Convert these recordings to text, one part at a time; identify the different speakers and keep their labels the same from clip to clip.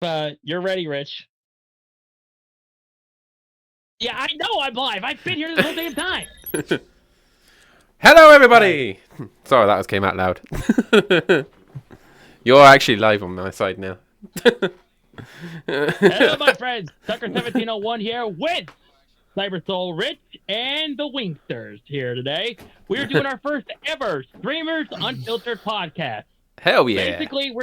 Speaker 1: You're ready, Rich. Yeah, I know I'm live. I've been here this whole damn time.
Speaker 2: Hello,
Speaker 1: All right.
Speaker 2: everybody! Sorry, that came out loud. You're actually live on my side now.
Speaker 1: Hello, my friends. Tucker1701 here with Cyber Soul Rich and the Wingsters here today. We are doing our first ever Streamers Unfiltered podcast.
Speaker 2: Hell yeah.
Speaker 1: Basically,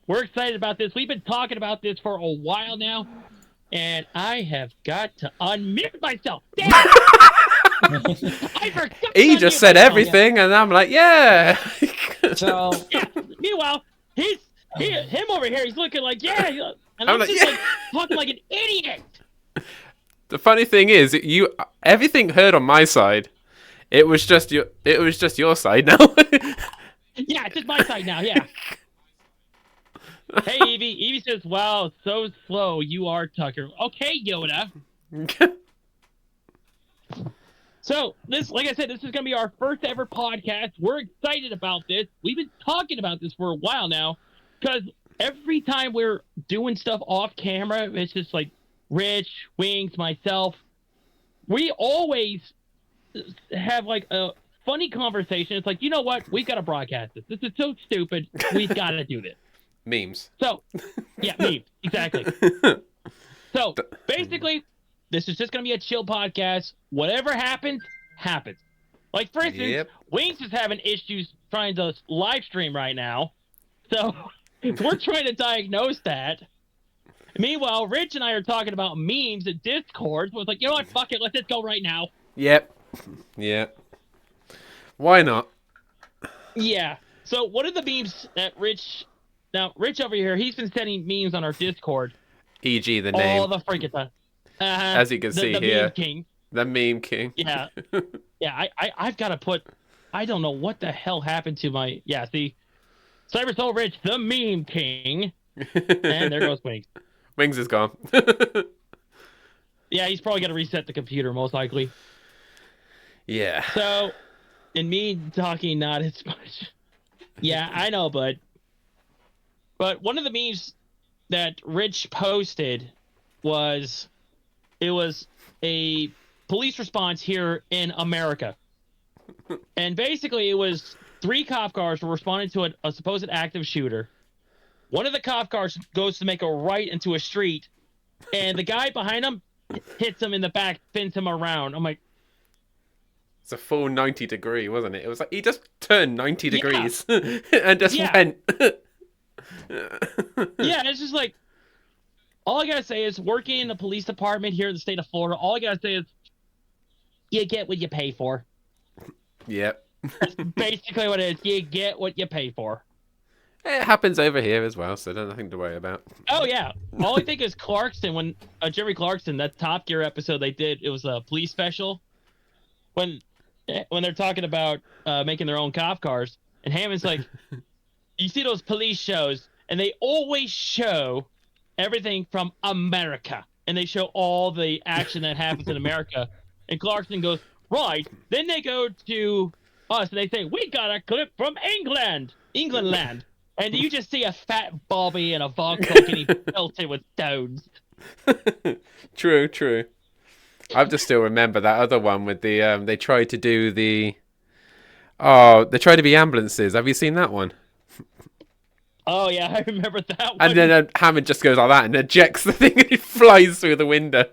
Speaker 1: we're excited about this. We've been talking about this for a while now, and I have got to unmute myself. Damn it! I forgot
Speaker 2: He
Speaker 1: to
Speaker 2: just
Speaker 1: unmute
Speaker 2: said
Speaker 1: myself.
Speaker 2: everything, and I'm like, yeah.
Speaker 3: So
Speaker 1: Yeah. Meanwhile, him over here. He's looking like and
Speaker 2: I'm
Speaker 1: I'm
Speaker 2: like,
Speaker 1: just
Speaker 2: yeah.
Speaker 1: like talking like an idiot.
Speaker 2: The funny thing is, everything heard on my side. It was just your side now.
Speaker 1: Yeah, it's just my side now. Yeah. Hey, Evie. Evie says, "Wow, so slow you are, Tucker." Okay, Yoda. So this, like I said, this is gonna be our first ever podcast. We're excited about this. We've been talking about this for a while now, because every time we're doing stuff off camera, it's just like Rich, Wings, myself. We always have like a funny conversation. It's like, you know what? We've got to broadcast this. This is so stupid. We've got to do this.
Speaker 2: Memes.
Speaker 1: So, yeah, memes. Exactly. So, basically, this is just going to be a chill podcast. Whatever happens, happens. Like, for instance,
Speaker 2: Yep.
Speaker 1: Wings is having issues trying to live stream right now. So, we're trying to diagnose that. Meanwhile, Rich and I are talking about memes and Discord. So it's like, you know what? Fuck it. Let's just go right now.
Speaker 2: Yep. Yep. Why not?
Speaker 1: Yeah. So, what are the memes that Rich... Now, Rich over here, he's been sending memes on our Discord.
Speaker 2: E.g. the name.
Speaker 1: All the freaking time.
Speaker 2: As you can see
Speaker 1: the
Speaker 2: here.
Speaker 1: Meme King.
Speaker 2: The meme king.
Speaker 1: Yeah. Yeah, I've got to put... I don't know what the hell happened to my... Yeah, see? Cyber Soul Rich, the Meme King. And there goes Wings.
Speaker 2: Wings is gone.
Speaker 1: Yeah, he's probably going to reset the computer, most likely.
Speaker 2: Yeah.
Speaker 1: So, and me talking not as much. Yeah, I know, but one of the memes that Rich posted was a police response here in America. And basically it was 3 cop cars were responding to a supposed active shooter. One of the cop cars goes to make a right into a street, and the guy behind him hits him in the back, spins him around. I'm like,
Speaker 2: it's a full 90 degree, wasn't it? It was like he just turned 90 degrees and just
Speaker 1: Yeah.
Speaker 2: went.
Speaker 1: Yeah, it's just like, all I gotta say is, working in the police department here in the state of Florida, all I gotta say is, you get what you pay for.
Speaker 2: Yep.
Speaker 1: That's basically what it is. You get what you pay for.
Speaker 2: It happens over here as well, so there's nothing to worry about.
Speaker 1: Oh, yeah. All I think is Clarkson, when Jerry Clarkson, that Top Gear episode they did, it was a police special. When they're talking about making their own cop cars, and Hammond's like, you see those police shows, and they always show everything from America, and they show all the action that happens in America. And Clarkson goes, right. Then they go to us, and they say, we got a clip from England land. And you just see a fat Bobby and a vodka and he pelted with stones.
Speaker 2: True. I just still remember that other one with the they tried to do the they tried to be ambulances. Have you seen that one?
Speaker 1: Oh yeah, I remember that one.
Speaker 2: And then Hammond just goes like that and ejects the thing and he flies through the window.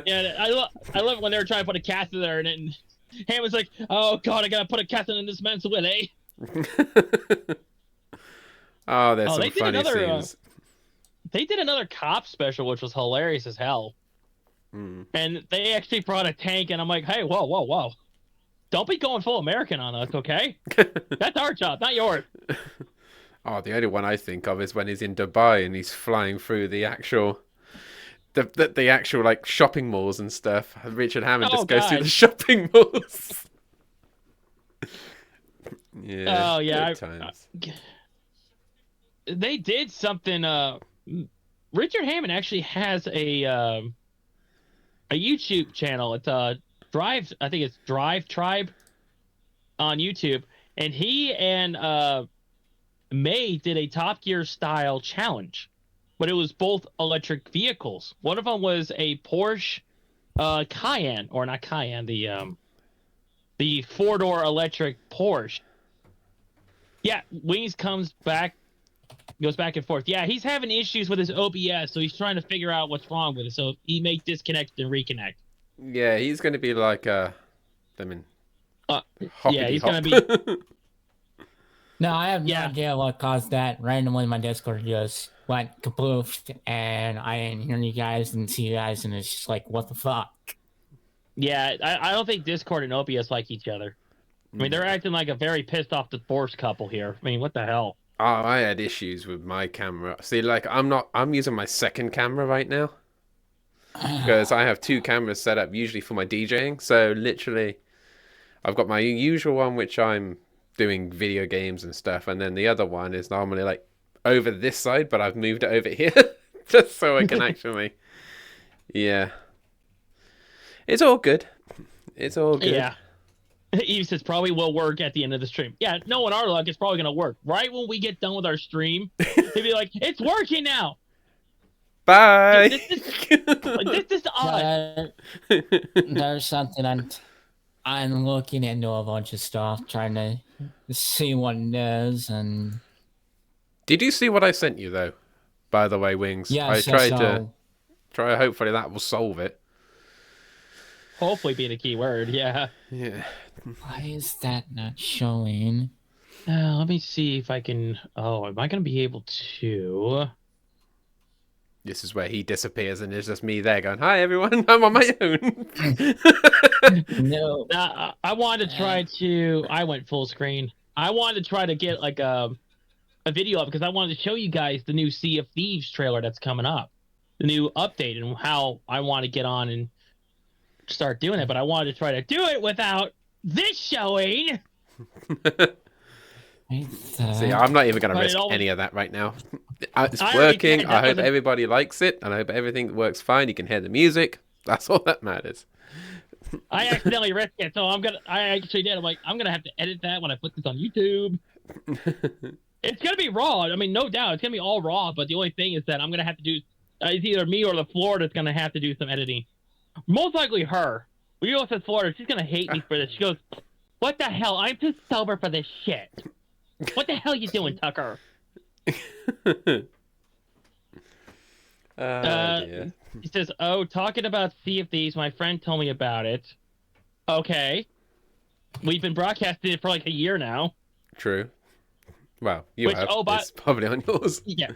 Speaker 1: Yeah, I love it when they were trying to put a catheter in it, and Hammond's like, "Oh God, I gotta put a catheter in this man's willy."
Speaker 2: Oh, there's
Speaker 1: they
Speaker 2: some
Speaker 1: did
Speaker 2: funny
Speaker 1: another,
Speaker 2: scenes.
Speaker 1: They did another cop special, which was hilarious as hell. And they actually brought a tank, and I'm like, "Hey, whoa! Don't be going full American on us, okay? That's our job, not yours."
Speaker 2: Oh, the only one I think of is when he's in Dubai and he's flying through the actual, the actual like shopping malls and stuff. Richard Hammond just goes through the shopping malls. Yeah.
Speaker 1: Oh yeah.
Speaker 2: Good times.
Speaker 1: They did something. Richard Hammond actually has a YouTube channel. It's Drive. I think it's Drive Tribe on YouTube, and he and May did a Top Gear style challenge, but it was both electric vehicles. One of them was a Porsche Cayenne, or not Cayenne, the four-door electric Porsche. Yeah, Wings goes back and forth. Yeah, he's having issues with his OBS, so he's trying to figure out what's wrong with it. So he may disconnect and reconnect.
Speaker 2: Yeah, he's going to be like
Speaker 1: yeah, he's going to be.
Speaker 3: No, I have no idea what caused that. Randomly, my Discord just went kapoofed, and I didn't hear you guys and see you guys, and it's just like, what the fuck?
Speaker 1: Yeah, I don't think Discord and OBS like each other. I mean, they're acting like a very pissed off divorced couple here. I mean, what the hell?
Speaker 2: Oh, I had issues with my camera. See, like, I'm using my second camera right now. Because I have 2 cameras set up usually for my DJing. So literally, I've got my usual one, which I'm doing video games and stuff. And then the other one is normally like over this side, but I've moved it over here just so I can actually, yeah. It's all good. It's all good.
Speaker 1: Yeah. Eve says probably will work at the end of the stream. Yeah, knowing our luck, it's probably going to work. Right when we get done with our stream, he'll be like, it's working now.
Speaker 2: Bye.
Speaker 1: This is odd.
Speaker 3: There's something I'm looking into a bunch of stuff, trying to see what it is. And
Speaker 2: did you see what I sent you, though? By the way, Wings.
Speaker 3: Yes,
Speaker 2: I tried to try. Hopefully that will solve it.
Speaker 1: Hopefully being a key word, yeah.
Speaker 2: Yeah.
Speaker 3: Why is that not showing?
Speaker 1: Let me see if I can... Oh, am I going to be able to...
Speaker 2: This is where he disappears and there's just me there going, hi, everyone, I'm on my own.
Speaker 3: No.
Speaker 1: I wanted to try to... I went full screen. I wanted to try to get like a video up because I wanted to show you guys the new Sea of Thieves trailer that's coming up. The new update and how I want to get on and start doing it, but I wanted to try to do it without this showing.
Speaker 2: See, I'm not even going to risk any of that right now. It's working. I hope everybody likes it, and I hope everything works fine. You can hear the music. That's all that matters.
Speaker 1: I accidentally risked it, so I actually did. I'm gonna have to edit that when I put this on YouTube. It's gonna be raw. I mean, no doubt, it's gonna be all raw. But the only thing is that I'm gonna have to do. It's either me or the Florida that's gonna have to do some editing. Most likely her. When you go to Florida, she's gonna hate me for this. She goes, "What the hell? I'm too sober for this shit. What the hell you doing, Tucker?"
Speaker 2: Dear.
Speaker 1: He says, "Oh, talking about Sea of Thieves, my friend told me about it." Okay, we've been broadcasting it for like a year now.
Speaker 2: True. Well, you have. It's probably on yours.
Speaker 1: Yeah.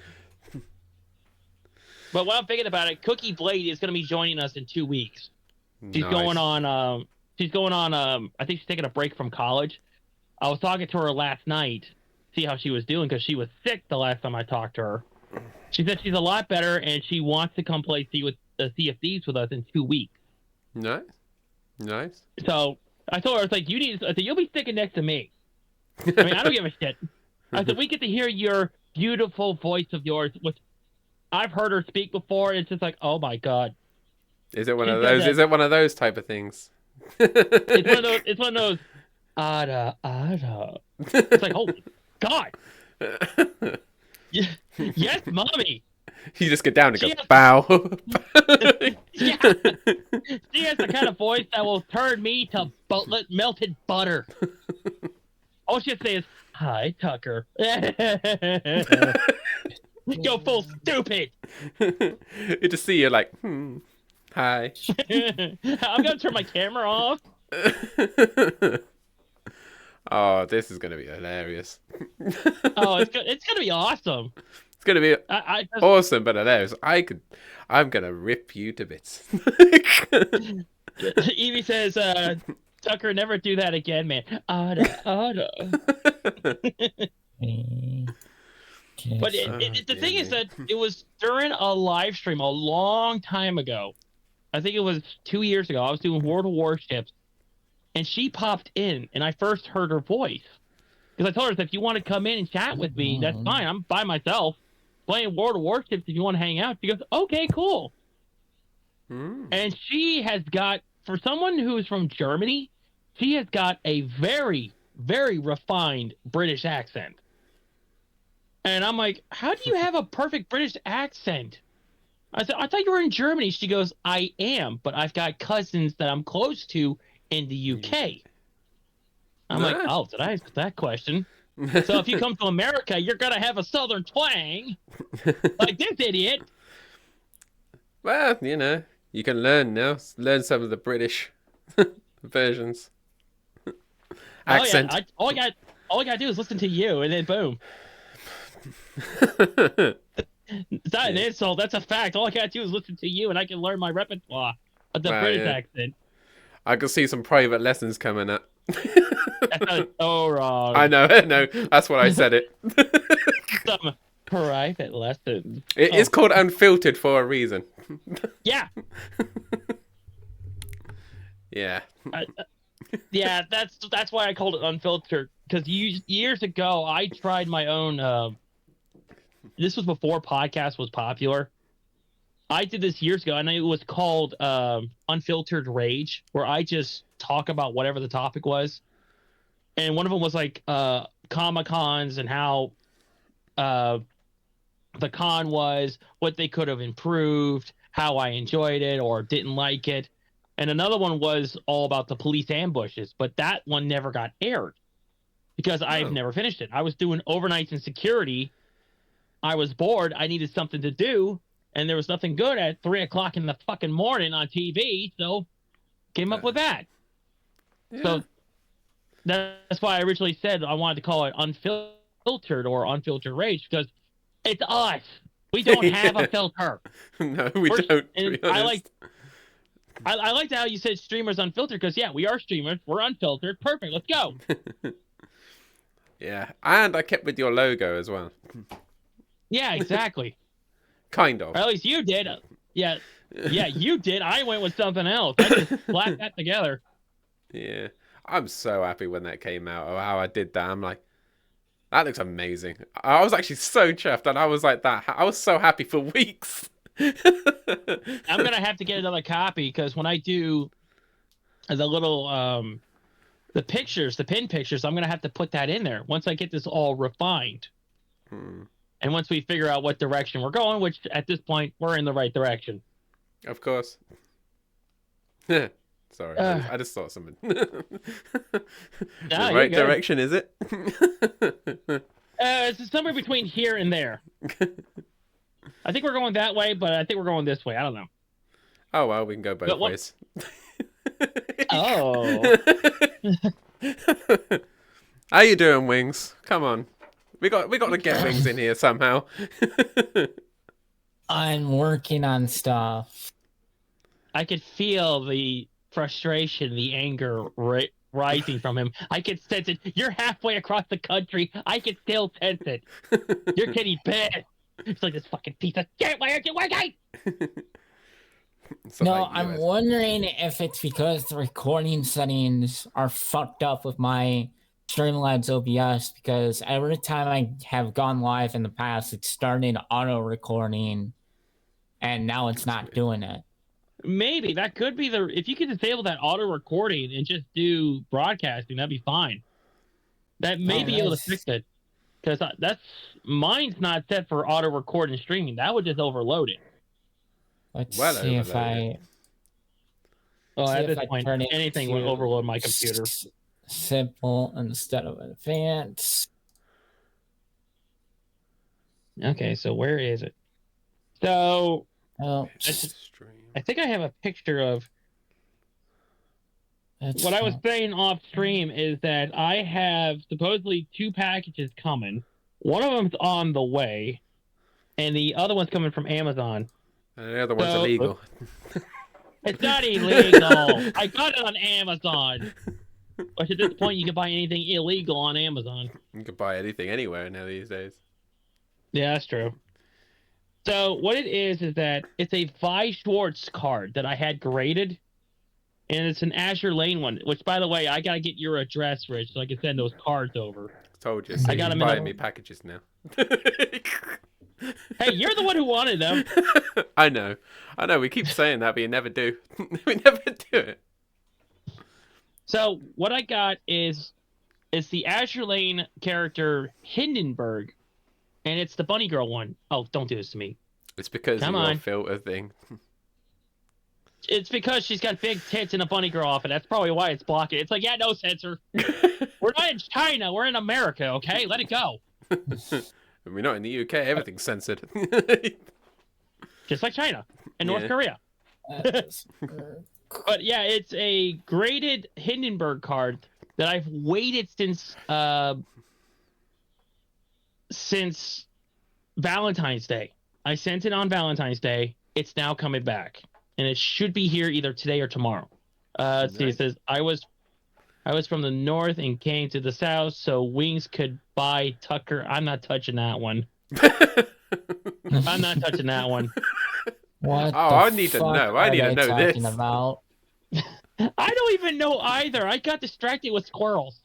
Speaker 1: But when I'm thinking about it, Cookie Blade is going to be joining us in 2 weeks. She's going on. She's going on. I think she's taking a break from college. I was talking to her last night, see how she was doing because she was sick the last time I talked to her. She said she's a lot better and she wants to come play Sea of Thieves with us in 2 weeks.
Speaker 2: Nice.
Speaker 1: So I told her, I was like, I said, you'll be sticking next to me. I mean, I don't give a shit. I said, we get to hear your beautiful voice of yours, which I've heard her speak before. It's just like, oh my god.
Speaker 2: Is it one of those? Is it one of those type of things?
Speaker 1: It's one of those. Ada. It's like, holy god. Yes, mommy.
Speaker 2: You just get down and go, bow.
Speaker 1: Yeah. She has the kind of voice that will turn me to melted butter. All she has to say is, hi, Tucker. Go full stupid.
Speaker 2: You just see you like, hi.
Speaker 1: I'm going to turn my camera off.
Speaker 2: Oh, this is going to be hilarious.
Speaker 1: Oh, it's going to be awesome.
Speaker 2: It's going to be awesome, but hilarious. I'm going to rip you to bits.
Speaker 1: Evie says, Tucker, never do that again, man. Ada. But the thing is that it was during a live stream a long time ago. I think it was 2 years ago. I was doing World of Warships, and she popped in, and I first heard her voice. Because I told her, if you want to come in and chat with me, that's fine. I'm by myself playing World of Warships if you want to hang out. She goes, okay, cool. And she has got, for someone who's from Germany, she has got a very, very refined British accent. And I'm like, how do you have a perfect British accent? I said, I thought you were in Germany. She goes, I am, but I've got cousins that I'm close to in the UK. I'm like, oh, did I ask that question? So if you come to America, you're going to have a southern twang. Like this idiot.
Speaker 2: Well, you know, you can learn now. Learn some of the British versions. Accent.
Speaker 1: Oh, yeah. All I got to do is listen to you, and then boom. It's not an insult. That's a fact. All I got to do is listen to you, and I can learn my repertoire of the British accent.
Speaker 2: I can see some private lessons coming up.
Speaker 1: That's so wrong.
Speaker 2: I know. That's what I said it.
Speaker 1: Some private lessons.
Speaker 2: It is called Unfiltered for a reason.
Speaker 1: Yeah.
Speaker 2: Yeah.
Speaker 1: Yeah, that's why I called it Unfiltered. Because years ago, I tried my own. This was before podcast was popular. I did this years ago, and it was called Unfiltered Rage, where I just talk about whatever the topic was. And one of them was like Comic-Cons and how the con was, what they could have improved, how I enjoyed it or didn't like it. And another one was all about the police ambushes, but that one never got aired because I've never finished it. I was doing overnights in security. I was bored. I needed something to do, and there was nothing good at 3 o'clock in the fucking morning on TV, so came up with that. Yeah. So that's why I originally said I wanted to call it Unfiltered or Unfiltered Rage, because it's us. We don't have a filter.
Speaker 2: No, we don't.
Speaker 1: And I liked how you said streamers unfiltered, because yeah, we are streamers. We're unfiltered. Perfect. Let's go.
Speaker 2: Yeah, and I kept with your logo as well.
Speaker 1: Yeah, exactly.
Speaker 2: Kind of.
Speaker 1: Or at least you did. Yeah, you did. I went with something else. I just slapped that together.
Speaker 2: Yeah, I'm so happy when that came out. Or how I did that. I'm like, that looks amazing. I was actually so chuffed, and I was like that. I was so happy for weeks.
Speaker 1: I'm gonna have to get another copy, because when I do the little the pictures, the pin pictures, I'm gonna have to put that in there once I get this all refined. And once we figure out what direction we're going, which at this point we're in the right direction.
Speaker 2: Of course. Sorry, I just thought something. The right direction, is it?
Speaker 1: It's somewhere between here and there. I think we're going that way, but I think we're going this way. I don't know.
Speaker 2: Oh, well, we can go both ways.
Speaker 1: Oh.
Speaker 2: How you doing, Wings? Come on. We got to get Wings in here somehow.
Speaker 3: I'm working on stuff.
Speaker 1: I could feel the frustration, the anger rising from him. I could sense it. You're halfway across the country. I can still sense it. You're getting pissed. It's like this fucking piece of shit. Why aren't you working?
Speaker 3: No, I'm wondering if it's because the recording settings are fucked up with my Streamlabs OBS, because every time I have gone live in the past, it started auto recording, and now it's not doing it.
Speaker 1: Maybe that could be if you could disable that auto recording and just do broadcasting, that'd be fine. That may be able to fix it, because mine's not set for auto record and streaming. That would just overload it.
Speaker 3: Let's see if I.
Speaker 1: Well, at this point, anything would overload my computer.
Speaker 3: Simple instead of advanced.
Speaker 1: Okay, so where is it? So, I think I have a picture of. What I was saying off stream is that I have supposedly 2 packages coming. One of them's on the way, and the other one's coming from Amazon.
Speaker 2: And the other one's illegal.
Speaker 1: It's not illegal. I got it on Amazon. But at this point, you can buy anything illegal on Amazon.
Speaker 2: You can buy anything anywhere now these days.
Speaker 1: Yeah, that's true. So what it is that it's a Vi Schwartz card that I had graded, and it's an Azure Lane one. Which, by the way, I gotta get your address, Rich, so I can send those cards over.
Speaker 2: Told you. So I got them buying me packages now.
Speaker 1: Hey, you're the one who wanted them.
Speaker 2: I know. We keep saying that, but you never do. We never do it.
Speaker 1: So what I got is the Azure Lane character Hindenburg, and it's the bunny girl one. Oh, don't do this to me.
Speaker 2: It's because
Speaker 1: Come
Speaker 2: of your
Speaker 1: on.
Speaker 2: filter thing.
Speaker 1: It's because she's got big tits and a bunny girl outfit. That's probably why it's blocking. It's like, yeah, no censor. We're not in China. We're in America, okay? Let it go.
Speaker 2: We're not in the UK. Everything's censored.
Speaker 1: Just like China and North
Speaker 2: Yeah.
Speaker 1: Korea.
Speaker 3: That's-
Speaker 1: But yeah, it's a graded Hindenburg card that I've waited since Valentine's Day. I sent it on Valentine's Day. It's now coming back, and it should be here either today or tomorrow. Let's see. It
Speaker 2: Nice.
Speaker 1: says I was from the north and came to the south, so Wings could buy Tucker. I'm not touching that one. I'm not touching that one.
Speaker 3: What
Speaker 2: Oh,
Speaker 3: the
Speaker 2: I need to
Speaker 3: fuck
Speaker 2: know. I
Speaker 3: are
Speaker 2: need to
Speaker 3: they
Speaker 2: know
Speaker 3: talking
Speaker 2: this.
Speaker 3: About?
Speaker 1: I don't even know either. I got distracted with squirrels.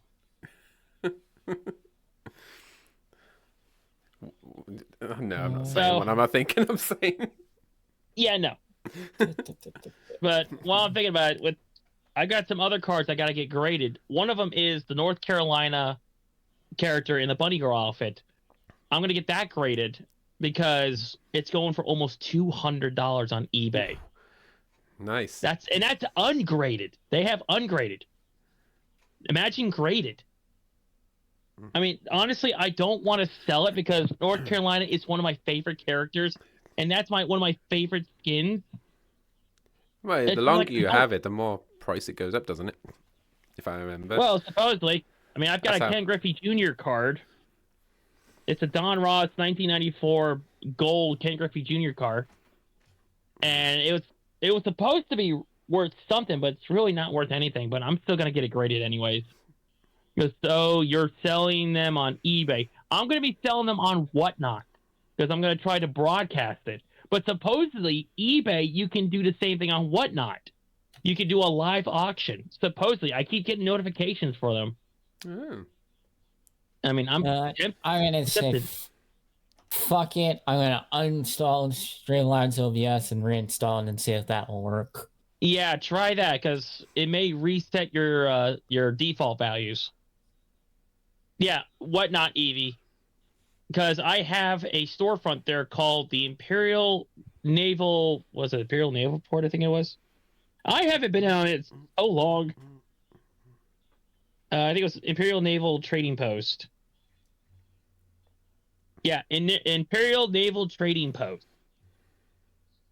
Speaker 2: No, I'm not saying
Speaker 1: So-
Speaker 2: what I'm thinking. I'm saying.
Speaker 1: Yeah, no. But while I'm thinking about it, I got some other cards I got to get graded. One of them is the North Carolina character in the bunny girl outfit. I'm gonna get that graded because it's going for almost $200 on eBay.
Speaker 2: Nice.
Speaker 1: That's ungraded. They have ungraded. Imagine graded. I mean, honestly, I don't want to sell it because North Carolina is one of my favorite characters, and that's one of my favorite skins.
Speaker 2: Well,
Speaker 1: it's
Speaker 2: the longer
Speaker 1: like-
Speaker 2: you have it, the more price it goes up, doesn't it? If I remember.
Speaker 1: Well, supposedly. I mean, I've got
Speaker 2: That's
Speaker 1: a
Speaker 2: how-
Speaker 1: Ken Griffey Jr. card. It's a Don Ross 1994 gold Ken Griffey Jr. card, and it was supposed to be worth something, but it's really not worth anything. But I'm still gonna get it graded anyways. So you're selling them on eBay. I'm gonna be selling them on Whatnot because I'm gonna try to broadcast it. But supposedly eBay, you can do the same thing on Whatnot. You can do a live auction. Supposedly, I keep getting notifications for them.
Speaker 2: Oh.
Speaker 1: I mean, I'm
Speaker 3: I'm gonna say,
Speaker 1: Accepted.
Speaker 3: fuck it. I'm gonna uninstall Streamlabs OBS and reinstall it and see if that will work.
Speaker 1: yeah, try that because it may reset your default values. Yeah, Whatnot, Evie, because I have a storefront there called the Imperial Naval. Was it Imperial Naval Port? I think it was. I haven't been on it so long. I think it was Imperial Naval Trading Post. Yeah, Imperial Naval Trading Post.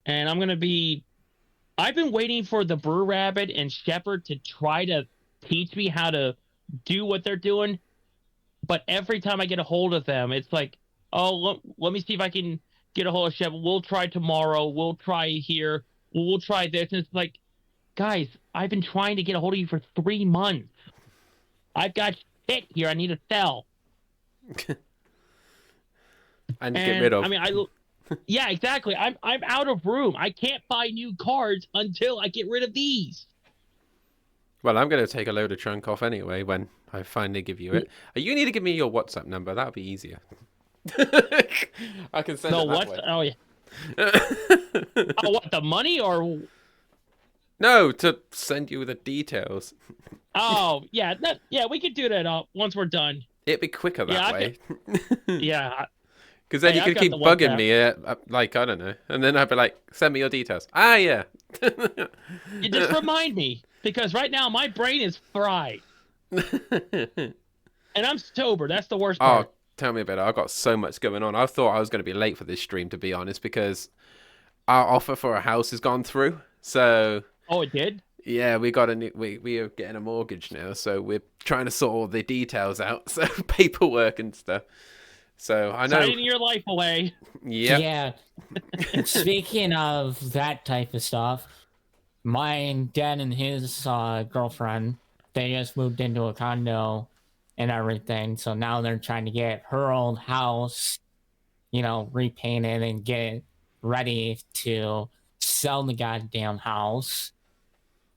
Speaker 1: And I've been waiting for the Brew Rabbit and Shepherd to try to teach me how to do what they're doing. But every time I get a hold of them, it's like, oh, let me see if I can get a hold of Shepherd. We'll try tomorrow. We'll try here. We'll try this. And it's like, guys, I've been trying to get a hold of you for 3 months. I've got shit here I need to sell.
Speaker 2: And get rid of.
Speaker 1: I mean, yeah, exactly. I'm out of room. I can't buy new cards until I get rid of these.
Speaker 2: Well, I'm going to take a load of chunk off anyway when I finally give you it. You need to give me your WhatsApp number. That'll be easier. I can send
Speaker 1: No,
Speaker 2: it
Speaker 1: what?
Speaker 2: that
Speaker 1: Oh yeah.
Speaker 2: way.
Speaker 1: Oh, what? The money or?
Speaker 2: No, to send you the details.
Speaker 1: Oh yeah, yeah. We could do that once we're done.
Speaker 2: It'd be quicker that
Speaker 1: Yeah,
Speaker 2: way.
Speaker 1: Yeah.
Speaker 2: Because then
Speaker 1: Hey,
Speaker 2: you
Speaker 1: I've
Speaker 2: could
Speaker 1: got
Speaker 2: keep
Speaker 1: the
Speaker 2: bugging
Speaker 1: WhatsApp.
Speaker 2: me, like, I don't know. And then I'd be like, send me your details. Ah, yeah.
Speaker 1: You just remind me because right now my brain is fried and I'm sober. That's the worst
Speaker 2: Oh,
Speaker 1: part.
Speaker 2: tell me about it. I've got so much going on. I thought I was going to be late for this stream, to be honest, because our offer for a house has gone through. So,
Speaker 1: Oh, it did.
Speaker 2: yeah, we are getting a mortgage now. So we're trying to sort all the details out. So paperwork and stuff. So I know.
Speaker 1: Signing your life away.
Speaker 2: Yep.
Speaker 3: Yeah. Speaking of that type of stuff, my dad and his girlfriend, they just moved into a condo and everything. So now they're trying to get her old house, repainted and get it ready to sell the goddamn house.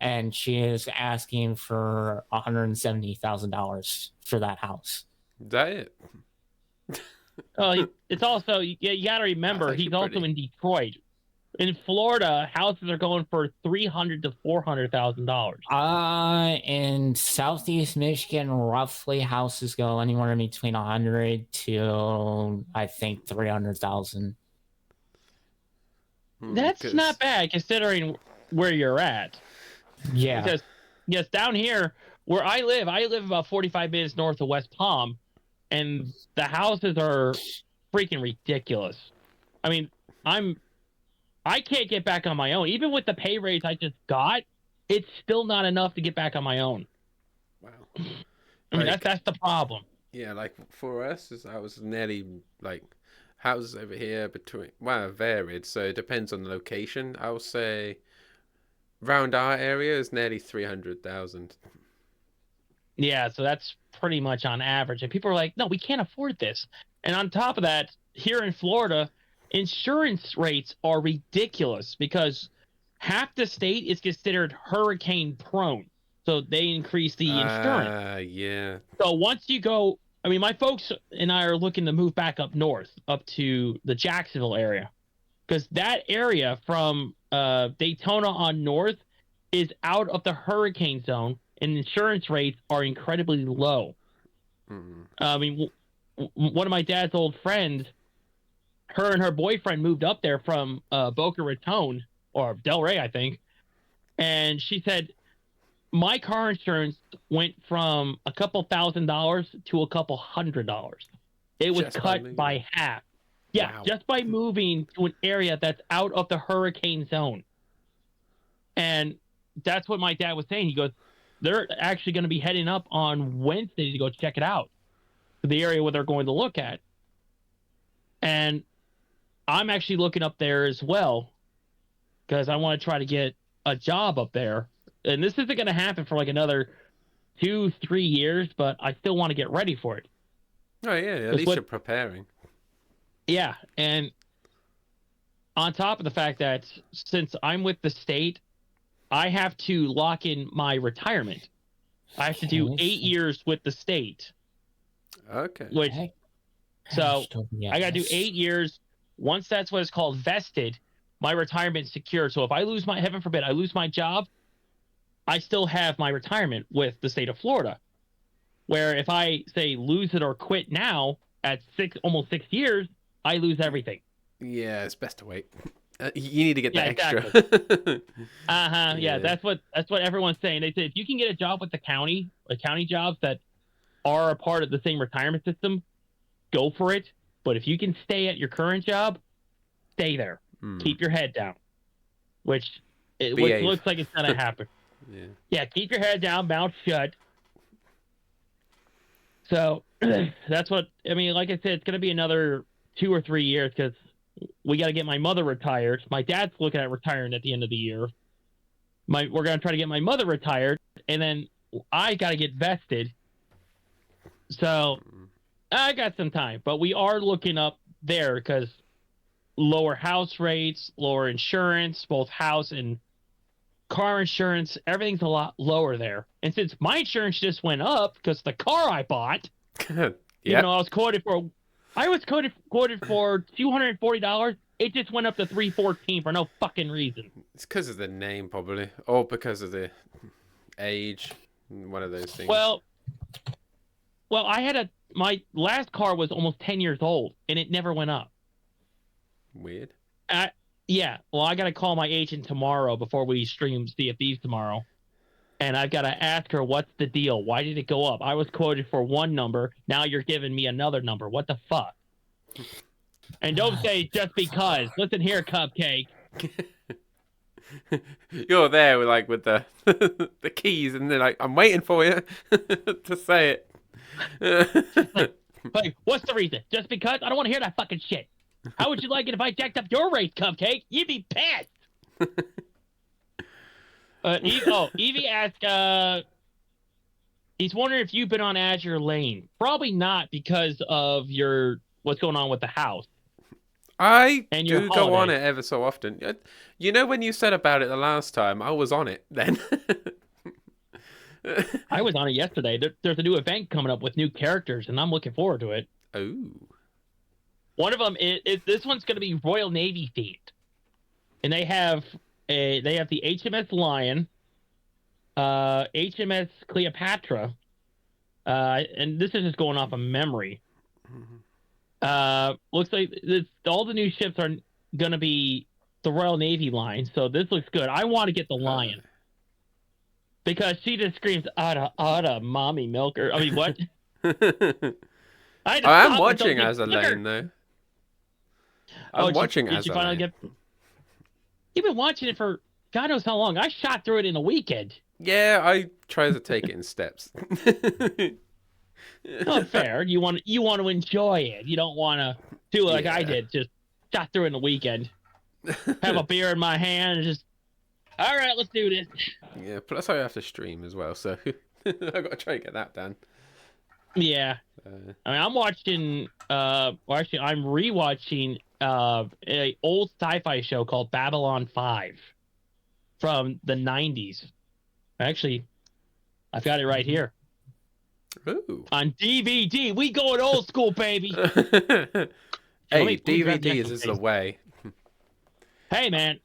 Speaker 3: And she is asking for $170,000 for that house.
Speaker 2: Is that it?
Speaker 1: Oh, it's also you got to remember
Speaker 2: That's
Speaker 1: he's
Speaker 2: actually
Speaker 1: also
Speaker 2: pretty.
Speaker 1: in Detroit. In Florida, houses are going for $300,000 to $400,000.
Speaker 3: In Southeast Michigan, roughly houses go anywhere between 100 to I think 300,000.
Speaker 1: That's not bad considering where you're at.
Speaker 3: Yeah.
Speaker 1: Because yes, down here where I live about 45 minutes north of West Palm, and the houses are freaking ridiculous. I mean, I can't get back on my own. Even with the pay raise I just got, it's still not enough to get back on my own.
Speaker 2: Wow.
Speaker 1: I mean, that's the problem.
Speaker 2: Yeah, like for us, I was nearly like houses over here between, well, varied, so it depends on the location. I'll say round our area is nearly 300,000.
Speaker 1: Yeah, so that's pretty much on average. And people are like, no, we can't afford this. And on top of that, here in Florida, insurance rates are ridiculous because half the state is considered hurricane prone. So they increase the insurance.
Speaker 2: Yeah.
Speaker 1: So once you go, I mean, my folks and I are looking to move back up north, up to the Jacksonville area, because that area from Daytona on north is out of the hurricane zone, and insurance rates are incredibly low. I mean, one of my dad's old friends, her and her boyfriend moved up there from Boca Raton or Delray, I think, and she said, my car insurance went from a couple $1,000s to a couple $100. It was
Speaker 2: Just
Speaker 1: cut by half. Yeah,
Speaker 2: Wow.
Speaker 1: just by moving to an area that's out of the hurricane zone. And that's what my dad was saying. He goes, they're actually going to be heading up on Wednesday to go check it out, the area where they're going to look at. And I'm actually looking up there as well because I want to try to get a job up there. And this isn't going to happen for like another 2-3 years, but I still want to get ready for it.
Speaker 2: Oh yeah, at least you're preparing.
Speaker 1: Yeah, and on top of the fact that since I'm with the state, I have to lock in my retirement. I have to do 8 years with the state.
Speaker 2: Okay.
Speaker 1: Which, so I got to do 8 years. Once that's what it's called vested, my retirement's secure. So if I lose my, heaven forbid, I lose my job, I still have my retirement with the state of Florida. Where if I say lose it or quit now at almost 6 years, I lose everything.
Speaker 2: Yeah, it's best to wait. You need to get that extra.
Speaker 1: Exactly. Yeah, that's what everyone's saying. They say if you can get a job with the county, county jobs that are a part of the same retirement system, go for it. But if you can stay at your current job, stay there. Keep your head down. Which looks like it's gonna happen. Yeah, keep your head down, mouth shut. So that's what I mean. Like I said, it's gonna be another 2 or 3 years because we got to get my mother retired. My dad's looking at retiring at the end of the year. We're gonna try to get my mother retired, and then I got to get vested. So I got some time, but we are looking up there because lower house rates, lower insurance, both house and car insurance, everything's a lot lower there. And since my insurance just went up because the car I bought, I was quoted for $240. It just went up to $314 for no fucking reason.
Speaker 2: It's because of the name, probably, or because of the age. One of those things.
Speaker 1: Well, my last car was almost 10 years old, and it never went up.
Speaker 2: Weird.
Speaker 1: Yeah. Well, I got to call my agent tomorrow before we stream Sea of Thieves tomorrow. And I've got to ask her, what's the deal? Why did it go up? I was quoted for one number. Now you're giving me another number. What the fuck? And don't say just because. Listen here, Cupcake.
Speaker 2: You're there with the the keys, and they're like, I'm waiting for you to say it.
Speaker 1: Like, what's the reason? Just because? I don't want to hear that fucking shit. How would you like it if I jacked up your rate, Cupcake? You'd be pissed. Evie asked, he's wondering if you've been on Azure Lane. Probably not because of what's going on with the house.
Speaker 2: I do go on it ever so often. You know when you said about it the last time, I was on it then.
Speaker 1: I was on it yesterday. There's a new event coming up with new characters, and I'm looking forward to it.
Speaker 2: Oh.
Speaker 1: One of them is this one's going to be Royal Navy themed. and they have the HMS Lion, HMS Cleopatra, and this is just going off of memory. Looks like all the new ships are gonna be the Royal Navy line, so this looks good. I want to get the Lion because she just screams "Ada, mommy milker." I mean, what?
Speaker 2: I am watching Azalaine though. I'm watching Azalaine.
Speaker 1: You've been watching it for God knows how long. I shot through it in a weekend.
Speaker 2: Yeah, I try to take it in steps.
Speaker 1: Not fair. You want to enjoy it. You don't want to do it like I did. Just shot through it in a weekend. Have a beer in my hand and just, all right, let's do this.
Speaker 2: Yeah. Plus, I have to stream as well, so I got to try and get that done.
Speaker 1: Yeah. I mean, I'm watching. Well, actually, I'm rewatching a old sci-fi show called Babylon 5 from the 90s. Actually, I've got it right here.
Speaker 2: Ooh.
Speaker 1: On DVD. We going old school, baby.
Speaker 2: Hey, DVDs is the way.
Speaker 1: Hey, man.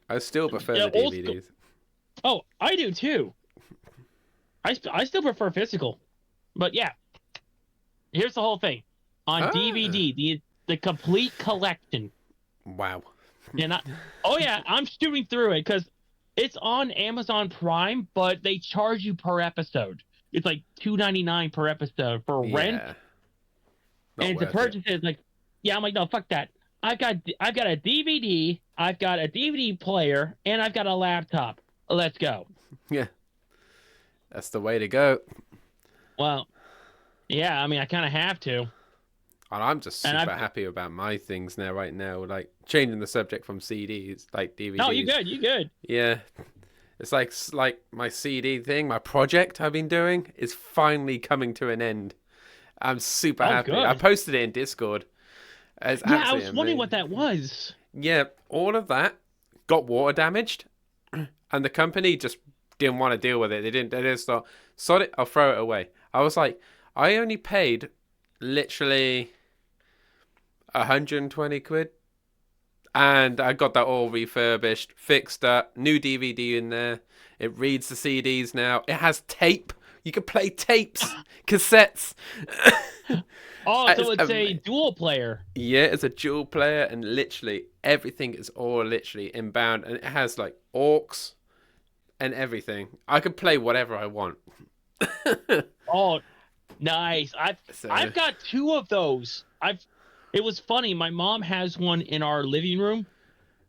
Speaker 2: I still prefer the DVDs.
Speaker 1: Oh, I do too. I still prefer physical. But yeah. Here's the whole thing. On DVD, the complete collection.
Speaker 2: Wow.
Speaker 1: Oh yeah, I'm shooting through it because it's on Amazon Prime, but they charge you per episode. It's like $2.99 per episode for rent. And to purchase it, like, yeah, I'm like, no, fuck that. I've got a DVD, I've got a DVD player, and I've got a laptop. Let's go.
Speaker 2: Yeah. That's the way to go.
Speaker 1: Well, yeah, I mean, I kind of have to.
Speaker 2: And I'm just super happy about my things now, right now. Like, changing the subject from CDs, like DVDs.
Speaker 1: No, you good.
Speaker 2: Yeah. It's like my CD thing, my project I've been doing is finally coming to an end. I'm super happy. Good. I posted it in Discord.
Speaker 1: I was wondering what that was.
Speaker 2: Yeah, all of that got water damaged, and the company just didn't want to deal with it. They just thought, sod it, I'll throw it away. I was like, I only paid literally 120 quid. And I got that all refurbished, fixed up, new DVD in there. It reads the CDs now. It has tape. You can play tapes, cassettes.
Speaker 1: Oh, so it's a dual player.
Speaker 2: Yeah, it's a dual player, and literally everything is all literally inbound, and it has like AUX and everything. I could play whatever I want.
Speaker 1: Oh, nice. I've got two of those. It was funny. My mom has one in our living room,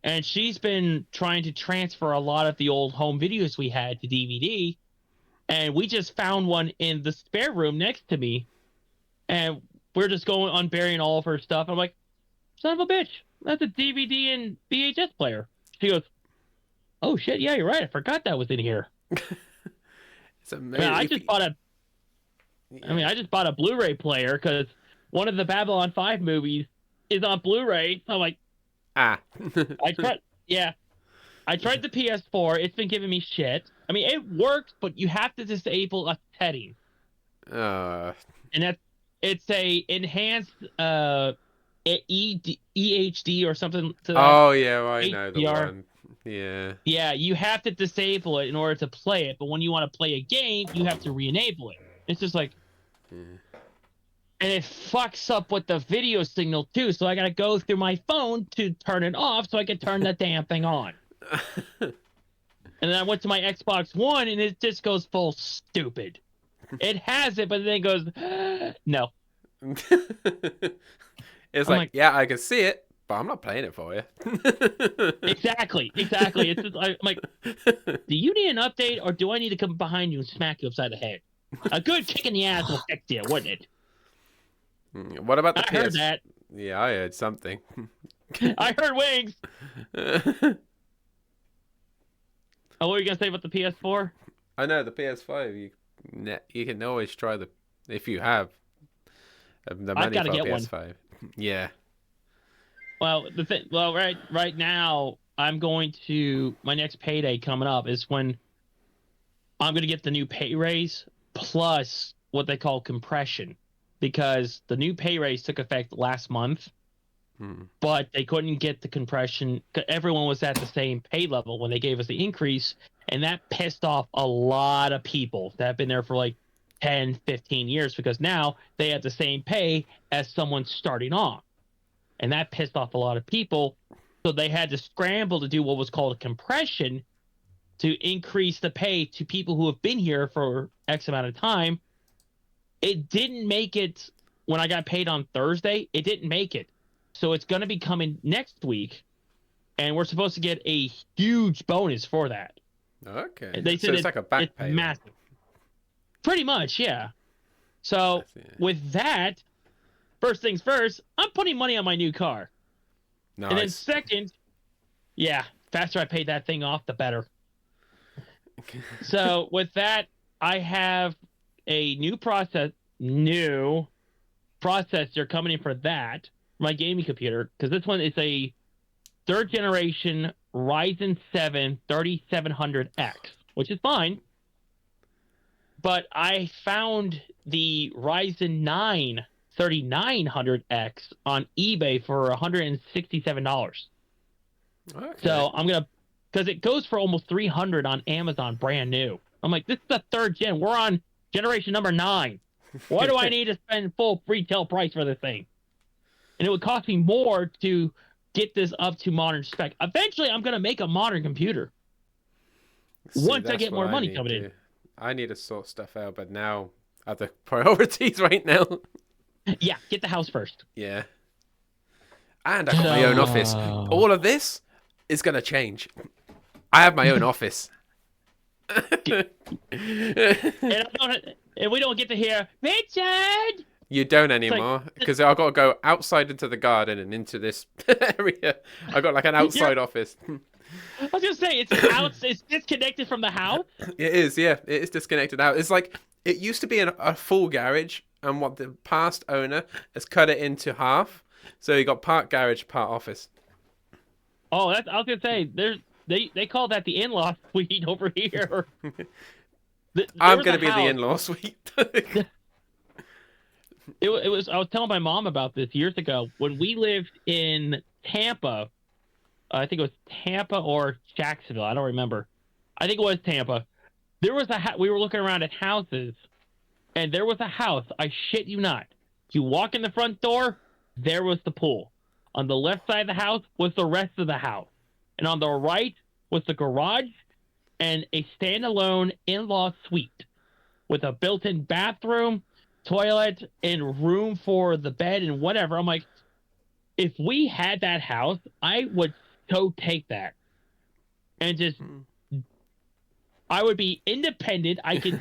Speaker 1: and she's been trying to transfer a lot of the old home videos we had to DVD, and we just found one in the spare room next to me, and we're just going unburying all of her stuff. I'm like, son of a bitch, that's a DVD and VHS player. She goes, oh shit, yeah, you're right. I forgot that was in here.
Speaker 2: It's amazing.
Speaker 1: I just bought a Blu-ray player because one of the Babylon 5 movies is on Blu-ray. So I'm like, I tried the PS4. It's been giving me shit. I mean, it works, but you have to disable a setting. And it's a enhanced EHD or something. To that.
Speaker 2: Oh yeah, I know the one. Yeah.
Speaker 1: Yeah, you have to disable it in order to play it, but when you want to play a game, you have to re-enable it. It's just like. And it fucks up with the video signal too, so I gotta go through my phone to turn it off so I can turn the damn thing on. And then I went to my Xbox One and it just goes full stupid. It has it, but then it goes, no.
Speaker 2: It's like, yeah, I can see it, but I'm not playing it for you.
Speaker 1: Exactly. It's just, I'm like, do you need an update or do I need to come behind you and smack you upside the head? A good kick in the ass will fix you, wouldn't it?
Speaker 2: What about the PS?
Speaker 1: I heard that.
Speaker 2: Yeah, I heard something.
Speaker 1: I heard wings. Oh, what were you gonna say about the PS4?
Speaker 2: I know the PS5. You can always try if you have the money for PS5. One. Yeah.
Speaker 1: Well, right now I'm going to my next payday coming up is when I'm gonna get the new pay raise plus what they call compression. Because the new pay raise took effect last month, but they couldn't get the compression. Everyone was at the same pay level when they gave us the increase, and that pissed off a lot of people that have been there for like 10, 15 years, because now they have the same pay as someone starting off. And that pissed off a lot of people. So they had to scramble to do what was called a compression to increase the pay to people who have been here for X amount of time. It didn't make it when I got paid on Thursday. It didn't make it. So it's going to be coming next week. And we're supposed to get a huge bonus for that.
Speaker 2: Okay.
Speaker 1: They said
Speaker 2: so it's like a back pay.
Speaker 1: Massive. Pretty much, yeah. So with that, first things first, I'm putting money on my new car.
Speaker 2: Nice.
Speaker 1: And then second, faster I pay that thing off, the better. So with that, I have a new processor coming in for that, my gaming computer, because this one is a third generation Ryzen 7 3700X, which is fine. But I found the Ryzen 9 3900X on eBay for $167.
Speaker 2: Okay.
Speaker 1: So I'm gonna, because it goes for almost $300 on Amazon, brand new. I'm like, this is the third gen. We're on generation number 9. Why do I need to spend full retail price for this thing? And it would cost me more to get this up to modern spec. Eventually, I'm gonna make a modern computer. Once I get more money coming in.
Speaker 2: I need to sort stuff out, but now other priorities right now.
Speaker 1: Yeah, get the house first.
Speaker 2: Yeah. And I got my own office. All of this is going to change. I have my own office.
Speaker 1: And we don't get to hear, Richard!
Speaker 2: You don't anymore, because I've got to go outside into the garden and into this area. I've got like an outside office.
Speaker 1: I was just saying, it's disconnected from the house.
Speaker 2: It is, yeah. It is disconnected out. It's like, it used to be a full garage, and what the past owner has cut it into half. So you got part garage, part office.
Speaker 1: Oh, I was gonna say, they call that the in-law suite over here.
Speaker 2: I'm gonna be the in-law suite.
Speaker 1: It was. I was telling my mom about this years ago when we lived in Tampa. I think it was Tampa or Jacksonville. I don't remember. I think it was Tampa. There was we were looking around at houses, and there was a house. I shit you not. You walk in the front door, there was the pool. On the left side of the house was the rest of the house, and on the right was the garage and a standalone in-law suite with a built-in bathroom, toilet, and room for the bed and whatever. I'm like, if we had that house, I would so take that and just. I would be independent. I could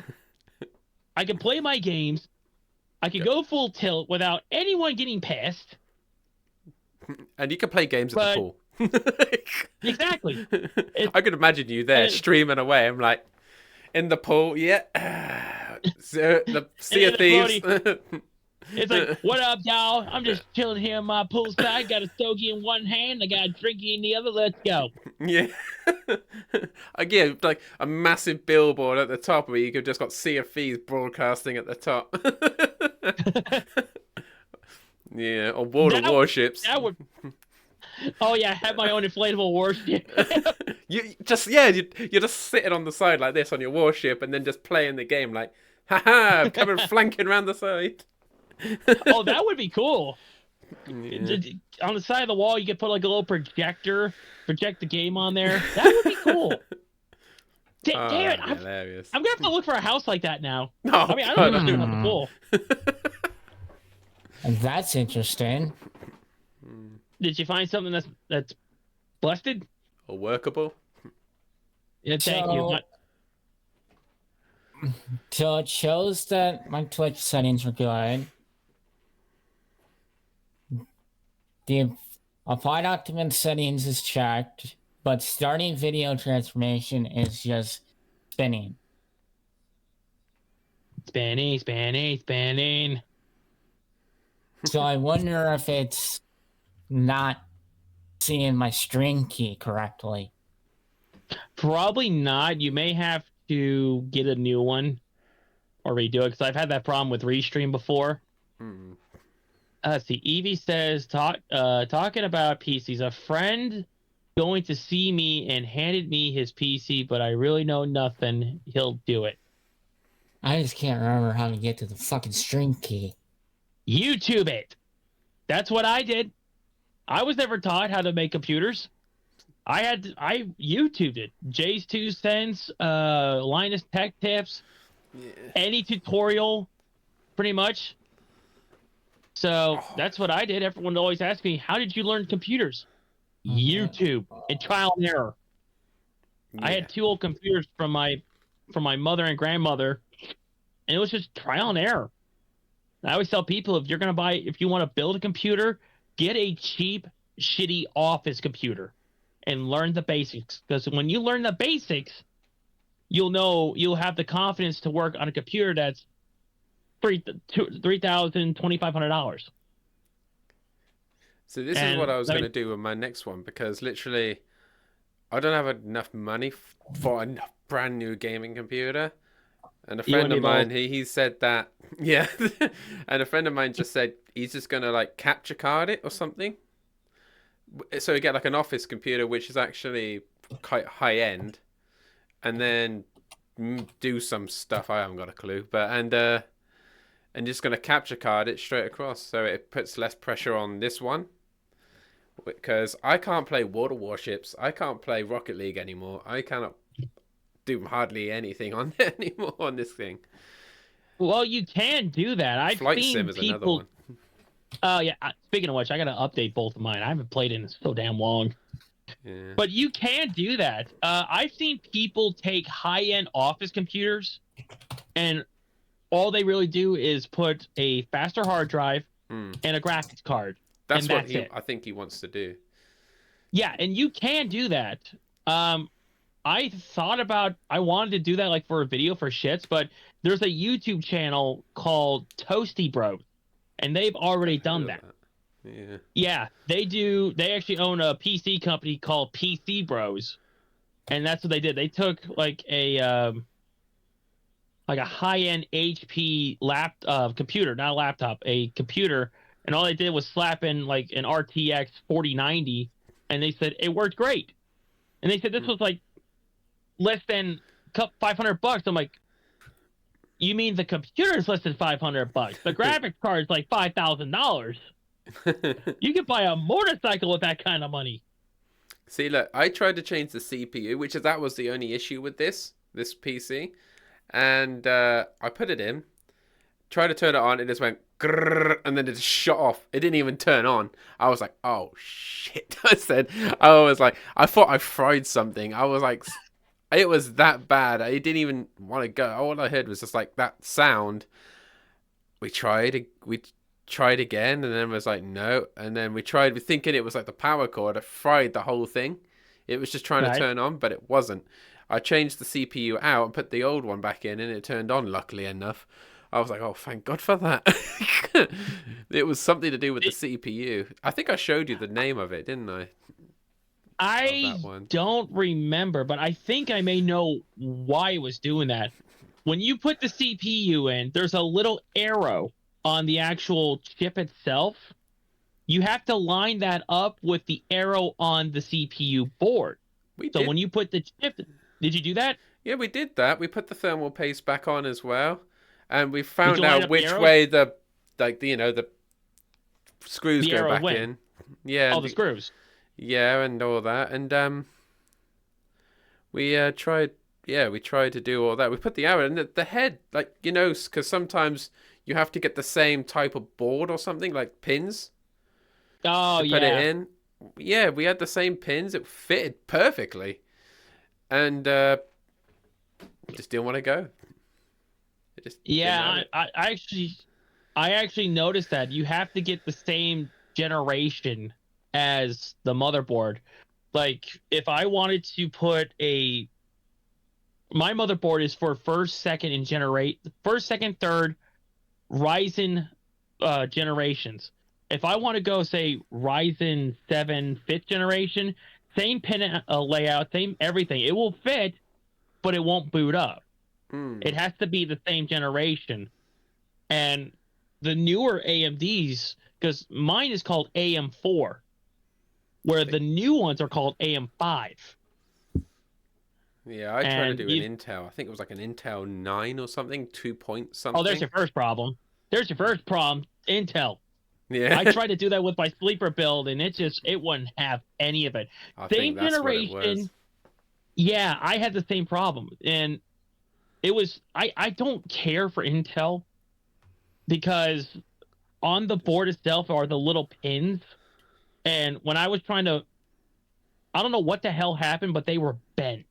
Speaker 1: play my games. I could go full tilt without anyone getting pissed.
Speaker 2: And you can play games at the pool.
Speaker 1: Exactly.
Speaker 2: I could imagine you there streaming away. I'm like, in the pool, yeah. The Sea of Thieves.
Speaker 1: It's like, what up, y'all? I'm just chilling here on my poolside. Got a stogie in one hand. I got a drinky in the other. Let's go.
Speaker 2: Yeah. Again, like a massive billboard at the top where you could just got Sea of Thieves broadcasting at the top. Yeah, or World of Warships.
Speaker 1: That would. Oh yeah, have my own inflatable warship.
Speaker 2: you're just sitting on the side like this on your warship, and then just playing the game like, haha, coming flanking around the side.
Speaker 1: Oh, that would be cool.
Speaker 2: Yeah.
Speaker 1: On the side of the wall, you could put like a little projector, project the game on there. That would be cool. Damn it! I'm gonna have to look for a house like that now.
Speaker 2: No,
Speaker 1: I mean, I don't know if about the pool.
Speaker 3: That's interesting.
Speaker 1: Did you find something that's busted
Speaker 2: or workable?
Speaker 1: Yeah, thank you.
Speaker 3: So it shows that my Twitch settings are good. The applied document settings is checked, but starting video transformation is just spinning.
Speaker 1: Spinning.
Speaker 3: So I wonder if it's not seeing my string key correctly.
Speaker 1: Probably not. You may have to get a new one or redo it, because I've had that problem with Restream before. let's see. Evie says, talking about PCs. A friend going to see me and handed me his PC, but I really know nothing. He'll do it.
Speaker 3: I just can't remember how to get to the fucking stream key.
Speaker 1: YouTube it. That's what I did. I was never taught how to make computers. I YouTubed it. Jay's 2 cents, Linus Tech Tips, any tutorial, pretty much. So that's what I did. Everyone always asks me, how did you learn computers? YouTube and trial and error. Yeah. I had 2 old computers from my mother and grandmother, and it was just trial and error. And I always tell people, if you want to build a computer, get a cheap, shitty office computer and learn the basics. Because when you learn the basics, you'll have the confidence to work on a computer that's $3,000-$2,500.
Speaker 2: So this is what I was going to do with my next one, because literally I don't have enough money for a brand new gaming computer. And a friend of mine, he said that, yeah. And a friend of mine just said he's just going to like capture card it or something. So you get like an office computer, which is actually quite high end, and then do some stuff. I haven't got a clue, but and just going to capture card it straight across, so it puts less pressure on this one. Because I can't play Water Warships, I can't play Rocket League anymore. I cannot do hardly anything on it anymore on this thing.
Speaker 1: Well, you can do that.
Speaker 2: Flight Sim is another one.
Speaker 1: Oh, yeah. Speaking of which, I got to update both of mine. I haven't played in so damn long. Yeah. But you can do that. I've seen people take high-end office computers, and all they really do is put a faster hard drive and a graphics card.
Speaker 2: That's what I think he wants to do.
Speaker 1: Yeah, and you can do that. I wanted to do that like for a video for shits, but there's a YouTube channel called Toasty Bros, and they've already done that. Yeah, they do. They actually own a PC company called PC Bros, and that's what they did. They took like a high-end HP computer, not a laptop, a computer, and all they did was slap in like an RTX 4090, and they said it worked great. And they said this was like less than $500. I'm like, you mean the computer is less than $500? The graphics card is like $5,000. You can buy a motorcycle with that kind of money.
Speaker 2: See, look, I tried to change the CPU, that was the only issue with this PC, and I put it in, tried to turn it on, it just went grrr, and then it just shut off. It didn't even turn on. I was like, oh shit. I thought I fried something. I was like, it was that bad. I didn't even want to go. All I heard was just like that sound. We tried again, and then it was like, no. And then we tried thinking it was like the power cord. It fried the whole thing. It was just trying to turn on, but it wasn't. I changed the CPU out and put the old one back in, and it turned on, luckily enough. I was like, oh, thank God for that. It was something to do with the CPU. I think I showed you the name of it, didn't I?
Speaker 1: I don't remember, but I think I may know why it was doing that. When you put the CPU in, there's a little arrow on the actual chip itself. You have to line that up with the arrow on the CPU board. When you put the chip, did you do that?
Speaker 2: Yeah, we did that. We put the thermal paste back on as well, and we found out which way the screws go back in. Yeah,
Speaker 1: all the screws.
Speaker 2: Yeah, and all that, and we tried to do all that. We put the arrow and the head, like, because sometimes you have to get the same type of board or something, like pins.
Speaker 1: Oh,
Speaker 2: to put it in. Yeah, we had the same pins. It fitted perfectly, and just didn't want to go.
Speaker 1: I actually noticed that you have to get the same generation as the motherboard. Like, if I wanted to put my motherboard is for first, second, third Ryzen generations. If I want to go, say, Ryzen 7 5th generation, same pin layout, same everything. It will fit, but it won't boot up. It has to be the same generation. And the newer AMDs because mine is called AM4, where the new ones are called AM5.
Speaker 2: Yeah, I tried to
Speaker 1: And
Speaker 2: do an Intel. I think it was like an Intel 9 or something, 2 point something.
Speaker 1: Oh, there's your first problem. There's your first problem. Intel.
Speaker 2: Yeah.
Speaker 1: I tried to do that with my sleeper build, and it wouldn't have any of it.
Speaker 2: I
Speaker 1: Same
Speaker 2: think that's
Speaker 1: generation.
Speaker 2: what it was.
Speaker 1: Yeah, I had the same problem, and it was I don't care for Intel because on the board itself are the little pins, and when I was trying to, I don't know what the hell happened, but they were bent.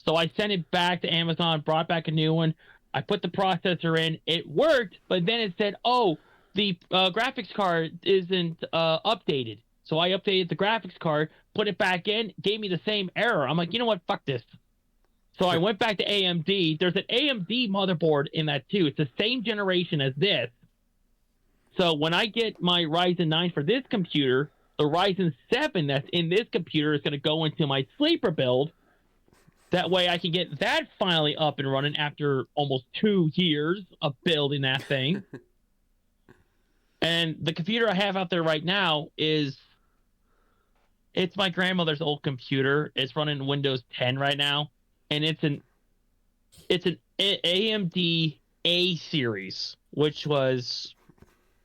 Speaker 1: So I sent it back to Amazon, brought back a new one. I put the processor in, it worked, but then it said, "Oh, the graphics card isn't updated." So I updated the graphics card, put it back in, gave me the same error. I'm like, you know what? Fuck this. So I went back to AMD. There's an AMD motherboard in that too. It's the same generation as this. So when I get my Ryzen 9 for this computer, the Ryzen 7 that's in this computer is going to go into my sleeper build. That way I can get that finally up and running after almost 2 years of building that thing. And the computer I have out there right now it's my grandmother's old computer. It's running Windows 10 right now, and it's an AMD A series, which was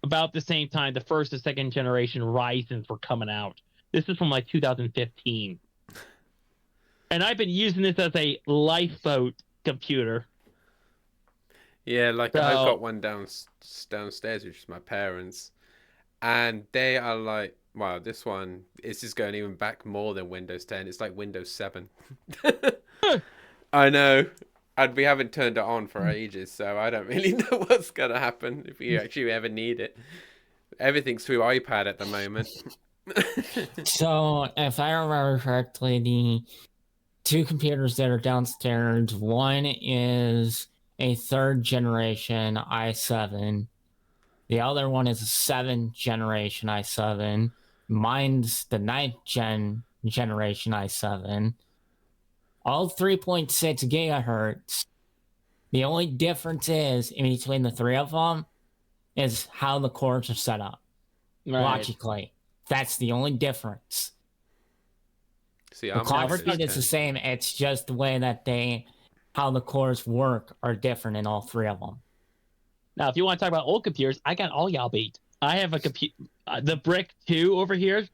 Speaker 1: about the same time the first and second generation Ryzens were coming out. This is from like 2015. And I've been using this as a lifeboat computer.
Speaker 2: Yeah, like I've got one downstairs, which is my parents, and they are like, wow, this one is just going even back more than Windows 10. It's like Windows 7. I know. And we haven't turned it on for ages, so I don't really know what's going to happen if you actually ever need it. Everything's through iPad at the moment.
Speaker 3: So, if I remember correctly, the two computers that are downstairs, one is a 3rd generation i7. The other one is a 7th generation i7. Mine's the 9th generation i7. All 3.6 gigahertz. The only difference is in between the three of them is how the cores are set up.
Speaker 1: Right.
Speaker 3: Logically. That's the only difference.
Speaker 2: See,
Speaker 3: The clock speed is the same. It's just the way that how the cores work are different in all three of them.
Speaker 1: Now, if you want to talk about old computers, I got all y'all beat. I have a computer, the Brick 2 over here.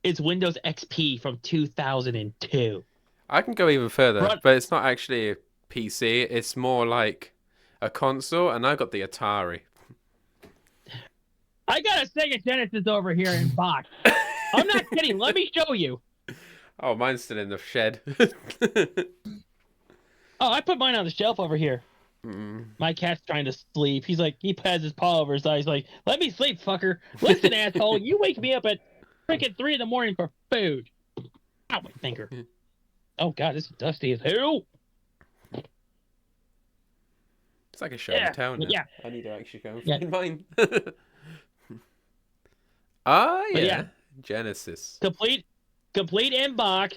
Speaker 1: It's Windows XP from 2002.
Speaker 2: I can go even further, but it's not actually a PC. It's more like a console, and I got the Atari.
Speaker 1: I got a Sega Genesis over here in box. I'm not kidding. Let me show you.
Speaker 2: Oh, mine's still in the shed.
Speaker 1: Oh, I put mine on the shelf over here. My cat's trying to sleep. He has his paw over his eye. He's like, "Let me sleep, fucker. Listen, asshole, you wake me up at freaking 3 a.m. for food." Ow, my finger. Oh, God, this is dusty as hell.
Speaker 2: It's like a show and tell now.
Speaker 1: Yeah.
Speaker 2: I need to actually go and find mine. Ah, yeah. Genesis.
Speaker 1: Complete inbox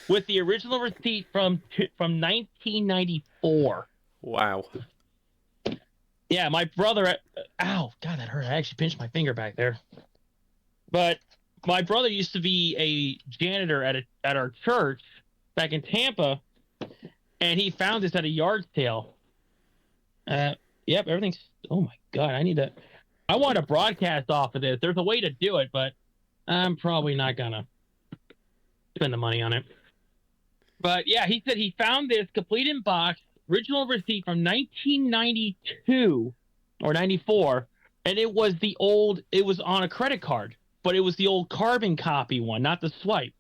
Speaker 1: with the original receipt from 1994.
Speaker 2: Wow.
Speaker 1: Yeah, my brother. Ow, God, that hurt. I actually pinched my finger back there. But my brother used to be a janitor at our church back in Tampa, and he found this at a yard sale. Yep, everything's. Oh my God, I want to broadcast off of this. There's a way to do it, but I'm probably not gonna spend the money on it. But yeah, he said he found this complete in box, original receipt from 1992 or 94, and it was on a credit card, but it was the old carbon copy one, not the swipe.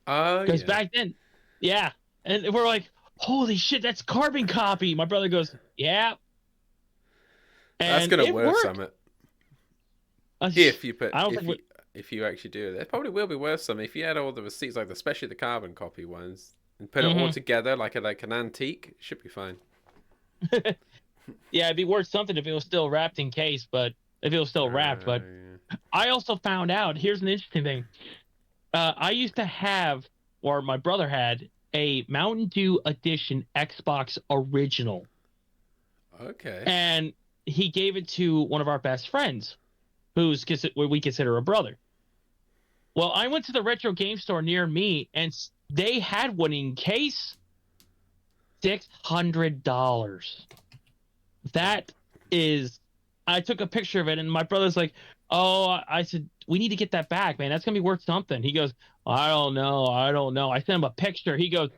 Speaker 2: Oh,
Speaker 1: because back then, yeah, and we're like, holy shit, that's carbon copy. My brother goes, yeah. And
Speaker 2: that's gonna worth something. If you actually do it, it probably will be worth something. If you had all the receipts, like especially the carbon copy ones, and put it all together like an antique, it should be fine.
Speaker 1: Yeah, it'd be worth something if it was still wrapped in case, but if it was still wrapped. But yeah. I also found out, here's an interesting thing. I used to have, or my brother had, a Mountain Dew Edition Xbox Original.
Speaker 2: Okay.
Speaker 1: And he gave it to one of our best friends. what we consider a brother. Well, I went to the retro game store near me, and they had one in case. $600. That is, I took a picture of it, and my brother's like, "Oh," I said, "We need to get that back, man. That's gonna be worth something." He goes, "I don't know. I sent him a picture. He goes,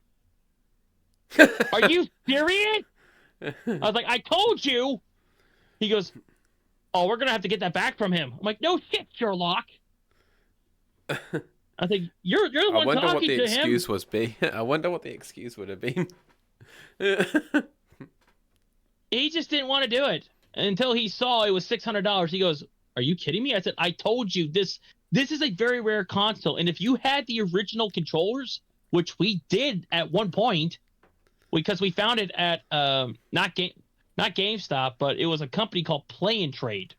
Speaker 1: "Are you serious?" I was like, "I told you." He goes, "Oh, we're gonna have to get that back from him." I'm like, "No shit, Sherlock." I think you're the one
Speaker 2: wonder what
Speaker 1: talking
Speaker 2: the
Speaker 1: to him.
Speaker 2: excuse was be. I wonder what the excuse would have been.
Speaker 1: He just didn't want to do it until he saw it was $600. He goes, "Are you kidding me?" I said, "I told you this. This is a very rare console, and if you had the original controllers, which we did at one point, because we found it at not GameStop, but it was a company called Play and Trade,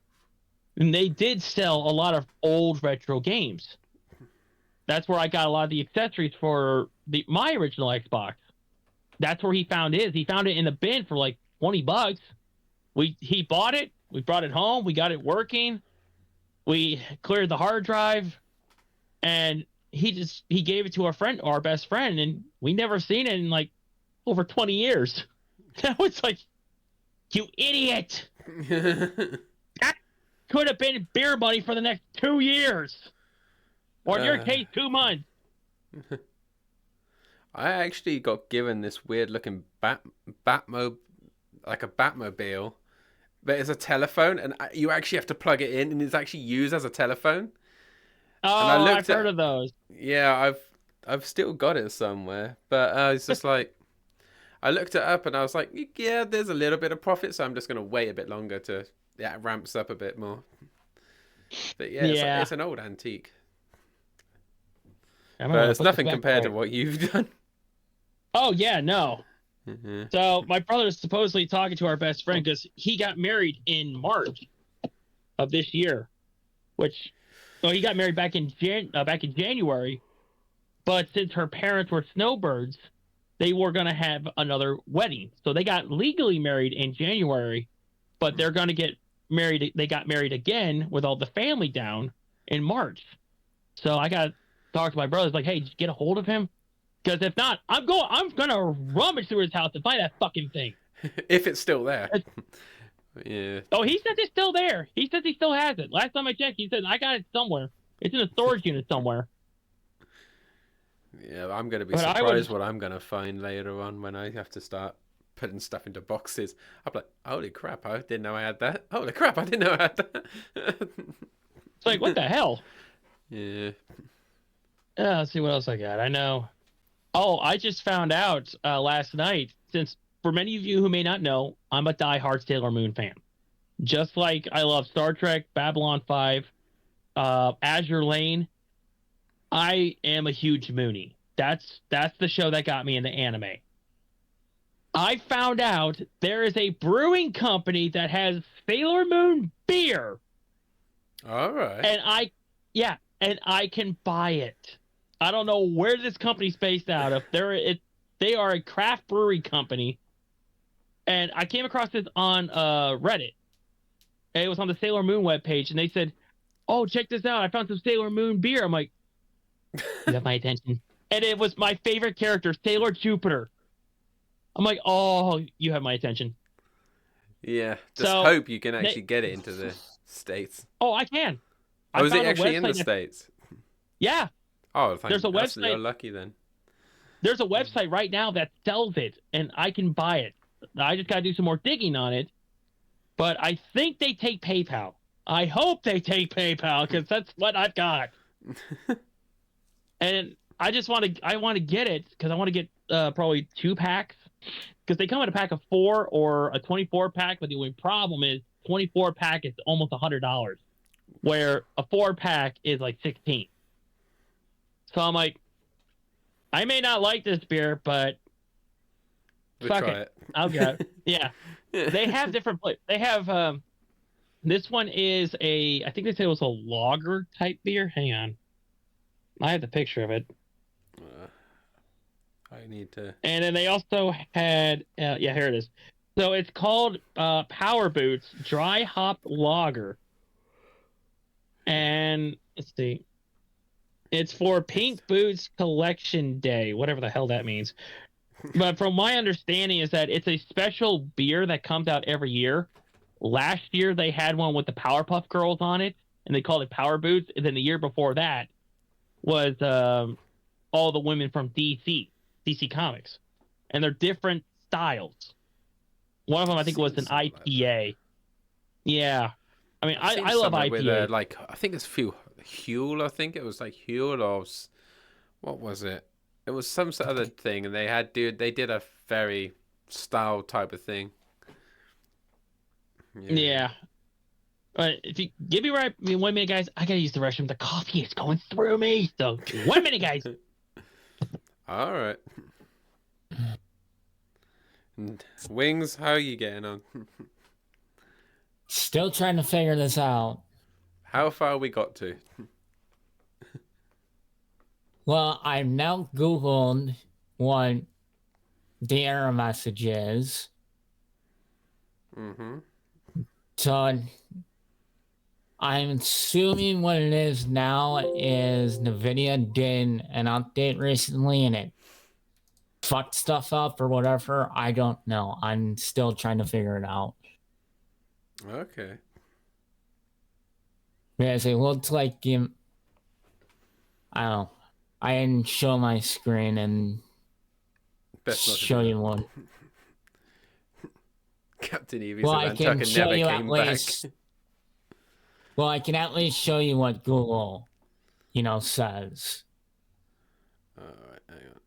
Speaker 1: and they did sell a lot of old retro games. That's where I got a lot of the accessories for my original Xbox. That's where he found his. He found it in a bin for like $20. He bought it. We brought it home. We got it working. We cleared the hard drive, and he gave it to our best friend, and we never seen it in like over 20 years. That was like, you idiot! That could have been beer money for the next 2 years, or in your case, 2 months.
Speaker 2: I actually got given this weird looking Batmobile, but it's a telephone, and you actually have to plug it in, and it's actually used as a telephone.
Speaker 1: Oh, I've heard of those.
Speaker 2: Yeah, I've still got it somewhere, but it's just like, I looked it up, and I was like, yeah, there's a little bit of profit, so I'm just gonna wait a bit longer to it ramps up a bit more. But yeah, it's an old antique. But it's nothing compared to what you've done.
Speaker 1: Oh yeah, no. Mm-hmm. So my brother is supposedly talking to our best friend because he got married in March of this year, he got married back in January, but since her parents were snowbirds, they were gonna have another wedding. So they got legally married in January, but they're gonna get married. They got married again with all the family down in March. So I got to talk to my brother. It's like, hey, did you get a hold of him? Because if not, I'm gonna rummage through his house to find that fucking thing.
Speaker 2: If it's still there. Yeah.
Speaker 1: Oh, he says it's still there. He says he still has it. Last time I checked, he said I got it somewhere. It's in a storage unit somewhere.
Speaker 2: Yeah, I'm gonna be surprised what I'm gonna find later on when I have to start putting stuff into boxes. I'm like, holy crap! I didn't know I had that. Holy crap! I didn't know I had that.
Speaker 1: It's like, what the hell?
Speaker 2: Yeah.
Speaker 1: Let's see what else I got. I know. Oh, I just found out last night, since for many of you who may not know, I'm a diehard Sailor Moon fan. Just like I love Star Trek, Babylon 5, Azure Lane, I am a huge Moonie. That's the show that got me into anime. I found out there is a brewing company that has Sailor Moon beer.
Speaker 2: All right.
Speaker 1: And I can buy it. I don't know where this company's based out of. They are a craft brewery company, and I came across this on Reddit. And it was on the Sailor Moon webpage, and they said, "Oh, check this out! I found some Sailor Moon beer." I'm like, "You have my attention." And it was my favorite character, Sailor Jupiter. I'm like, "Oh, you have my attention."
Speaker 2: Yeah, just hope you can actually get it into the States.
Speaker 1: Oh, I can.
Speaker 2: Oh, is it actually in the States?
Speaker 1: Yeah.
Speaker 2: Oh,
Speaker 1: there's a website.
Speaker 2: You're lucky then.
Speaker 1: There's a website right now that sells it, and I can buy it. I just got to do some more digging on it. But I think they take PayPal. I hope they take PayPal, because that's what I've got. And I want to get it, because I want to get probably 2 packs. Because they come in a pack of 4 or a 24 pack, but the only problem is 24 pack is almost $100, where a 4 pack is like $16. So I'm like, I may not like this beer, but fuck it. I'll get it. Yeah. They have different flavors. They have this one is I think they said it was a lager type beer. Hang on. I have the picture of it.
Speaker 2: I need to.
Speaker 1: And then they also had here it is. So it's called Power Boots Dry Hop Lager. And let's see. It's for Pink Boots Collection Day, whatever the hell that means. But from my understanding is that it's a special beer that comes out every year. Last year they had one with the Powerpuff Girls on it, and they called it Power Boots. And then the year before that was all the women from DC Comics, and they're different styles. One of them I think was an IPA. Yeah, I mean I love IPA.
Speaker 2: With, like I think it's Huel. I think it was like Huel or what was it? It was some sort of other thing, and they did a very style type of thing.
Speaker 1: Yeah. But if you give me 1 minute, guys, I gotta use the restroom. The coffee is going through me. So 1 minute, guys.
Speaker 2: All right. Wings, how are you getting on?
Speaker 3: Still trying to figure this out.
Speaker 2: How far we got to?
Speaker 3: Well, I've now Googled what the error message is.
Speaker 2: Mm-hmm.
Speaker 3: So I'm assuming what it is now is NVIDIA did an update recently and it fucked stuff up or whatever. I don't know. I'm still trying to figure it out.
Speaker 2: Okay.
Speaker 3: Because it looks like I don't know. I didn't show my screen and show you one.
Speaker 2: Captain Eevee
Speaker 3: well,
Speaker 2: said Nantucket never came back.
Speaker 3: Well, I can at least show you what Google, says.
Speaker 2: Alright, hang on.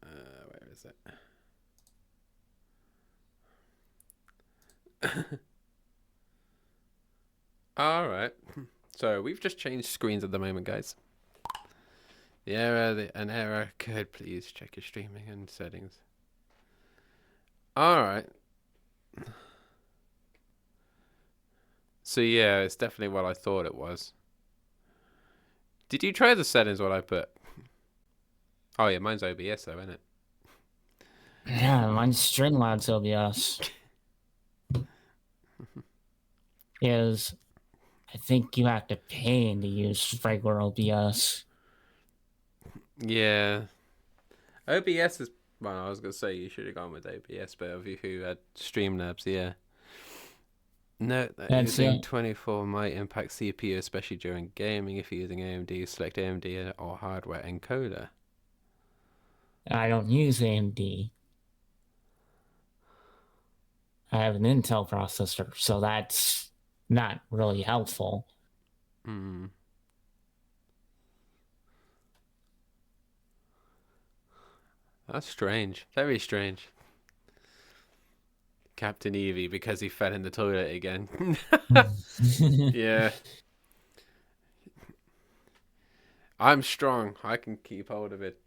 Speaker 2: Where is it? Alright. So, we've just changed screens at the moment, guys. An error occurred. Please check your streaming and settings. Alright. So yeah, it's definitely what I thought it was. Did you try the settings what I put? Oh yeah, mine's OBS though, isn't it?
Speaker 3: Yeah, mine's Streamlabs OBS. Is I think you have to pay to use regular OBS.
Speaker 2: Yeah. OBS is well, I was gonna say you should have gone with OBS, but of you who had Streamlabs, yeah. Note that using 24 might impact CPU, especially during gaming. If you're using AMD, select AMD or hardware encoder.
Speaker 3: I don't use AMD. I have an Intel processor, so that's not really helpful.
Speaker 2: Hmm. That's strange. Very strange. Captain Eevee because he fell in the toilet again. Yeah. I'm strong. I can keep hold of it.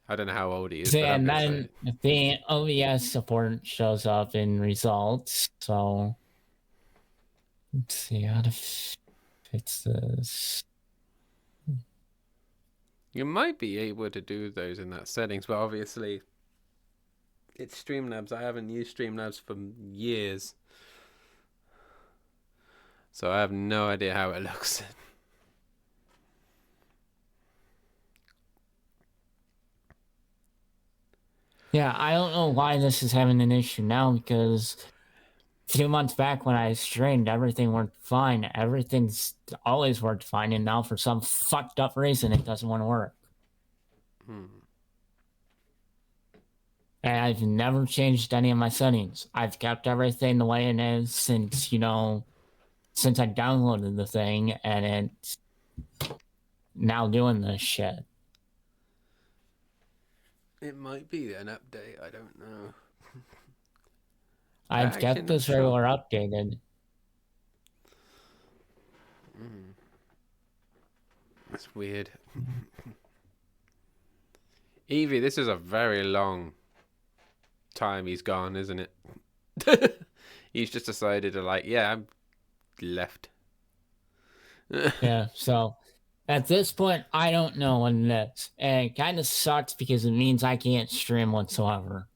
Speaker 2: I don't know how old he is.
Speaker 3: Yeah, and then the OBS support shows up in results. So let's see how to fix this.
Speaker 2: You might be able to do those in that settings, but obviously it's Streamlabs. I haven't used Streamlabs for years. So I have no idea how it looks.
Speaker 3: Yeah, I don't know why this is having an issue now, because a few months back when I streamed, everything worked fine. Everything's always worked fine, and now for some fucked up reason, it doesn't want to work. And I've never changed any of my settings. I've kept everything the way it is since I downloaded the thing, and it's now doing this shit.
Speaker 2: It might be an update. I don't know.
Speaker 3: I've kept this regular updated.
Speaker 2: That's weird. Eevee, this is a very long time he's gone, isn't it? He's just decided to I'm left.
Speaker 3: Yeah, so at this point, I don't know what it is. And it kind of sucks because it means I can't stream whatsoever.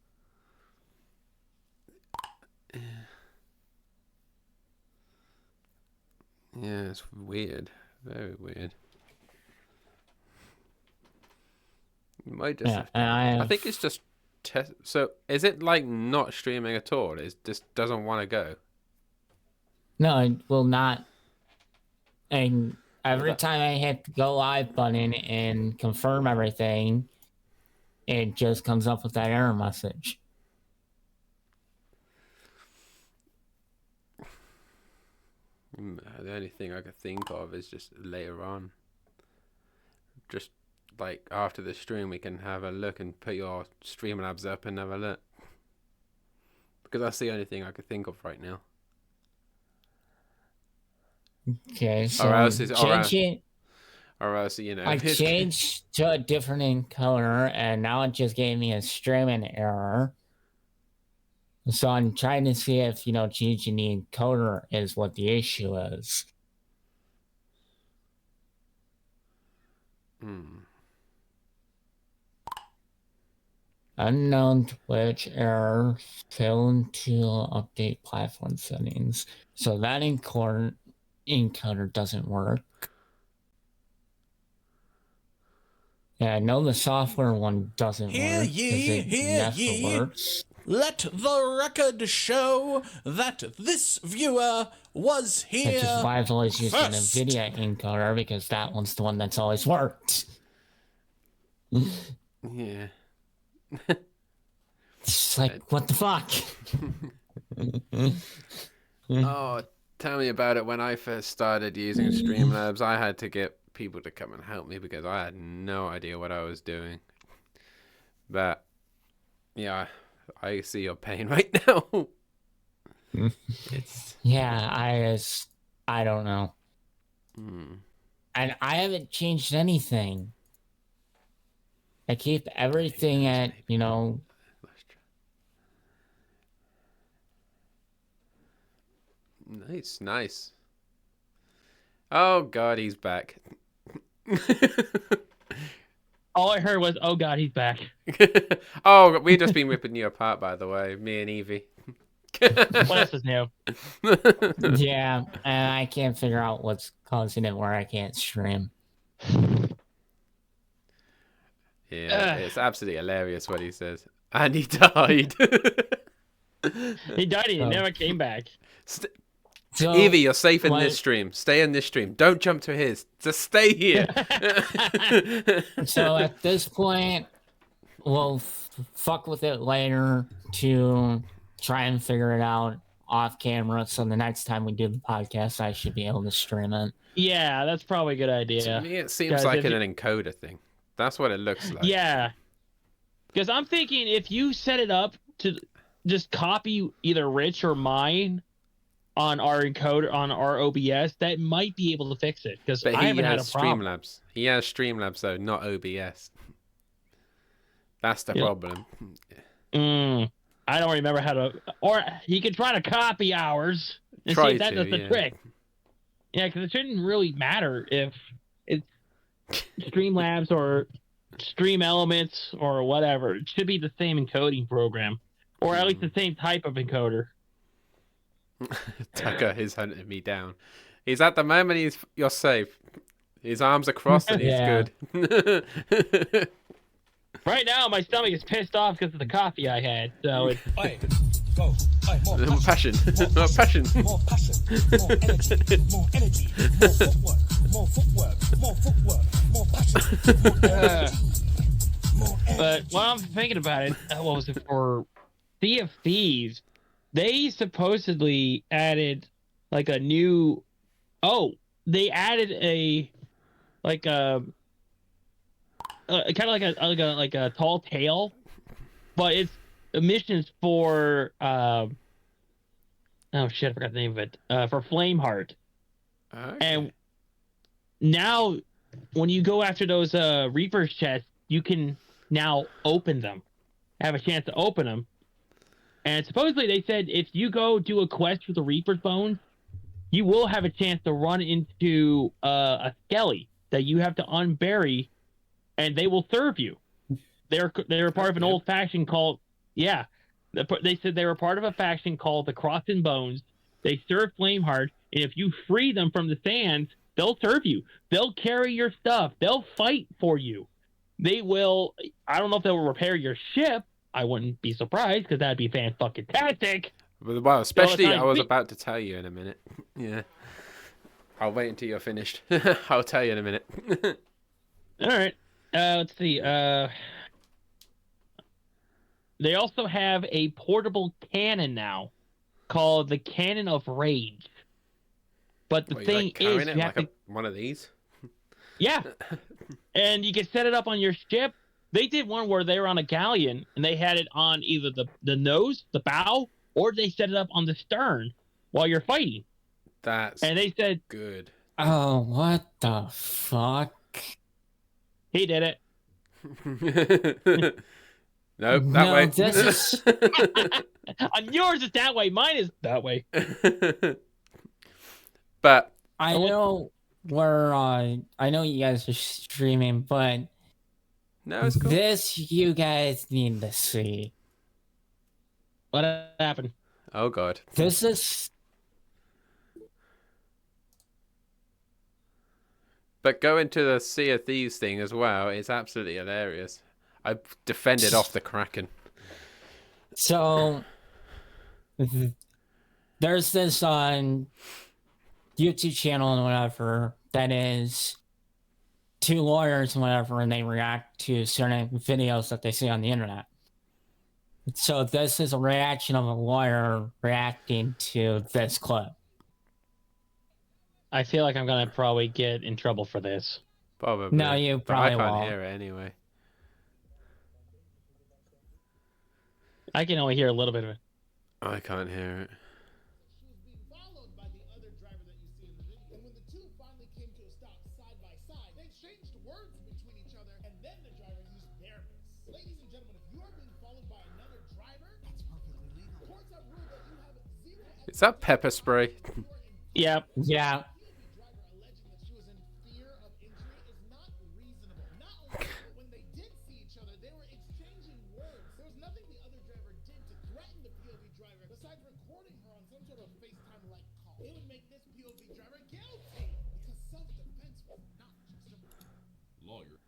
Speaker 2: Yeah, it's weird. Very weird. You might just.
Speaker 3: Yeah, and
Speaker 2: I think it's just test. So is it like not streaming at all? It just doesn't want to go.
Speaker 3: no, it will not. And every
Speaker 2: that-
Speaker 3: time I hit the go live button and confirm everything, it just comes up with that error message.
Speaker 2: The only thing I could think of is just later on. Just like after the stream, we can have a look and put your Streamlabs up and have a look. Because that's the only thing I could think of right now.
Speaker 3: Okay, so
Speaker 2: Or else, you know.
Speaker 3: I changed to a different encoder, and now it just gave me a streaming error. So I'm trying to see if, changing the encoder is what the issue is. Unknown Twitch error, failed to update platform settings. So that encoder doesn't work. Yeah, I know the software one doesn't
Speaker 4: Hear
Speaker 3: work.
Speaker 4: ye,
Speaker 3: It
Speaker 4: hear
Speaker 3: never
Speaker 4: ye.
Speaker 3: works.
Speaker 4: Let the record show that this viewer was
Speaker 3: Which
Speaker 4: here.
Speaker 3: is why I've always used an
Speaker 4: first.
Speaker 3: NVIDIA encoder, because that one's the one that's always worked.
Speaker 2: Yeah.
Speaker 3: It's like, what the fuck?
Speaker 2: Oh, tell me about it. When I first started using Streamlabs, I had to get people to come and help me because I had no idea what I was doing. But yeah, I see your pain right now. It's
Speaker 3: Yeah, I don't know.
Speaker 2: hmm.
Speaker 3: And I haven't changed anything. I keep everything at,
Speaker 2: Nice. Oh God, he's back.
Speaker 1: All I heard was, "Oh God, he's back."
Speaker 2: Oh, we've just been ripping you apart, by the way, me and Evie.
Speaker 1: What else is new?
Speaker 3: yeah, and I can't figure out what's causing it where I can't stream.
Speaker 2: Yeah, it's absolutely hilarious what he says. And he died.
Speaker 1: He died and he
Speaker 3: Oh.
Speaker 1: never came back.
Speaker 3: So,
Speaker 2: Evie, you're safe in
Speaker 3: what-
Speaker 2: this stream. Stay in this stream. Don't jump to his. Just stay here.
Speaker 3: So at this point, we'll fuck with it later to try and figure it out off camera. So the next time we do the podcast, I should be able to stream it.
Speaker 1: Yeah, that's probably a good
Speaker 2: To
Speaker 1: idea.
Speaker 2: me, it seems
Speaker 1: Guys,
Speaker 2: like
Speaker 1: if
Speaker 2: an encoder thing. That's what it looks like.
Speaker 1: Yeah, because I'm thinking if you set it up to just copy either Rich or mine on our encoder on our OBS, that might be able to fix it. Because
Speaker 2: But
Speaker 1: I
Speaker 2: he
Speaker 1: haven't had a
Speaker 2: has
Speaker 1: problem.
Speaker 2: Streamlabs. He has Streamlabs, though, not OBS. That's the
Speaker 1: Yeah.
Speaker 2: problem.
Speaker 1: I don't remember how to. Or he could try to copy ours and
Speaker 2: Try
Speaker 1: see if that
Speaker 2: to,
Speaker 1: does the
Speaker 2: yeah.
Speaker 1: trick. Yeah, because it shouldn't really matter if it's Streamlabs or Stream Elements or whatever. It should be the same encoding program, or at least the same type of encoder.
Speaker 2: Tucker is hunting me down. He's at the moment. You're safe. His arms are crossed and he's
Speaker 3: Yeah.
Speaker 2: good.
Speaker 1: Right now, my stomach is pissed off because of the coffee I had. So it's
Speaker 4: Oi, go. Oi,
Speaker 2: More passion. More passion.
Speaker 4: More passion, more energy, more energy, more footwork, more footwork, more passion, more energy, more energy.
Speaker 1: But while I'm thinking about it, what was it for Sea of Thieves? They supposedly added like a new. Oh, they added a like a kind of like a tall tale, but it's missions for oh shit, I forgot the name of it. For Flameheart.
Speaker 2: Okay.
Speaker 1: And now, when you go after those Reaper's chests, you can now open them. Have a chance to open them. And supposedly they said if you go do a quest for the Reaper's Bones, you will have a chance to run into a Skelly that you have to unbury, and they will serve you. They're part of an old faction called they said they were part of a faction called the Crossing Bones, They serve Flameheart, and if you free them from the sands, they'll serve you. They'll carry your stuff. They'll fight for you. They will. I don't know if they will repair your ship. I wouldn't be surprised because that'd be fan-fucking-tastic.
Speaker 2: Well, especially I was about to tell you in a minute. Yeah. I'll wait until you're finished. I'll tell you in a minute.
Speaker 1: All right. Let's see. They also have a portable cannon now called the Cannon of Rage. But the thing is, you have to...
Speaker 2: one of these?
Speaker 1: Yeah. And you can set it up on your ship. They did one where they were on a galleon, and they had it on either the nose, the bow, or they set it up on the stern while you're fighting. And they said,
Speaker 2: good.
Speaker 3: Oh, what the fuck?
Speaker 1: He did it.
Speaker 2: Nope, that way.
Speaker 3: This is...
Speaker 1: On yours is that way. Mine is that way.
Speaker 2: But
Speaker 3: I know I know you guys are streaming, but
Speaker 2: no, it's cool.
Speaker 3: This you guys need to see.
Speaker 1: What happened?
Speaker 2: Oh god.
Speaker 3: This is...
Speaker 2: But going to the Sea of Thieves thing as well is absolutely hilarious. I defended off the Kraken.
Speaker 3: So there's this on YouTube channel and whatever that is two lawyers and whatever, and they react to certain videos that they see on the internet. So this is a reaction of a lawyer reacting to this clip.
Speaker 1: I feel like I'm gonna probably get in trouble for this.
Speaker 2: Probably.
Speaker 3: No, you probably
Speaker 2: won't. I can't
Speaker 3: won't.
Speaker 2: hear it anyway.
Speaker 1: I can only hear a little bit of it.
Speaker 2: I can't hear it.
Speaker 4: She was being followed by the other driver that you see in the video. And when the two finally came to a stop side by side, they exchanged words between each other, and then the driver used their miss. Ladies and gentlemen, if you are being followed by another driver, that's perfectly legal. Courts have ruled that you have zero
Speaker 2: Is that pepper spray?
Speaker 1: Yeah.
Speaker 3: Yeah.
Speaker 4: driver alleging that she was in fear of injury is not reasonable. Not only that, but when they did see each other, they were exchanging words. There was nothing the other driver did to threaten the POV driver besides recording her on some sort of FaceTime-like call. It would make this POV driver guilty because self-defense was not justified. Lawyer.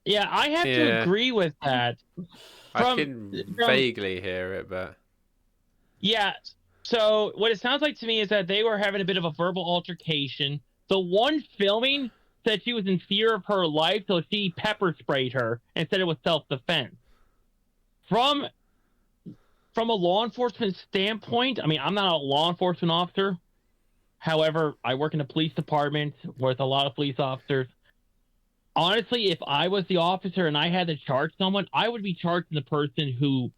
Speaker 1: Yeah, I have to agree with that.
Speaker 2: I can vaguely hear it, but
Speaker 1: yeah. So what it sounds like to me is that they were having a bit of a verbal altercation. The one filming said she was in fear of her life, so she pepper sprayed her and said it was self-defense. From a law enforcement standpoint, I mean, I'm not a law enforcement officer. However, I work in a police department with a lot of police officers. Honestly, if I was the officer and I had to charge someone, I would be charging the person who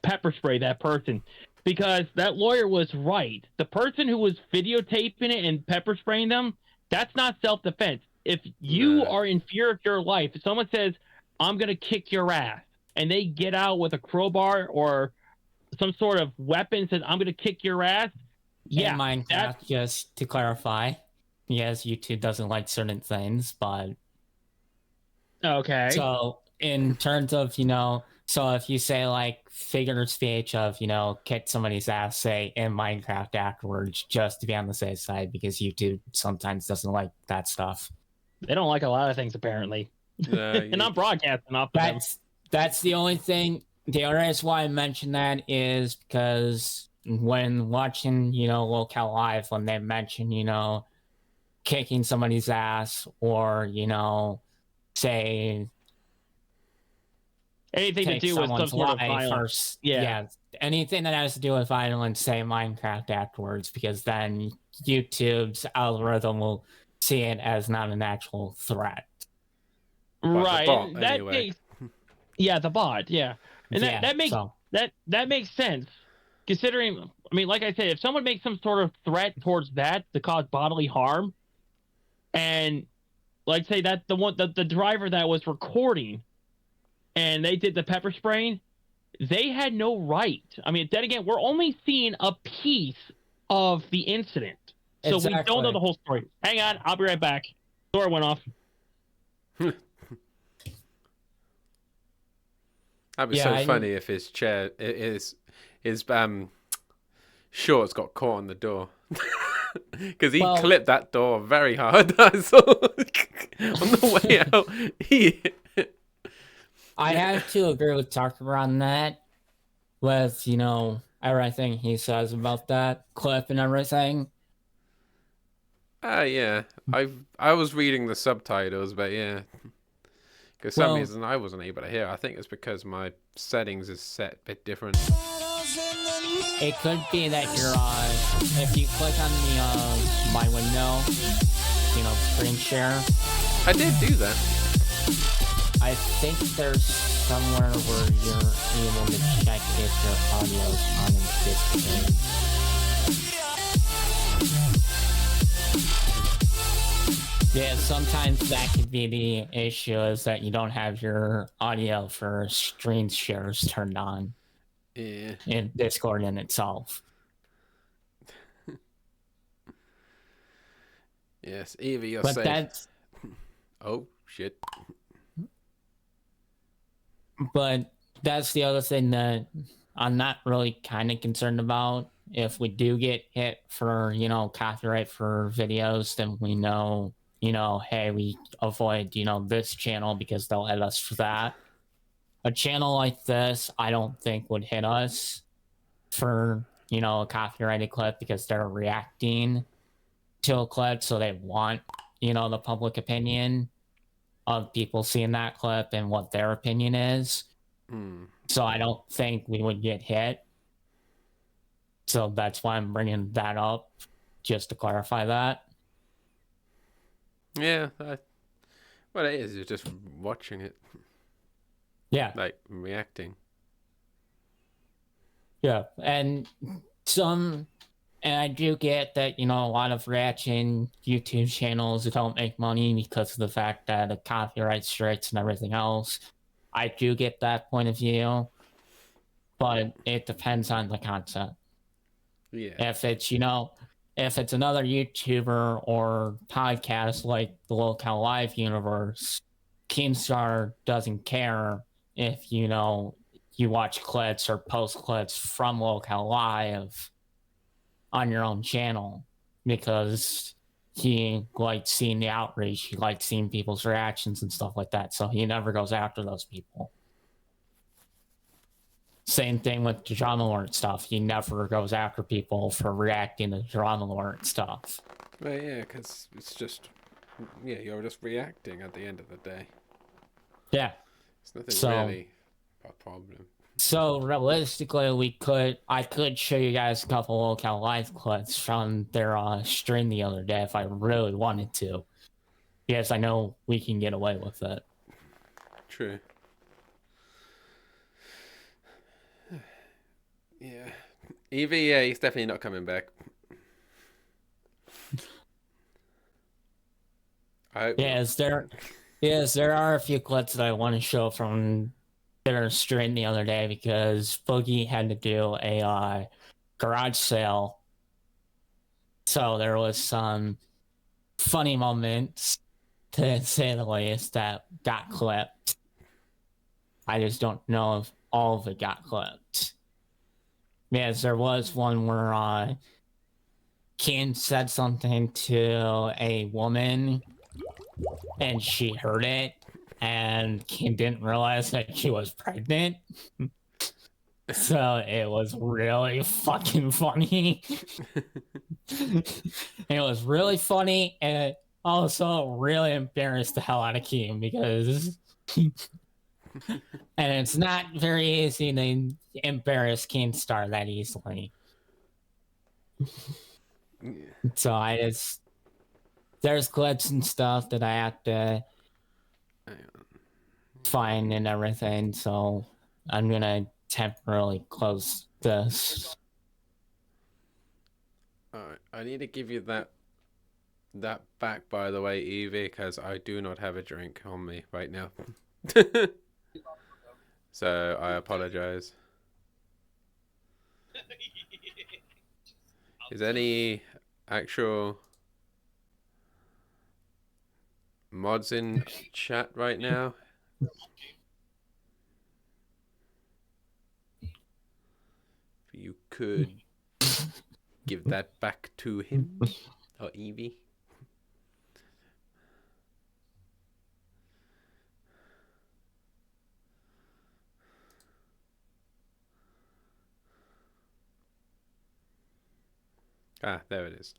Speaker 1: pepper sprayed that person. Because that lawyer was right. The person who was videotaping it and pepper spraying them, that's not self-defense. If you are in fear of your life, if someone says, I'm going to kick your ass, and they get out with a crowbar or some sort of weapon and says, I'm going to kick your ass, yeah.
Speaker 3: In Minecraft, just to clarify, yes, YouTube doesn't like certain things, but...
Speaker 1: Okay.
Speaker 3: So, in terms of, so if you say, like, figure of speech of, kick somebody's ass, say, in Minecraft afterwards, just to be on the safe side, because YouTube sometimes doesn't like that stuff.
Speaker 1: They don't like a lot of things, apparently. And I'm broadcasting off of them.
Speaker 3: That's the only thing. The only reason why I mentioned that is because when watching, Locale Live, when they mention, kicking somebody's ass or, say...
Speaker 1: anything to do with some sort of violence.
Speaker 3: Yeah, anything that has to do with violence, say Minecraft afterwards, because then YouTube's algorithm will see it as not an actual threat.
Speaker 1: Right.
Speaker 2: Bot,
Speaker 1: that
Speaker 2: anyway.
Speaker 1: makes, the bot, yeah. And
Speaker 3: Yeah,
Speaker 1: that makes sense. Considering, I mean, like I said, if someone makes some sort of threat towards that to cause bodily harm, and like say that the driver that was recording and they did the pepper spraying, they had no right. I mean, then again, we're only seeing a piece of the incident. So we don't know the whole story. Hang on, I'll be right back. Door went off.
Speaker 2: That'd be so funny if his chair, his shorts got caught on the door. Because he
Speaker 3: Well-
Speaker 2: clipped that door very hard. I saw on the way out.
Speaker 3: I have to agree with Tucker on that, with, you know, everything he says about that clip and everything.
Speaker 2: Yeah. I was reading the subtitles, but yeah. Because some
Speaker 3: Well-
Speaker 2: reason I wasn't able to hear. I think it's because my settings is set a bit different.
Speaker 3: It could be that you're, if you click on the, my window, you know, screen share,
Speaker 2: I did do that.
Speaker 3: I think there's somewhere where you're able to check if your audio is on in Discord. Yeah, sometimes that could be the issue, is that you don't have your audio for screen shares turned on
Speaker 2: Yeah.
Speaker 3: in Discord in itself.
Speaker 2: Yes, Evie, you're
Speaker 3: But
Speaker 2: safe.
Speaker 3: that's
Speaker 2: Oh shit.
Speaker 3: But that's the other thing that I'm not really kind of concerned about. If we do get hit for, you know, copyright for videos, then we know, you know, hey, we avoid, you know, this channel because they'll hit us for that. A channel like this, I don't think would hit us for, you know, a copyrighted clip, because they're reacting to a clip, so they want, you know, the public opinion of people seeing that clip and what their opinion is.
Speaker 2: Hmm.
Speaker 3: So I don't think we would get hit. So that's why I'm bringing that up, just to clarify that.
Speaker 2: Yeah. Well, it is. You're just watching it,
Speaker 3: Yeah,
Speaker 2: like reacting.
Speaker 3: yeah. And I do get that, you know, a lot of reaction YouTube channels don't make money because of the fact that the copyright strikes and everything else. I do get that point of view, but it depends on the content.
Speaker 2: Yeah.
Speaker 3: If it's, you know, if it's another YouTuber or podcast like the Locale Live universe, Keemstar doesn't care if, you know, you watch clips or post clips from Locale Live on your own channel, because he likes seeing the outreach, he likes seeing people's reactions and stuff like that. So he never goes after those people. Same thing with the Drama Lord stuff. He never goes after people for reacting to Drama Lord stuff.
Speaker 2: Well, yeah, because it's just, yeah, you're just reacting at the end of the day.
Speaker 3: Yeah.
Speaker 2: It's nothing
Speaker 3: So-
Speaker 2: really a problem.
Speaker 3: So realistically, I could show you guys a couple Locale Live clips from their stream the other day if I really wanted to. Yes, I know we can get away with it.
Speaker 2: True. Yeah. EVA is definitely not coming back. I hope not.
Speaker 3: Yes, there are a few clips that I want to show from their stream the other day, because Boogie had to do a garage sale. So there was some funny moments, to say the least, that got clipped. I just don't know if all of it got clipped. Yes, there was one where Ken said something to a woman and she heard it, and Ken didn't realize that she was pregnant. So it was really fucking funny. It was really funny, and it also really embarrassed the hell out of Ken, because and it's not very easy to embarrass Keemstar that easily. So there's clips and stuff that I have to find and everything, so I'm gonna temporarily close this.
Speaker 2: Alright, I need to give you that back, by the way, Evie, because I do not have a drink on me right now. So I apologize. Is any actual mods in chat right now? If you could give that back to him or Evie. Ah, there it is.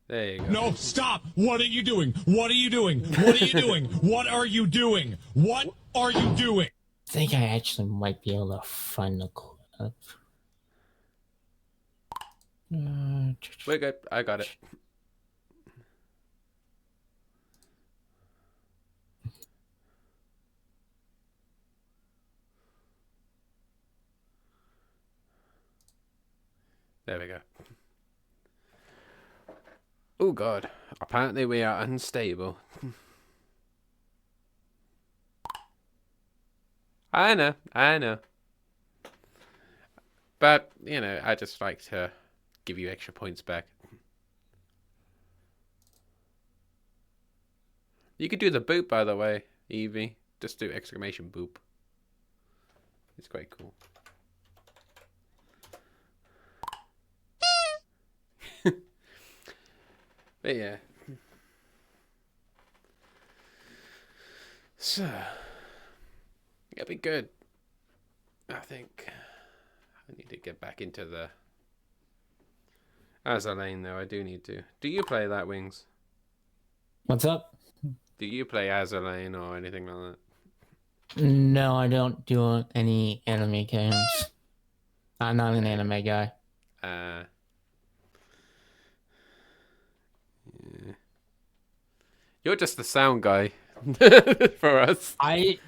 Speaker 2: There you go.
Speaker 5: No, stop! What are you doing? What are you doing? What are you doing? What are you doing? What are you doing?
Speaker 3: I think I actually might be able to find the clip.
Speaker 2: We're good. I got it. There we go. Oh god. Apparently we are unstable. I know. But, you know, I just like to give you extra points back. You could do the boop, by the way, Evie. Just do exclamation boop. It's quite cool. But yeah. So, it'll be good. I think I need to get back into the Azur Lane, though. I do need to. Do you play that, Wings?
Speaker 3: What's up?
Speaker 2: Do you play Azur Lane or anything like
Speaker 3: No, I don't do any anime games. I'm not an anime guy.
Speaker 2: that? Yeah. You're just the sound guy for us. I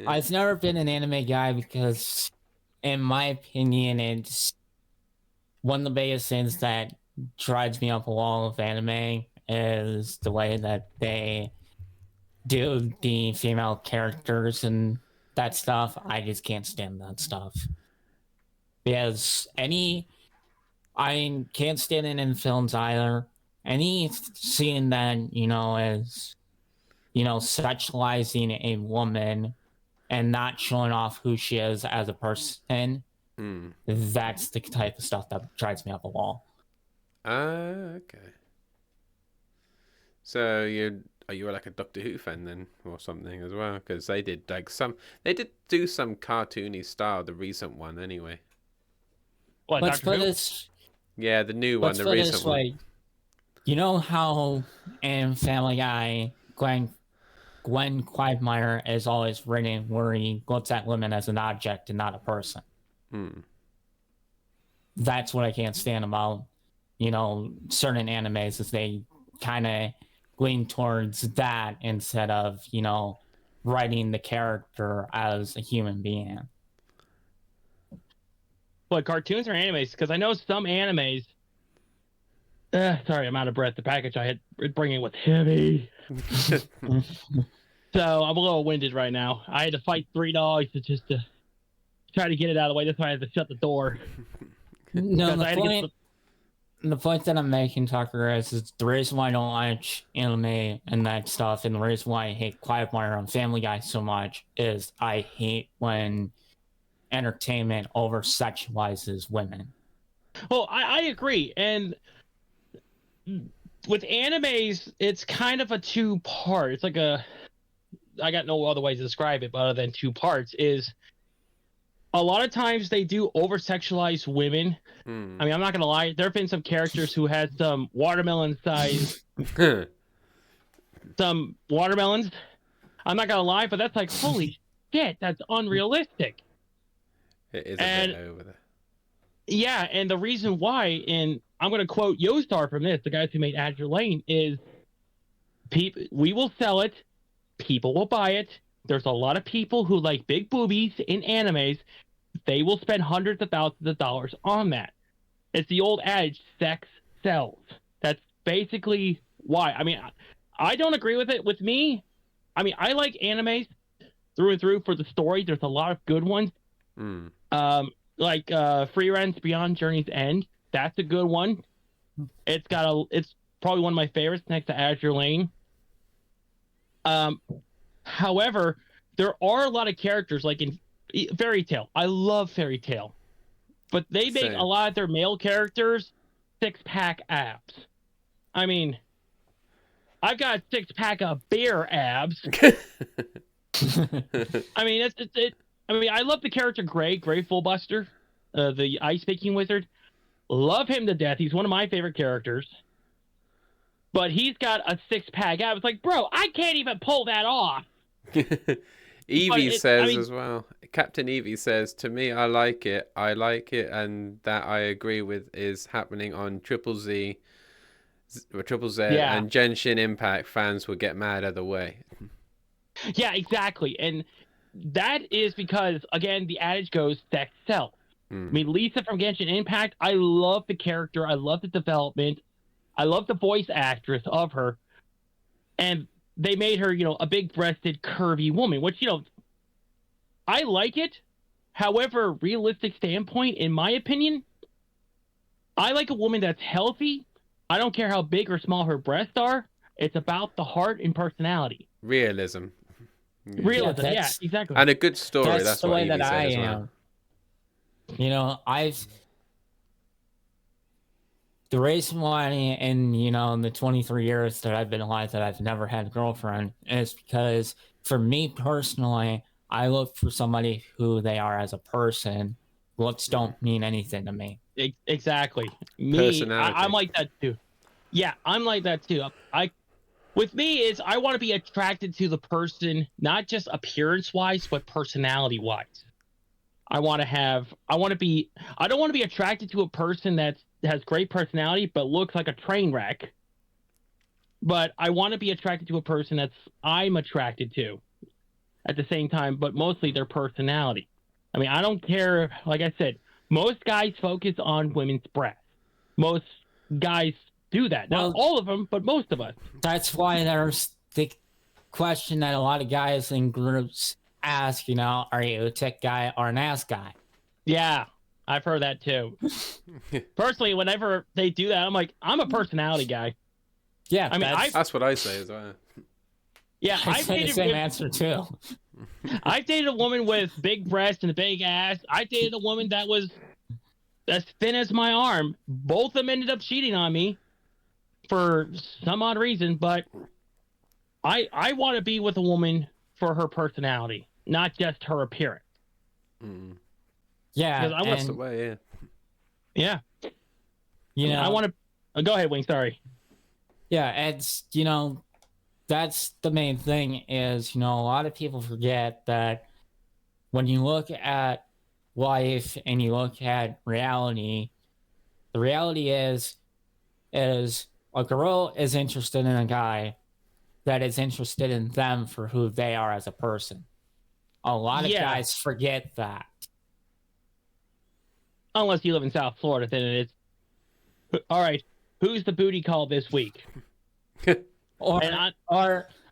Speaker 3: I've never been an anime guy because, in my opinion, it's one of the biggest things that drives me up a wall of anime is the way that they do the female characters and that stuff. I just can't stand that stuff. Because I can't stand it in films either. Any scene that, is, sexualizing a woman and not showing off who she is as a person, that's the type of stuff that drives me up a wall.
Speaker 2: Okay. So you were like a Doctor Who fan then, or something as well, because they did do some cartoony style, the recent one anyway.
Speaker 1: What,
Speaker 3: Let's
Speaker 1: Doctor
Speaker 3: put
Speaker 1: Who?
Speaker 3: this.
Speaker 2: Yeah, the new one,
Speaker 3: Let's
Speaker 2: the
Speaker 3: put it
Speaker 2: recent
Speaker 3: this
Speaker 2: one.
Speaker 3: way. You know how in Family Guy, Gwen Quagmire is always written where he looks at women as an object and not a person. That's what I can't stand about, certain animes is they kind of lean towards that instead of, writing the character as a human being.
Speaker 1: What, cartoons or animes? Because I know some animes. Sorry, I'm out of breath. The package I had bringing was heavy. So I'm a little winded right now. I had to fight 3 dogs to try to get it out of the way. That's why I had to shut the door.
Speaker 3: No,
Speaker 1: Because I had to get
Speaker 3: the point that I'm making, Tucker, is the reason why I don't watch anime and that stuff, and the reason why I hate Quagmire on Family Guy so much is I hate when entertainment over-sexualizes women.
Speaker 1: Well, I agree. And with animes, it's kind of a 2-part. It's like I got no other way to describe it other than 2 parts. Is a lot of times they do over-sexualize women. I mean, I'm not going to lie. There have been some characters who had some watermelon size, some watermelons. I'm not going to lie, but that's like, holy shit, that's unrealistic.
Speaker 2: It is a bit over there.
Speaker 1: Yeah, and the reason why, and I'm going to quote Yostar from this, the guys who made Azur Lane, is we will sell it, people will buy it. There's a lot of people who like big boobies in animes. They will spend hundreds of thousands of dollars on that. It's the old adage, sex sells. That's basically why. I mean, I don't agree with it. With me, I mean, I like animes through and through for the story. There's a lot of good ones. Like Frieren Beyond Journey's End. That's a good one. It's probably one of my favorites next to Azur Lane. However, there are a lot of characters like in Fairy Tale. I love Fairy Tale, but they make
Speaker 2: Same.
Speaker 1: a lot of their male characters 6-pack abs. I mean, I've got a 6-pack of bear abs. I mean, I mean, I love the character Gray Fullbuster, the ice-making wizard. Love him to death. He's one of my favorite characters. But he's got a 6-pack ab. It's like, bro, I can't even pull that off.
Speaker 2: Evie
Speaker 1: But
Speaker 2: says
Speaker 1: I mean-
Speaker 2: as well. Captain Evie says, to me, I like it. I like it, and that I agree with is happening on Triple Z,
Speaker 1: Yeah.
Speaker 2: and Genshin Impact fans will get mad either way.
Speaker 1: Yeah, exactly. And that is because, again, the adage goes, sex sells. I mean, Lisa from Genshin Impact, I love the character. I love the development. I love the voice actress of her. And they made her, a big-breasted, curvy woman, which, I like it. However, realistic standpoint, in my opinion, I like a woman that's healthy. I don't care how big or small her breasts are. It's about the heart and personality.
Speaker 2: Realism.
Speaker 1: Realism, yeah,
Speaker 3: that's-
Speaker 1: exactly.
Speaker 2: And a good story. That's
Speaker 3: the
Speaker 2: what
Speaker 3: way
Speaker 2: Evie
Speaker 3: that
Speaker 2: said
Speaker 3: I
Speaker 2: as well.
Speaker 3: am. The reason why in the 23 years that I've been alive that I've never had a girlfriend is because for me personally, I look for somebody who they are as a person. Looks don't mean anything to me.
Speaker 1: Exactly.
Speaker 2: Personality.
Speaker 1: I'm like that too. Yeah, I'm like that too. With me is I want to be attracted to the person, not just appearance wise, but personality wise. I don't want to be attracted to a person that has great personality but looks like a train wreck. But I want to be attracted to a person I'm attracted to at the same time, but mostly their personality. I mean, I don't care. Like I said, most guys focus on women's breasts. Most guys do that. Not
Speaker 3: Well-
Speaker 1: all of them, but most of us.
Speaker 3: That's why there's the question that a lot of guys in groups ask, are you a tech guy or an ass guy?
Speaker 1: Yeah, I've heard that too. Personally, whenever they do that, I'm like, I'm a personality guy.
Speaker 3: Yeah,
Speaker 1: I mean,
Speaker 2: That's what I say as well.
Speaker 1: Yeah,
Speaker 3: I
Speaker 1: I've
Speaker 3: say the
Speaker 1: dated,
Speaker 3: same answer too.
Speaker 1: I've dated a woman with big breasts and a big ass. I dated a woman that was as thin as my arm. Both of them ended up cheating on me for some odd reason, but I want to be with a woman for her personality, not just her appearance.
Speaker 3: Yeah,
Speaker 1: Because I want
Speaker 2: That's the
Speaker 3: and,
Speaker 2: way, yeah.
Speaker 1: Yeah, I want to. Go ahead, Wing. Sorry.
Speaker 3: Yeah, it's that's the main thing is a lot of people forget that when you look at life and you look at reality, the reality is a girl is interested in a guy that is interested in them for who they are as a person. A lot of
Speaker 1: Yeah.
Speaker 3: guys forget that.
Speaker 1: Unless you live in South Florida, then it's all right. Who's the booty call this week?
Speaker 3: Or
Speaker 1: And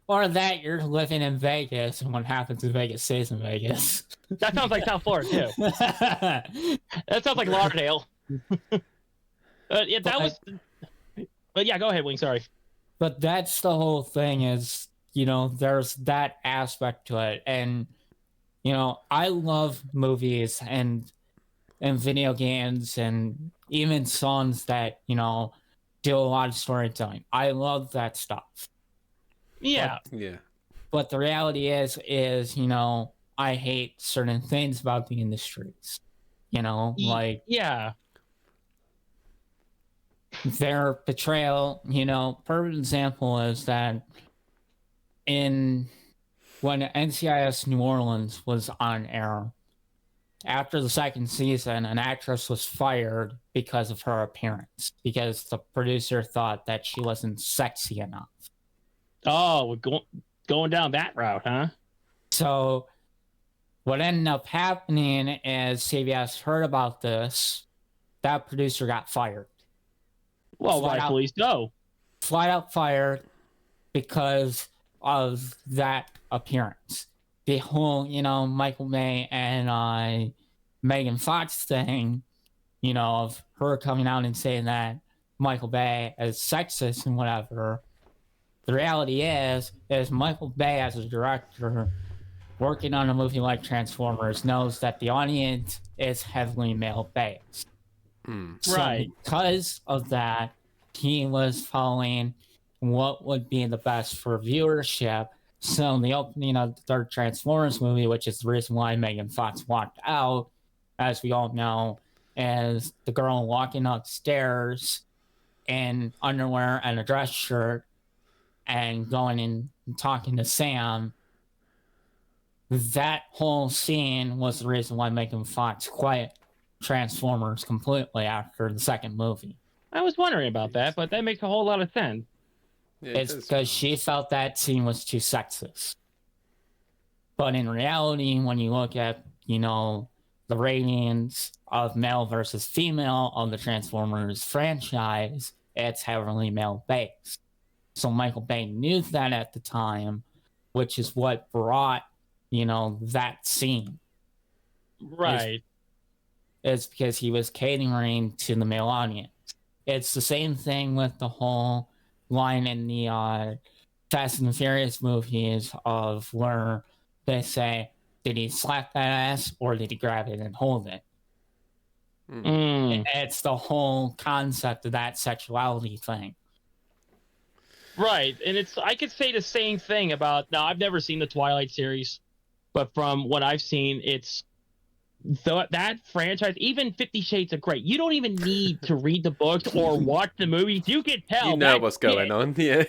Speaker 3: or that you're living in Vegas and what happens in Vegas stays in Vegas.
Speaker 1: that sounds like South Florida too. That sounds like Lauderdale. Yeah, that was. But yeah, go ahead, Wing. Sorry.
Speaker 3: But that's the whole thing is, there's that aspect to it. And, I love movies and video games and even songs that, do a lot of storytelling. I love that stuff.
Speaker 1: Yeah,
Speaker 2: Yeah.
Speaker 3: But the reality is, I hate certain things about the industries. Like
Speaker 1: yeah,
Speaker 3: their portrayal, perfect example is that when NCIS New Orleans was on air, after the second season, an actress was fired because of her appearance, because the producer thought that she wasn't sexy enough.
Speaker 1: Oh, we're going down that route, huh?
Speaker 3: So what ended up happening is CBS heard about this. That producer got fired.
Speaker 1: Well,
Speaker 3: Flat out.
Speaker 1: rightfully so.
Speaker 3: Flat out fired because of that appearance. The whole, Michael May and Megan Fox thing, of her coming out and saying that Michael Bay is sexist and whatever. The reality is Michael Bay as a director working on a movie like Transformers knows that the audience is heavily male-based. So
Speaker 1: Right.
Speaker 3: because of that, he was following what would be the best for viewership. So the opening of the third Transformers movie, which is the reason why Megan Fox walked out, as we all know, is the girl walking upstairs in underwear and a dress shirt and going and talking to Sam. That whole scene was the reason why Megan Fox quit Transformers completely after the second movie.
Speaker 1: I was wondering about that, but that makes a whole lot of sense.
Speaker 2: Yeah,
Speaker 3: It's because she felt that scene was too sexist. But in reality, when you look at, the ratings of male versus female of the Transformers franchise, it's heavily male based. So Michael Bay knew that at the time, which is what brought, that scene.
Speaker 1: Right.
Speaker 3: It's because he was catering to the male audience. It's the same thing with the whole line in the Fast and Furious movies of where they say, did he slap that ass or did he grab it and hold it?
Speaker 1: Mm.
Speaker 3: It's the whole concept of that sexuality thing.
Speaker 1: Right, and I could say the same thing about. Now, I've never seen the Twilight series, but from what I've seen, it's that franchise. Even 50 Shades of Grey. You don't even need to read the books or watch the movies. You can tell.
Speaker 2: You know
Speaker 1: that
Speaker 2: what's going
Speaker 1: kid-
Speaker 2: on, yeah.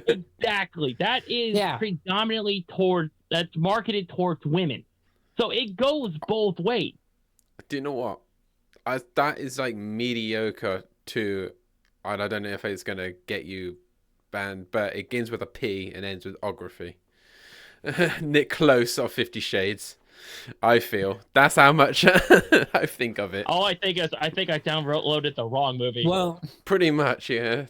Speaker 1: Exactly. That is predominantly that's marketed towards women. So it goes both ways.
Speaker 2: Do you know what? That is like mediocre to, and I don't know if it's going to get you banned, but it begins with a P and ends with ography. Nick Close of 50 Shades. I feel that's how much I think of it.
Speaker 1: All I think is I downloaded the wrong movie.
Speaker 3: Well,
Speaker 2: pretty much, yeah.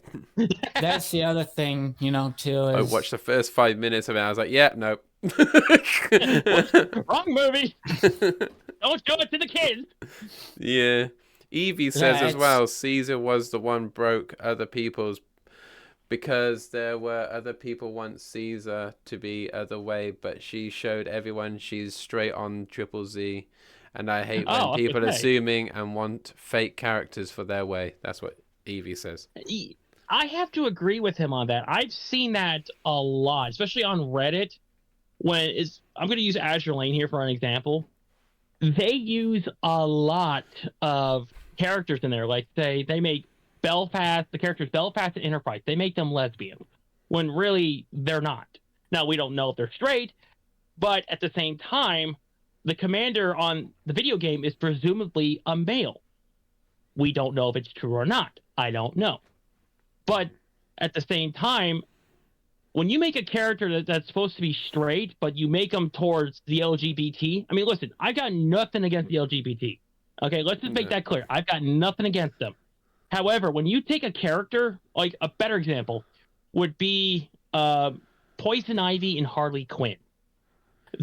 Speaker 3: That's the other thing, too.
Speaker 2: I
Speaker 3: Is
Speaker 2: watched the first 5 minutes of it. I was like, yeah, nope.
Speaker 1: Wrong movie. Don't show it to the kids.
Speaker 2: Yeah. Evie says as
Speaker 3: it's-
Speaker 2: well, Caesar was the one broke other people's because there were other people want Caesar to be other way, but she showed everyone she's straight on Triple Z. And I hate when people assuming and want fake characters for their way. That's what Evie says.
Speaker 1: I have to agree with him on that. I've seen that a lot, especially on Reddit. I'm going to use Azure Lane here for an example. They use a lot of characters in there. Like they make Belfast, the characters Belfast and Enterprise, they make them lesbians when really they're not. Now, we don't know if they're straight, but at the same time, the commander on the video game is presumably a male. We don't know if it's true or not. I don't know. But at the same time, when you make a character that's supposed to be straight, but you make them towards the LGBT, I mean, listen, I've got nothing against the LGBT. Okay, let's just make that clear. I've got nothing against them. However, when you take a character, like a better example would be Poison Ivy and Harley Quinn.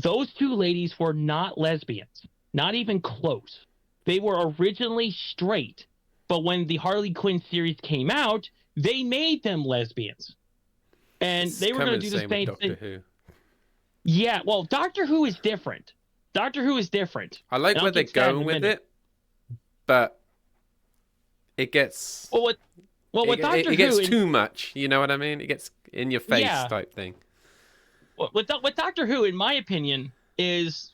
Speaker 1: Those two ladies were not lesbians, not even close. They were originally straight, but when the Harley Quinn series came out, they made them lesbians. And they were going to do the same thing.
Speaker 2: Doctor Who.
Speaker 1: Yeah, well, Doctor Who is different. Doctor Who is different.
Speaker 2: I like where they're going with it, but it gets
Speaker 1: with Doctor Who,
Speaker 2: it gets too much. You know what I mean? It gets in your face type thing.
Speaker 1: With Doctor Who, in my opinion, he's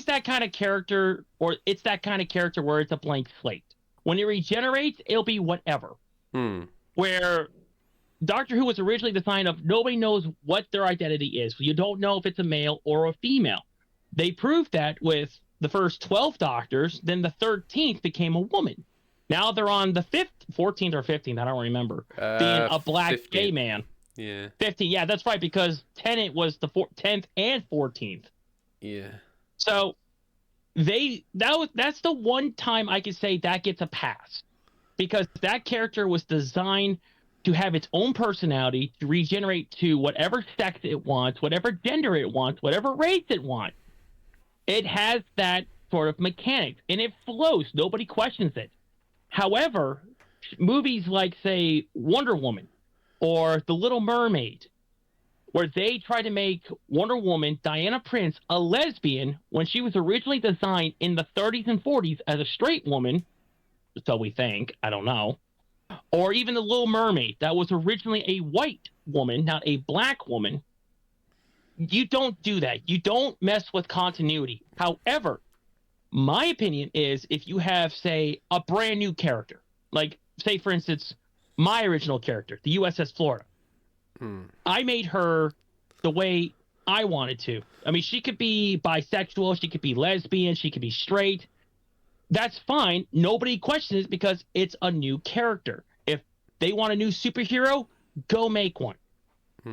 Speaker 1: that kind of character, or it's that kind of character where it's a blank slate. When it regenerates, it'll be whatever. Where Doctor Who was originally designed of nobody knows what their identity is. You don't know if it's a male or a female. They proved that with the first 12 Doctors, then the 13th became a woman. Now they're on the 14th or 15th, I don't remember, being a black
Speaker 2: 15th.
Speaker 1: gay man.
Speaker 2: Yeah.
Speaker 1: 15, yeah, that's right, because Tennant was the 10th and 14th.
Speaker 2: Yeah.
Speaker 1: So that's the one time I could say that gets a pass, because that character was designed to have its own personality, to regenerate to whatever sex it wants, whatever gender it wants, whatever race it wants. It has that sort of mechanics, and it flows. Nobody questions it. However, movies like, say, Wonder Woman or The Little Mermaid, where they tried to make Wonder Woman, Diana Prince, a lesbian when she was originally designed in the 30s and 40s as a straight woman. So we think. I don't know. Or even the Little Mermaid, that was originally a white woman, not a black woman. You don't do that. You don't mess with continuity. However, my opinion is if you have, say, a brand new character, like, say, for instance, my original character, the USS Florida. I made her the way I wanted to. I mean, she could be bisexual, she could be lesbian, she could be straight. That's fine. Nobody questions it because it's a new character. If they want a new superhero, go make one.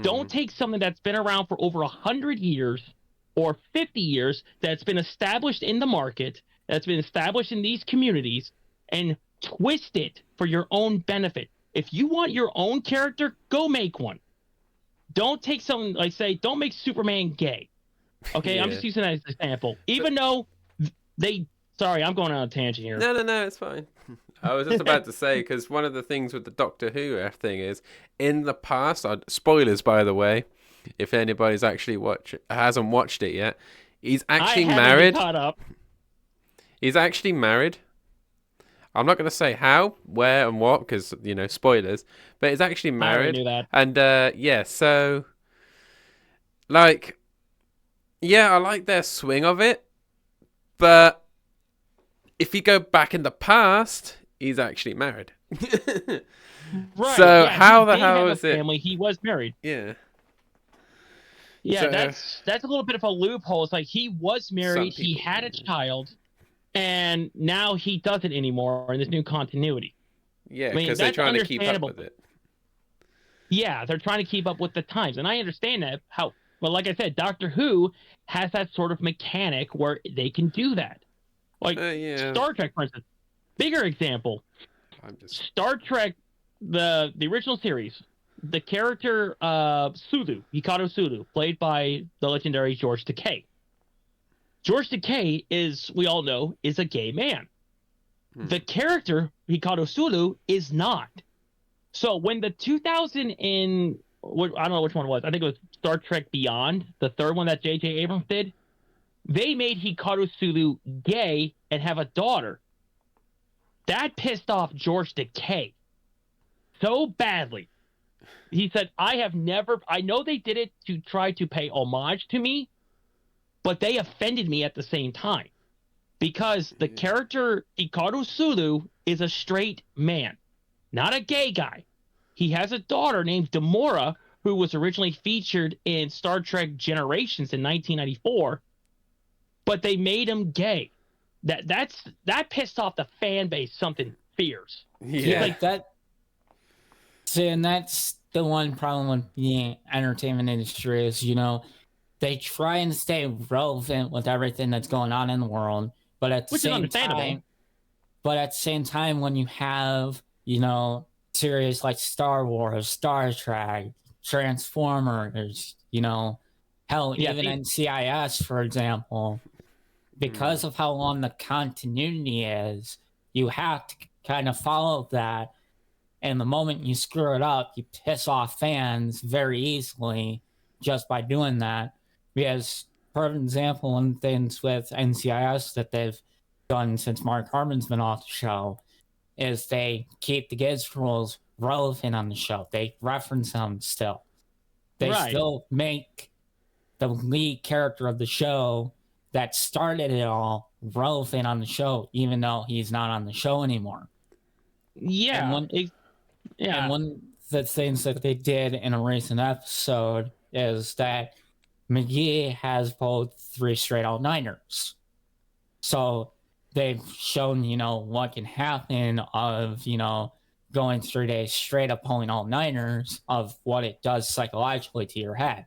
Speaker 1: Don't take something that's been around for over 100 years or 50 years, that's been established in the market, that's been established in these communities, and twist it for your own benefit. If you want your own character, go make one. Don't take something like, say, don't make Superman gay. Okay, I'm
Speaker 2: Yeah.
Speaker 1: just using that as an example. Even though they, sorry, I'm going on a tangent here.
Speaker 2: No, it's fine. I was just about to say, because one of the things with the Doctor Who thing is, in the past, spoilers by the way, if anybody's actually hasn't watched it yet, he's actually
Speaker 1: I haven't
Speaker 2: married.
Speaker 1: been caught up.
Speaker 2: He's actually married. I'm not going to say how, where, and what, because, spoilers. But he's actually
Speaker 1: I already
Speaker 2: married.
Speaker 1: knew that.
Speaker 2: And, yeah, so, like, yeah, I like their swing of it. But if you go back in the past, he's actually married.
Speaker 1: Right.
Speaker 2: So
Speaker 1: yeah,
Speaker 2: how
Speaker 1: he
Speaker 2: the
Speaker 1: did
Speaker 2: hell
Speaker 1: have a
Speaker 2: is it?
Speaker 1: family. He was married.
Speaker 2: Yeah.
Speaker 1: Yeah,
Speaker 2: So-
Speaker 1: that's a little bit of a loophole. It's like he was married,
Speaker 2: Some
Speaker 1: he
Speaker 2: people-
Speaker 1: had a child, and now he doesn't anymore in this new continuity.
Speaker 2: Yeah,
Speaker 1: I mean,
Speaker 2: because they're
Speaker 1: that's
Speaker 2: trying to keep up
Speaker 1: understandable.
Speaker 2: with it.
Speaker 1: Yeah, they're trying to keep up with the times, and I understand that. But like I said, Doctor Who has that sort of mechanic where they can do that. Like
Speaker 2: Yeah.
Speaker 1: Star Trek, for instance. Bigger example,
Speaker 2: I'm just...
Speaker 1: Star Trek, the original series, the character Sulu, Hikaru Sulu, played by the legendary George Takei. George Takei is, we all know, is a gay man. The character Hikaru Sulu is not. So when the 2000 in, I don't know which one it was, I think it was Star Trek Beyond, the third one that J.J. Abrams did, they made Hikaru Sulu gay and have a daughter. That pissed off George Takei so badly. He said, I know they did it to try to pay homage to me, but they offended me at the same time. Because the character Hikaru Sulu is a straight man, not a gay guy. He has a daughter named Gamora, who was originally featured in Star Trek Generations in 1994, but they made him gay. That pissed off the fan base something fierce.
Speaker 2: Yeah.
Speaker 3: Like that. See, and that's the one problem with the entertainment industry is, they try and stay relevant with everything that's going on in the world, but at the
Speaker 1: Which is
Speaker 3: same
Speaker 1: understandable.
Speaker 3: time, when you have, series like Star Wars, Star Trek, Transformers, hell,
Speaker 1: Yeah,
Speaker 3: even NCIS, for example, because of how long the continuity is, you have to kind of follow that. And the moment you screw it up, you piss off fans very easily just by doing that. Because, for example, one of the things with NCIS that they've done since Mark Harmon's been off the show is they keep the Giz rules relevant on the show. They reference them still. They
Speaker 1: Right.
Speaker 3: still make the lead character of the show that started it all relevant on the show, even though he's not on the show anymore.
Speaker 1: Yeah.
Speaker 3: And one-
Speaker 1: yeah.
Speaker 3: And one of the things that they did in a recent episode is that McGee has pulled 3 straight all-nighters. So they've shown, what can happen of, going 3 days straight of pulling all-nighters, of what it does psychologically to your head.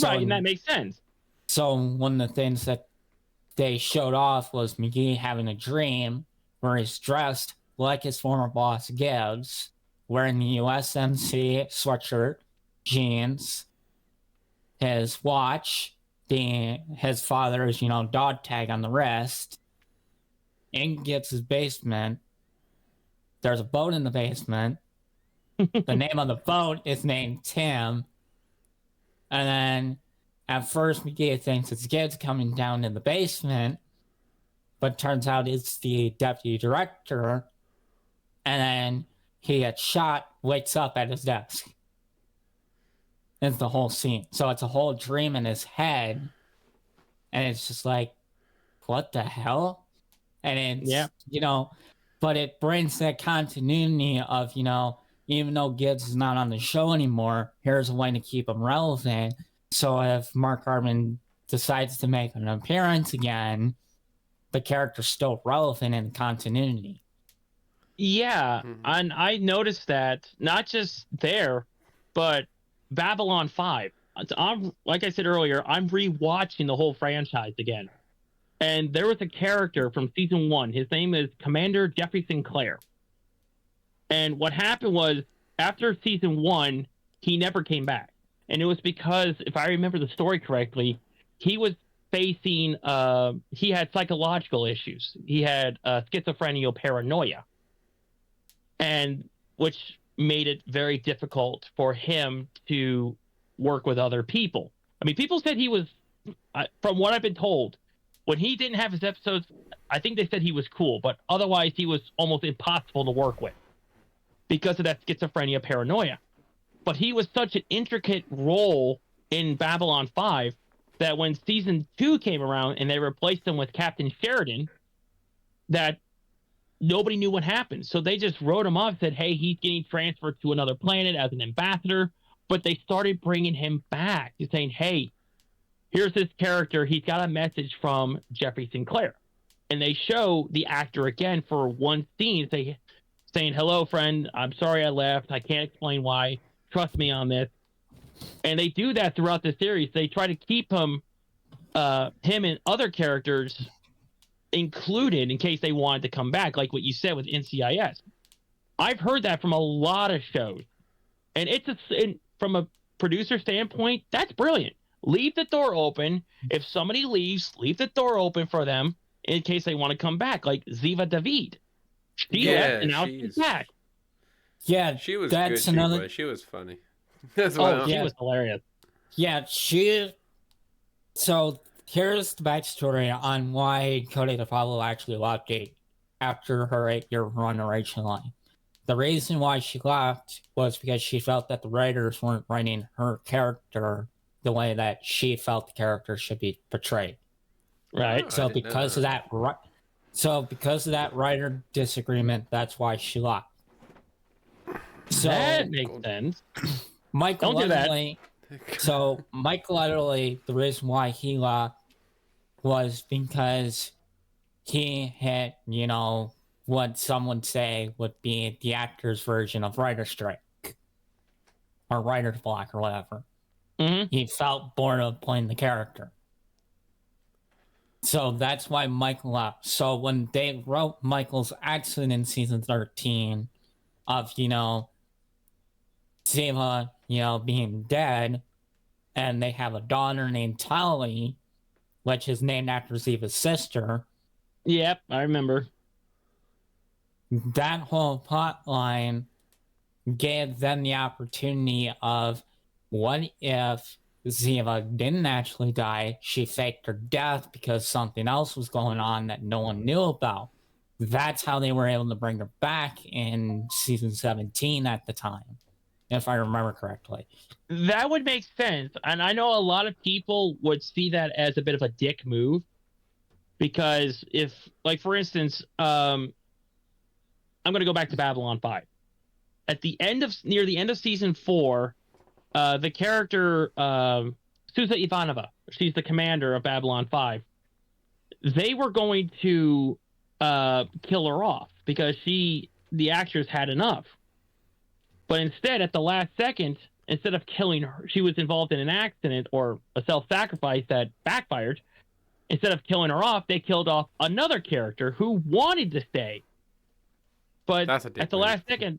Speaker 1: Right, and that makes sense.
Speaker 3: So one of the things that they showed off was McGee having a dream where he's dressed like his former boss Gibbs, wearing the USMC sweatshirt, jeans, his watch, his father's, dog tag on the wrist. In Gibbs' basement, there's a boat in the basement. The name of the boat is named Tim. And then at first, Miguel thinks it's Gibbs coming down in the basement, but turns out it's the deputy director. And then he gets shot, wakes up at his desk. It's the whole scene. So it's a whole dream in his head. And it's just like, what the hell? And it's, but it brings that continuity of, even though Gibbs is not on the show anymore, here's a way to keep him relevant. So if Mark Harmon decides to make an appearance again, the character's still relevant in continuity.
Speaker 1: Yeah, and I noticed that not just there, but Babylon 5. I'm, like I said earlier, I'm rewatching the whole franchise again. And there was a character from season 1. His name is Commander Jeffrey Sinclair. And what happened was, after season 1, he never came back. And it was because, if I remember the story correctly, he was facing, he had psychological issues. He had schizophrenia, paranoia. And which made it very difficult for him to work with other people. I mean, people said he was, from what I've been told, when he didn't have his episodes, I think they said he was cool, but otherwise he was almost impossible to work with because of that schizophrenia, paranoia. But he was such an intricate role in Babylon 5 that when season 2 came around and they replaced him with Captain Sheridan, that nobody knew what happened. So they just wrote him off, said, hey, he's getting transferred to another planet as an ambassador. But they started bringing him back, saying, hey, here's this character. He's got a message from Jeffrey Sinclair. And they show the actor again for one scene, saying, hello, friend. I'm sorry I left. I can't explain why. Trust me on this. And they do that throughout the series. They try to keep him and other characters included in case they wanted to come back, like what you said with NCIS. I've heard that from a lot of shows. And from a producer standpoint, that's brilliant. Leave the door open. If somebody leaves, leave the door open for them in case they want to come back, like Ziva David. She left and now she's back.
Speaker 3: Yeah,
Speaker 2: she was
Speaker 3: that's
Speaker 2: good.
Speaker 3: Another...
Speaker 2: She was funny.
Speaker 1: She was hilarious.
Speaker 3: Yeah, So here's the backstory on why Cody DePaulo actually left Gate after her 8-year run originally. The reason why she left was because she felt that the writers weren't writing her character the way that she felt the character should be portrayed.
Speaker 1: Right.
Speaker 3: So because of that writer disagreement, that's why she left. So
Speaker 1: that makes sense.
Speaker 3: Michael
Speaker 1: Don't do that.
Speaker 3: Udderly, so Michael Udderly, the reason why he left was because he had, what some would say would be the actor's version of writer's strike or writer's block or whatever.
Speaker 1: Mm-hmm.
Speaker 3: He felt bored of playing the character. So that's why Michael left. So when they wrote Michael's accident in season 13 of, Ziva, being dead, and they have a daughter named Tali, which is named after Ziva's sister.
Speaker 1: Yep, I remember.
Speaker 3: That whole plot line gave them the opportunity of, what if Ziva didn't actually die? She faked her death because something else was going on that no one knew about. That's how they were able to bring her back in season 17 at the time, if I remember correctly.
Speaker 1: That would make sense. And I know a lot of people would see that as a bit of a dick move. Because if, like, for instance, I'm going to go back to Babylon 5. Near the end of season 4, the character Susa Ivanova, she's the commander of Babylon 5. They were going to kill her off because the actress had enough. But instead, at the last second, instead of killing her, she was involved in an accident or a self-sacrifice that backfired. Instead of killing her off, they killed off another character who wanted to stay. But at the last second,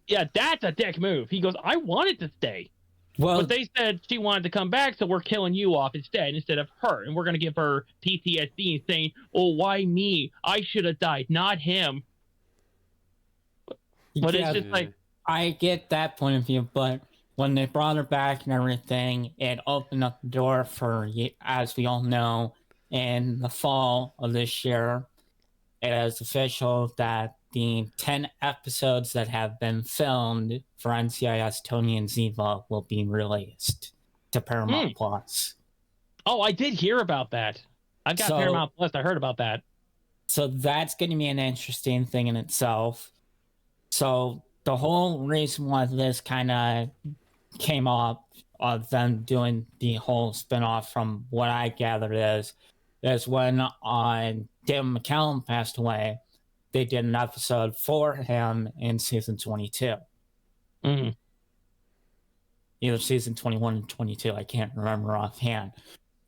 Speaker 1: yeah, that's a dick move. He goes, I wanted to stay.
Speaker 3: Well,
Speaker 1: but they said she wanted to come back, so we're killing you off instead of her. And we're going to give her PTSD and saying, oh, why me? I should have died, not him. But it's just like...
Speaker 3: I get that point of view, but when they brought her back and everything, it opened up the door for, as we all know, in the fall of this year, it is official that the 10 episodes that have been filmed for NCIS Tony and Ziva will be released to Paramount Plus.
Speaker 1: Oh, I did hear about that. I've got Paramount Plus. I heard about that.
Speaker 3: So that's going to be an interesting thing in itself. So the whole reason why this kind of came up of them doing the whole spinoff, from what I gathered, is when David McCallum passed away, they did an episode for him in season 22.
Speaker 1: Mm.
Speaker 3: Either season 21 and 22, I can't remember offhand.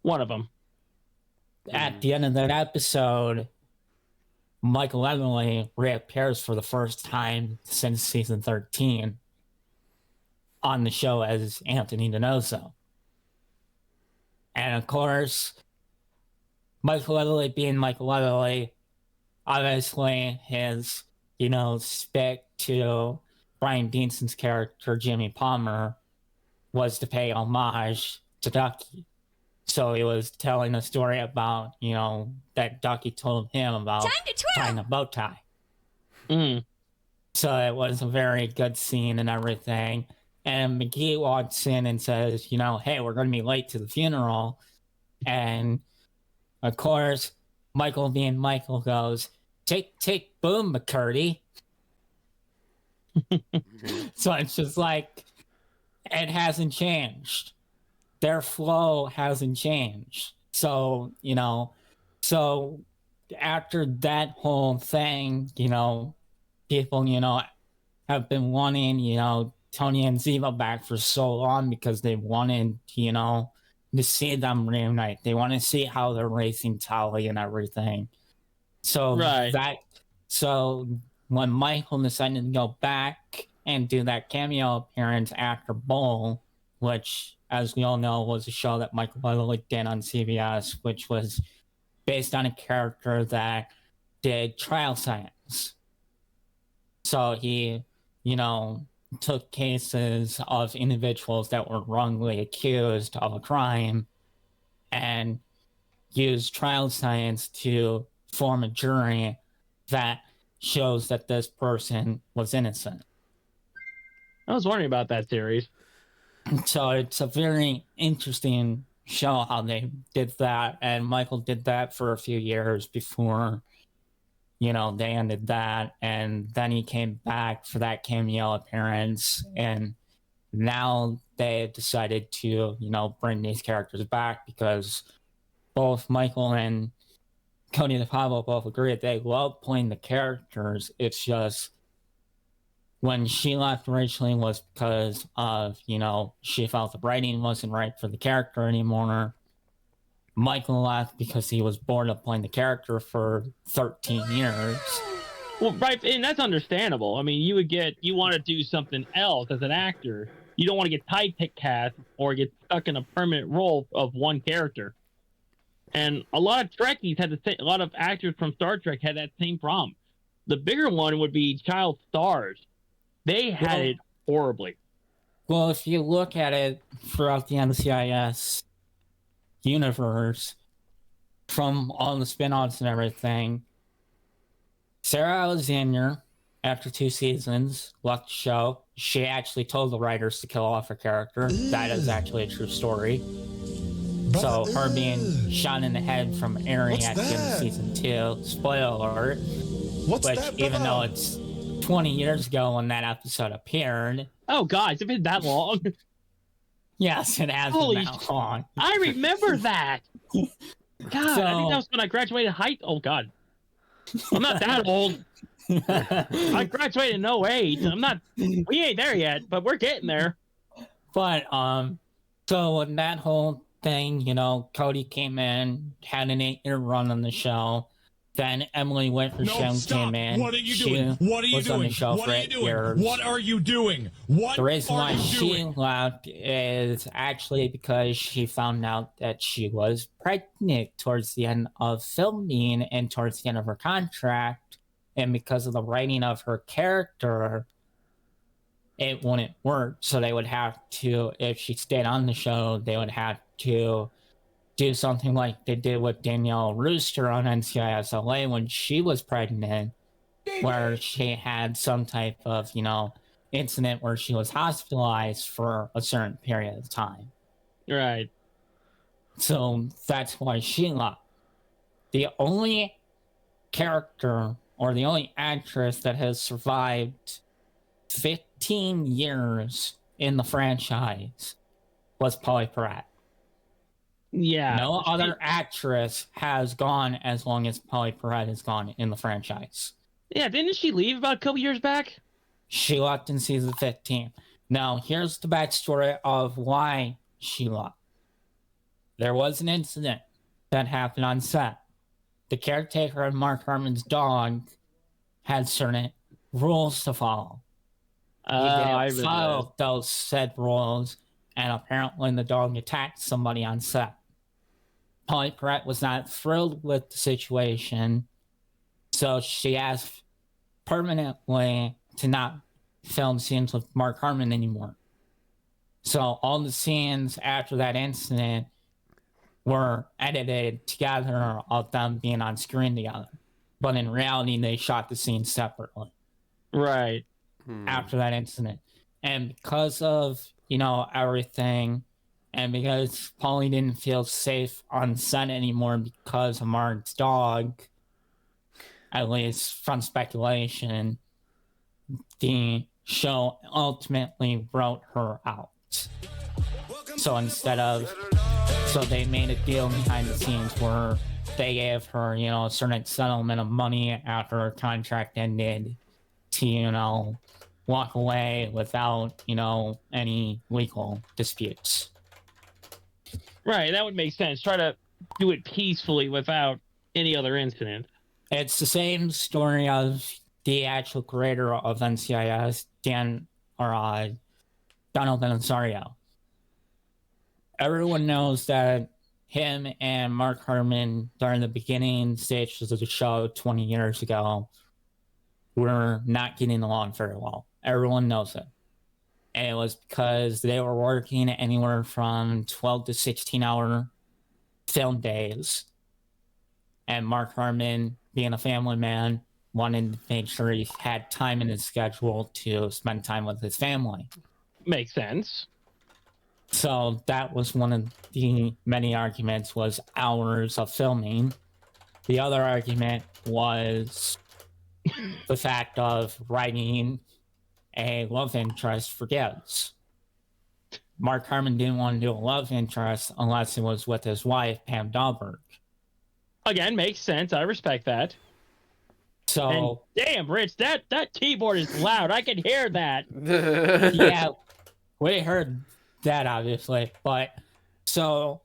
Speaker 1: One of them.
Speaker 3: At the end of that episode, Michael Emily reappears for the first time since season 13 on the show as Anthony Donoso. And of course, Michael Emily being Michael Emily, obviously his, spec to Brian Deanson's character, Jimmy Palmer, was to pay homage to Ducky. So he was telling a story about, that Ducky told him about tying a bow tie.
Speaker 1: Mm.
Speaker 3: So it was a very good scene and everything. And McGee walks in and says, hey, we're going to be late to the funeral. And of course, Michael being Michael goes, take boom, McCurdy. So it's just like, it hasn't changed. Their flow hasn't changed. So, so after that whole thing, people, have been wanting, Tony and Ziva back for so long because they wanted, to see them reunite. They want to see how they're raising Tali and everything. So so when Michael decided to go back and do that cameo appearance after Bull, which, as we all know, was a show that Michael Emily did on CBS, which was based on a character that did trial science. So he, took cases of individuals that were wrongly accused of a crime and used trial science to form a jury that shows that this person was innocent.
Speaker 1: I was wondering about that series.
Speaker 3: So it's a very interesting show how they did that, and Michael did that for a few years before, they ended that, and then he came back for that cameo appearance, and now they decided to, bring these characters back because both Michael and Cody DePablo both agree that they love playing the characters. It's just when she left originally was because of, she felt the writing wasn't right for the character anymore. Michael left because he was bored of playing the character for 13 years.
Speaker 1: Well, right, and that's understandable. I mean, you want to do something else as an actor. You don't want to get typecast or get stuck in a permanent role of one character. And a lot of Trekkies had a lot of actors from Star Trek had that same problem. The bigger one would be child stars. They had it horribly.
Speaker 3: Well, if you look at it throughout the NCIS universe, from all the spin-offs and everything, Sarah Alexander, after 2 seasons, left the show. She actually told the writers to kill off her character. That is actually a true story. So her being shot in the head from airing at the end of season 2, spoiler alert, even though it's 20 years ago when that episode appeared.
Speaker 1: Oh, God, it's been that long.
Speaker 3: Yes, it has been that long.
Speaker 1: I remember that. God, I think that was when I graduated Oh, God. I'm not that old. I graduated in 08. We ain't there yet, but we're getting there.
Speaker 3: But, so when that whole thing, Cody came in, had an 8-year run on the show. Then Emily Withersham came in.
Speaker 5: What are you doing? What are you doing? What are you doing? What are you doing? What
Speaker 3: the reason why she
Speaker 5: doing?
Speaker 3: left is actually because she found out that she was pregnant towards the end of filming and towards the end of her contract. And because of the writing of her character, it wouldn't work. So they would have to, if she stayed on the show, they would have to do something like they did with Danielle Rooster on NCIS LA when she was pregnant, where she had some type of, incident where she was hospitalized for a certain period of time.
Speaker 1: Right.
Speaker 3: So that's why she left. The only character or the only actress that has survived 15 years in the franchise was Polly Perrette.
Speaker 1: Yeah.
Speaker 3: No other actress has gone as long as Polly Perrette has gone in the franchise.
Speaker 1: Yeah, didn't she leave about a couple years back?
Speaker 3: She left in season 15. Now, here's the backstory of why she left. There was an incident that happened on set. The caretaker of Mark Harmon's dog had certain rules to follow. He
Speaker 1: I
Speaker 3: didn't follow those said rules, and apparently the dog attacked somebody on set. Polly Perrette was not thrilled with the situation, so she asked permanently to not film scenes with Mark Harmon anymore. So all the scenes after that incident were edited together of them being on screen together. But in reality, they shot the scenes separately.
Speaker 1: Right.
Speaker 3: After that incident. And because of, everything, and because Polly didn't feel safe on set anymore because of Mark's dog, at least from speculation, the show ultimately wrote her out. So so they made a deal behind the scenes where they gave her, a certain settlement of money after her contract ended to, walk away without, any legal disputes.
Speaker 1: Right, that would make sense. Try to do it peacefully without any other incident.
Speaker 3: It's the same story of the actual creator of NCIS, Donovan Osorio. Everyone knows that him and Mark Harmon, during the beginning stages of the show 20 years ago, were not getting along very well. Everyone knows it. And it was because they were working anywhere from 12 to 16-hour film days. And Mark Harmon, being a family man, wanted to make sure he had time in his schedule to spend time with his family.
Speaker 1: Makes sense.
Speaker 3: So that was one of the many arguments, was hours of filming. The other argument was the fact of writing a love interest for kids. Mark Harmon didn't want to do a love interest unless it was with his wife, Pam Dahlberg.
Speaker 1: Again, makes sense. I respect that.
Speaker 3: So,
Speaker 1: and damn, Rich, that keyboard is loud. I can hear that.
Speaker 3: Yeah, we heard that, obviously. But, so,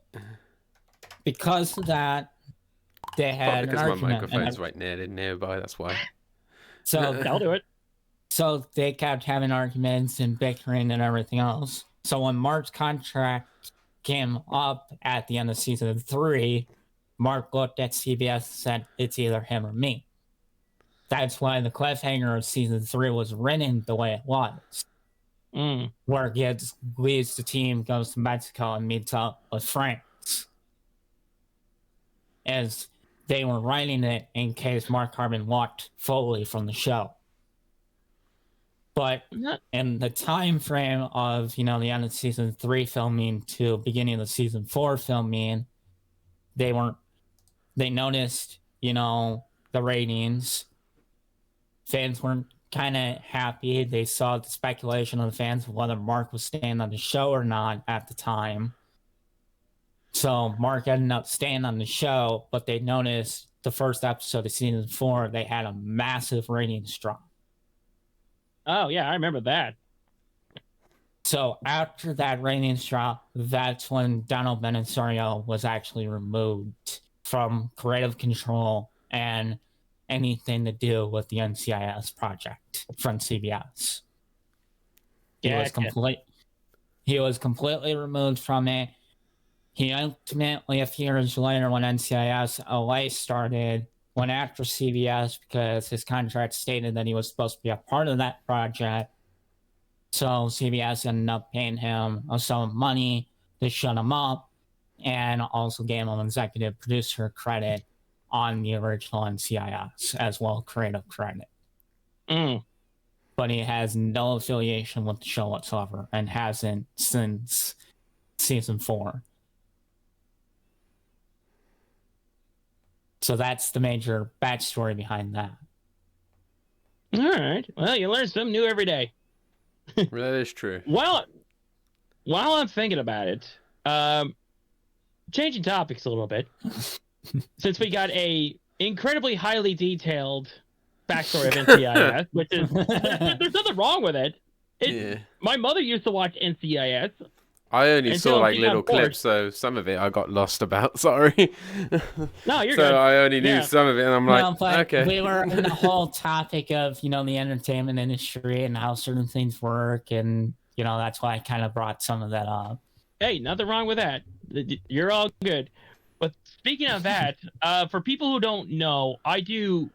Speaker 3: because of that, they had
Speaker 2: because
Speaker 3: an
Speaker 2: my argument,
Speaker 3: microphone's
Speaker 2: right nearby, that's why.
Speaker 3: So
Speaker 1: I'll do it.
Speaker 3: So they kept having arguments and bickering and everything else. So when Mark's contract came up at the end of season 3, Mark looked at CBS and said, it's either him or me. That's why the cliffhanger of season 3 was written the way it was. Where he leaves the team, goes to Mexico, and meets up with France. As they were writing it in case Mark Harmon walked fully from the show. But in the time frame of, the end of season 3 filming to beginning of season 4 filming, they noticed, the ratings. Fans weren't kind of happy. They saw the speculation of the fans of whether Mark was staying on the show or not at the time. So Mark ended up staying on the show, but they noticed the first episode of season 4, they had a massive ratings drop.
Speaker 1: Oh, yeah, I remember that.
Speaker 3: So after that ratings drop, that's when Donovan Osorio was actually removed from creative control and anything to do with the NCIS project from CBS. He was completely removed from it. He ultimately, a few years later, when NCIS LA started, went after CBS because his contract stated that he was supposed to be a part of that project. So CBS ended up paying him a sum of money to shut him up, and also gave him executive producer credit on the original NCIS as well, creative credit.
Speaker 1: Mm.
Speaker 3: But he has no affiliation with the show whatsoever, and hasn't since season 4. So that's the major backstory behind that.
Speaker 1: All right. Well, you learn something new every day.
Speaker 2: That is true.
Speaker 1: While I'm thinking about it, changing topics a little bit, since we got a incredibly highly detailed backstory of NCIS, which is there's nothing wrong with it.
Speaker 2: Yeah.
Speaker 1: My mother used to watch NCIS.
Speaker 2: I only
Speaker 1: Until
Speaker 2: saw like
Speaker 1: he
Speaker 2: little
Speaker 1: got bored.
Speaker 2: clips, so some of it I got lost about. Sorry.
Speaker 1: No, you're
Speaker 2: so
Speaker 1: good.
Speaker 2: I only knew
Speaker 1: Yeah.
Speaker 2: some of it, and I'm like,
Speaker 3: Well, but
Speaker 2: okay.
Speaker 3: we were in the whole topic of, the entertainment industry and how certain things work, and, that's why I kind of brought some of that up.
Speaker 1: Hey, nothing wrong with that. You're all good. But speaking of that, for people who don't know, I do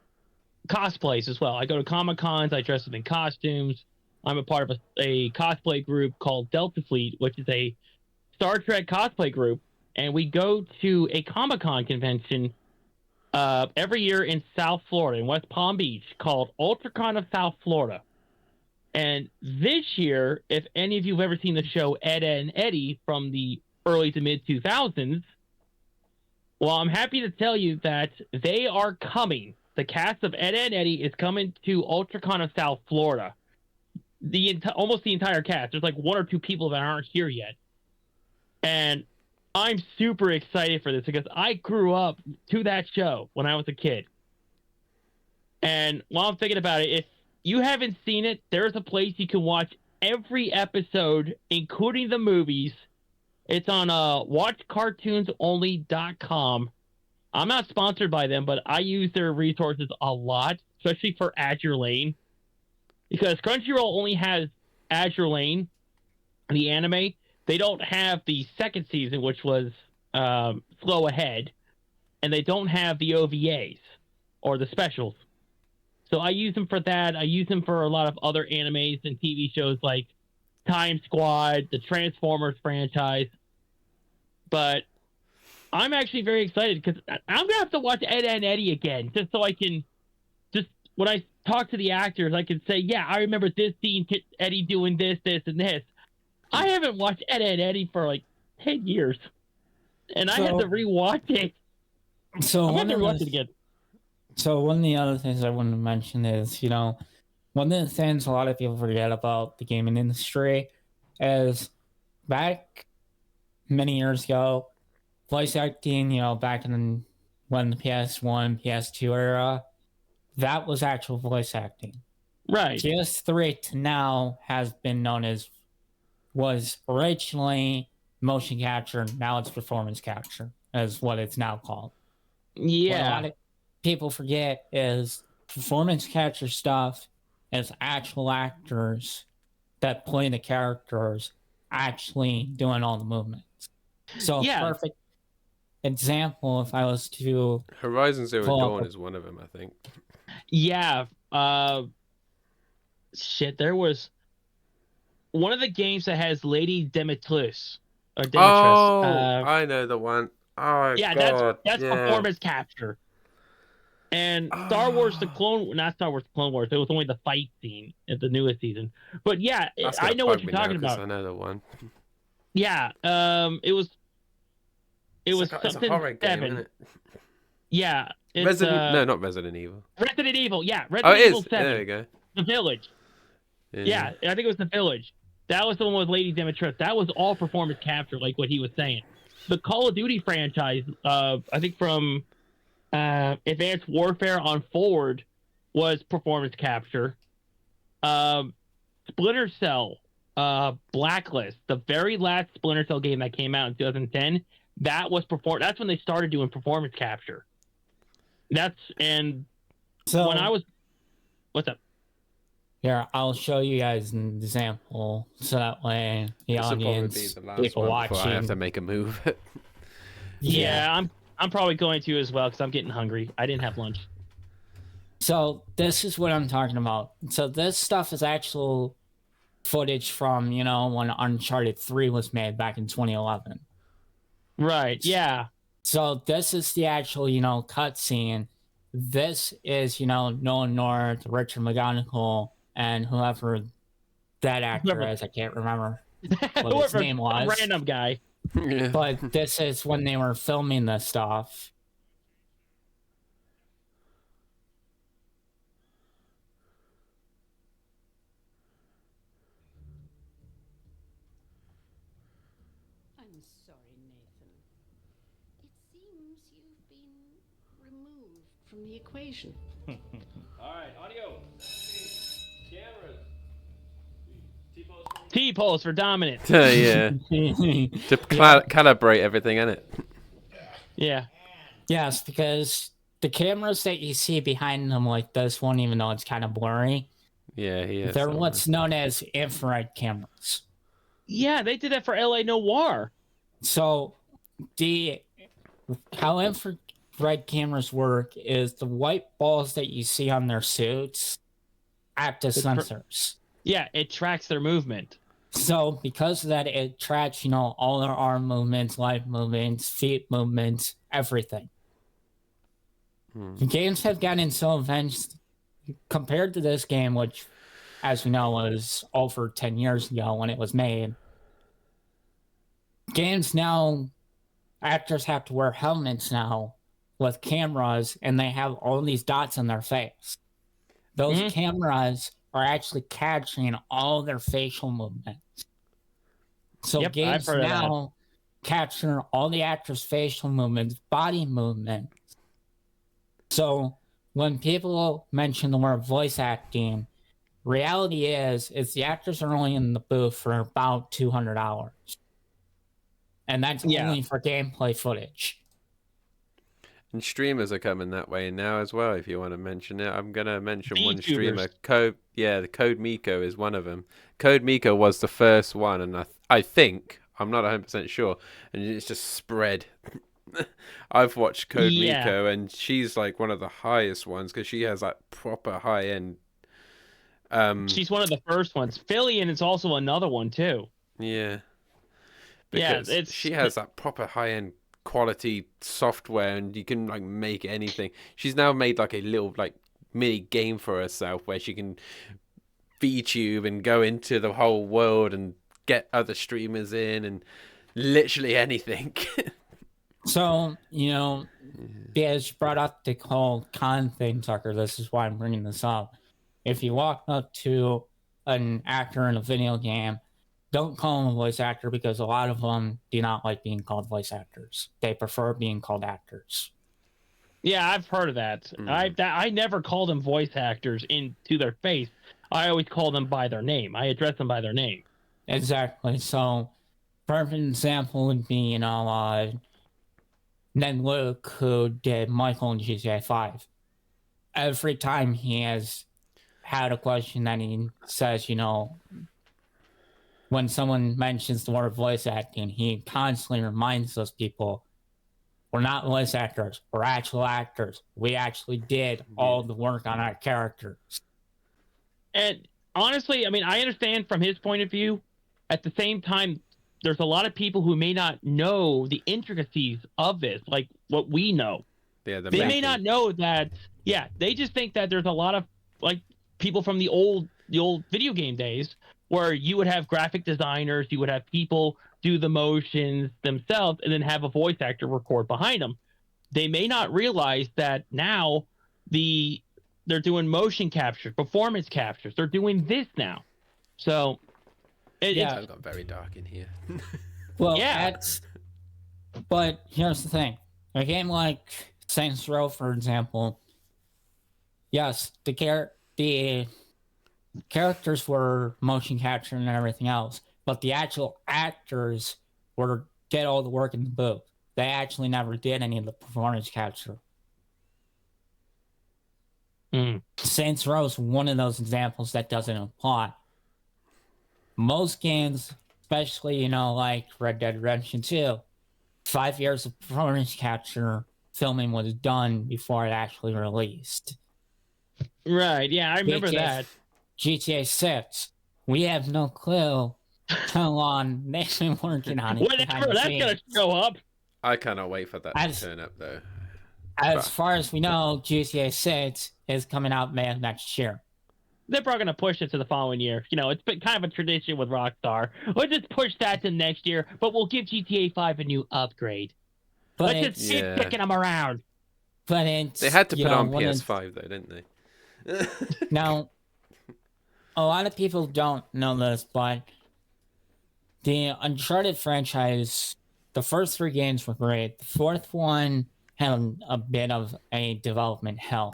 Speaker 1: cosplays as well. I go to Comic Cons. I dress up in costumes. I'm a part of a cosplay group called Delta Fleet, which is a Star Trek cosplay group, and we go to a Comic-Con convention every year in South Florida, in West Palm Beach, called UltraCon of South Florida. And this year, if any of you have ever seen the show Ed, Edd and Eddy from the early to mid 2000s, well, I'm happy to tell you that they are coming. The cast of Ed, Edd and Eddy is coming to UltraCon of South Florida. Almost the entire cast. There's like 1 or 2 people that aren't here yet. And I'm super excited for this because I grew up to that show when I was a kid. And while I'm thinking about it, if you haven't seen it, there's a place you can watch every episode, including the movies. It's on watchcartoonsonly.com. I'm not sponsored by them, but I use their resources a lot, especially for Azure Lane. Because Crunchyroll only has Azure Lane, the anime. They don't have the second season, which was Slow Ahead, and they don't have the OVAs or the specials. So I use them for that. I use them for a lot of other animes and TV shows like Time Squad, the Transformers franchise. But I'm actually very excited because I'm going to have to watch Ed, Edd and Eddy again just so I can, when I talk to the actors, I can say, yeah, I remember this scene, Eddie doing this, this, and this. I haven't watched Ed, Edd and Eddy for like 10 years, and I had to rewatch it.
Speaker 3: So
Speaker 1: I'm going to rewatch it again.
Speaker 3: So one of the other things I wanted to mention is, one of the things a lot of people forget about the gaming industry is back many years ago, voice acting, back in when the PS1, PS2 era, that was actual voice acting.
Speaker 1: Right.
Speaker 3: PS3 to now has been known as, was originally motion capture, now it's performance capture, is what it's now called.
Speaker 1: Yeah.
Speaker 3: What a lot of people forget is performance capture stuff is actual actors that play the characters actually doing all the movements. So
Speaker 1: Yeah.
Speaker 3: perfect example, if I was to
Speaker 2: Horizon Zero
Speaker 3: Well,
Speaker 2: Dawn is one of them, I think.
Speaker 1: Yeah. There was one of the games that has Lady Demetrius. Or Demetrius.
Speaker 2: Oh, I know the one. Oh,
Speaker 1: Yeah,
Speaker 2: God.
Speaker 1: that's performance capture. And Star Wars, not Star Wars, Clone Wars. It was only the fight scene at the newest season. But yeah,
Speaker 2: That's
Speaker 1: I
Speaker 2: gonna
Speaker 1: know what
Speaker 2: bug
Speaker 1: you're
Speaker 2: me now,
Speaker 1: talking
Speaker 2: 'cause
Speaker 1: about.
Speaker 2: I know the one.
Speaker 1: Yeah, it was
Speaker 2: It's a
Speaker 1: something
Speaker 2: horror game,
Speaker 1: 7.
Speaker 2: isn't it?
Speaker 1: Yeah, it's
Speaker 2: No, not Resident Evil.
Speaker 1: Resident Evil. Yeah,
Speaker 2: Oh,
Speaker 1: Resident
Speaker 2: it
Speaker 1: Evil
Speaker 2: is.
Speaker 1: 7.
Speaker 2: There you go.
Speaker 1: The Village. Yeah, I think it was The Village. That was the one with Lady Demetrius. That was all performance capture, like what he was saying. The Call of Duty franchise, I think from Advanced Warfare on forward, was performance capture. Splinter Cell, Blacklist, the very last Splinter Cell game that came out in 2010, that's when they started doing performance capture. When I was, what's up?
Speaker 3: Here, I'll show you guys an example so that way the
Speaker 2: This will probably
Speaker 3: audience,
Speaker 2: be the last
Speaker 3: people
Speaker 2: one before I have
Speaker 3: watching.
Speaker 2: to make a move.
Speaker 1: Yeah, I'm probably going to as well because I'm getting hungry. I didn't have lunch.
Speaker 3: So this is what I'm talking about. So this stuff is actual footage from, when Uncharted 3 was made back in 2011.
Speaker 1: Right. Yeah.
Speaker 3: So this is the actual, cutscene. This is, Nolan North, Richard McGonigal, and whoever that actor
Speaker 1: Whoever-
Speaker 3: is. I can't remember what his name was.
Speaker 1: Random guy.
Speaker 2: Yeah.
Speaker 3: But this is when they were filming this stuff.
Speaker 6: I'm sorry, Nathan. It seems you've been removed from the equation.
Speaker 1: All right, audio. Cameras. T-pose for dominant.
Speaker 2: Yeah. To calibrate everything in it.
Speaker 1: Yeah.
Speaker 3: Yes, because the cameras that you see behind them like this one, even though it's kind of blurry,
Speaker 2: Yeah, he is.
Speaker 3: they're what's known as infrared cameras.
Speaker 1: Yeah, they did that for LA Noir.
Speaker 3: So how infrared cameras work is the white balls that you see on their suits act as sensors.
Speaker 1: Yeah, it tracks their movement.
Speaker 3: So because of that, it tracks, all their arm movements, leg movements, feet movements, everything. The games have gotten so advanced compared to this game, which, as we know, was over 10 years ago when it was made. Games now, actors have to wear helmets now with cameras, and they have all these dots on their face. Those cameras are actually capturing all their facial movements. So
Speaker 1: Yep, I've
Speaker 3: games
Speaker 1: heard of that.
Speaker 3: now capture all the actors' facial movements, body movements. So when people mention the word voice acting, reality is the actors are only in the booth for about 200 hours. And that's
Speaker 1: Yeah.
Speaker 3: only for gameplay footage.
Speaker 2: And streamers are coming that way now as well. If you want to mention it, I'm gonna mention one streamer.
Speaker 1: VTubers.
Speaker 2: The Code Miko is one of them. Code Miko was the first one, and I think I'm not 100% sure, and it's just spread. I've watched Code
Speaker 1: Yeah.
Speaker 2: Miko, and she's like one of the highest ones because she has like proper high end.
Speaker 1: She's one of the first ones. Fillion is also another one too.
Speaker 2: Yeah.
Speaker 1: Yeah,
Speaker 2: Because she has that proper high end quality software, and you can like make anything. She's now made like a little like mini game for herself where she can VTube and go into the whole world and get other streamers in and literally anything.
Speaker 3: So, because you brought up the whole con thing, Tucker, this is why I'm bringing this up. If you walk up to an actor in a video game, don't call him a voice actor because a lot of them do not like being called voice actors. They prefer being called actors.
Speaker 1: Yeah, I've heard of that. I never called them voice actors to their face. I always call them by their name. I address them by their name.
Speaker 3: Exactly. So, perfect example would be, Ned Luke, who did Michael in GTA 5. Every time he has had a question that he says, when someone mentions the word voice acting, he constantly reminds those people, we're not voice actors, we're actual actors. We actually did all the work on our characters.
Speaker 1: And honestly, I mean, I understand from his point of view. At the same time, there's a lot of people who may not know the intricacies of this, like what we know.
Speaker 2: Yeah,
Speaker 1: They may not know that. Yeah, they just think that there's a lot of like people from the old video game days where you would have graphic designers, you would have people do the motions themselves, and then have a voice actor record behind them. They may not realize that now they're doing motion capture, performance captures. They're doing this now. So
Speaker 2: It got very dark in here.
Speaker 3: Well,
Speaker 1: Yeah.
Speaker 3: But here's the thing. A game like Saints Row, for example, yes, the characters were motion captured and everything else, but the actual actors did all the work in the booth. They actually never did any of the performance capture. Saints Row is one of those examples that doesn't apply. Most games, especially, like Red Dead Redemption 2, 5 years of performance capture filming was done before it actually released.
Speaker 1: Right, yeah, I remember that.
Speaker 3: GTA 6, we have no clue how long they've been working on it. behind
Speaker 1: Whenever
Speaker 3: the
Speaker 1: that's gonna
Speaker 3: scenes.
Speaker 1: show up.
Speaker 2: I cannot wait for that
Speaker 3: As-
Speaker 2: to turn up, though.
Speaker 3: As far as we know, GTA 6 is coming out May of next year.
Speaker 1: They're probably gonna push it to the following year. You know, it's been kind of a tradition with Rockstar. We'll just push that to next year, but we'll give GTA 5 a new upgrade.
Speaker 3: But
Speaker 1: Let's
Speaker 3: it's,
Speaker 1: just keep
Speaker 2: Yeah.
Speaker 1: kicking them around.
Speaker 3: but it's
Speaker 2: They had to
Speaker 3: you
Speaker 2: put
Speaker 3: know,
Speaker 2: on
Speaker 3: one of-
Speaker 2: PS5, though, didn't they?
Speaker 3: Now, a lot of people don't know this, but the Uncharted franchise, the first 3 games were great. The 4th one had a bit of a development hell.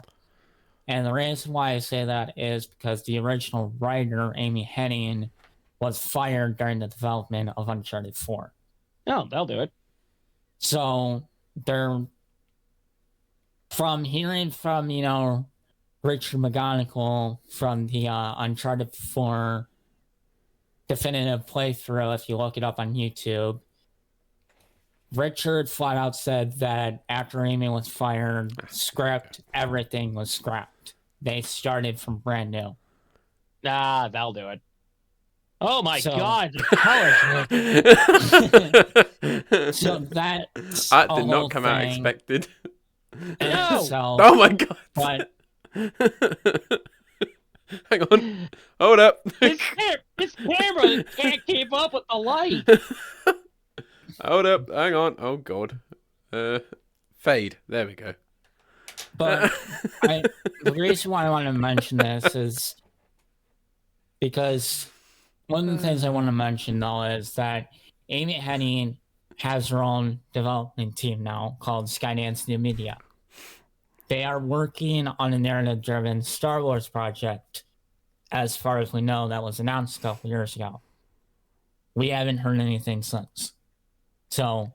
Speaker 3: And the reason why I say that is because the original writer, Amy Hennig, was fired during the development of Uncharted 4.
Speaker 1: Oh, they'll do it.
Speaker 3: So they're from hearing from, Richard McGonigal from the Uncharted 4 definitive playthrough, if you look it up on YouTube, Richard flat out said that after Amy was fired, everything was scrapped. They started from brand new.
Speaker 1: Nah, they'll do it. Oh my
Speaker 3: So-
Speaker 1: God, the colors.
Speaker 3: So that
Speaker 2: That did not come out expected.
Speaker 1: No!
Speaker 3: So,
Speaker 2: Oh my god!
Speaker 3: but
Speaker 2: Hang on. Hold up.
Speaker 1: His camera can't keep up with the light.
Speaker 2: Hold up. Hang on. Oh god. Fade. There we go.
Speaker 3: But the reason why I want to mention this is because one of the things I want to mention, though, is that Amy Hennig has her own development team now called Skydance New Media. They are working on a narrative-driven Star Wars project, as far as we know, that was announced a couple years ago. We haven't heard anything since. So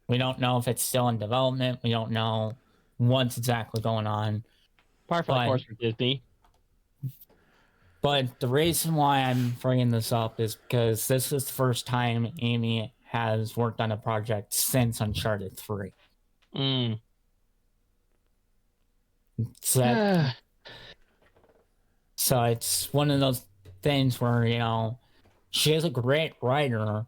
Speaker 3: we don't know if it's still in development. We don't know what's exactly going on.
Speaker 1: Par for the
Speaker 3: Fine.
Speaker 1: course for Disney.
Speaker 3: But the reason why I'm bringing this up is because this is the first time Amy has worked on a project since Uncharted 3.
Speaker 1: Mm.
Speaker 3: So it's one of those things where, she is a great writer,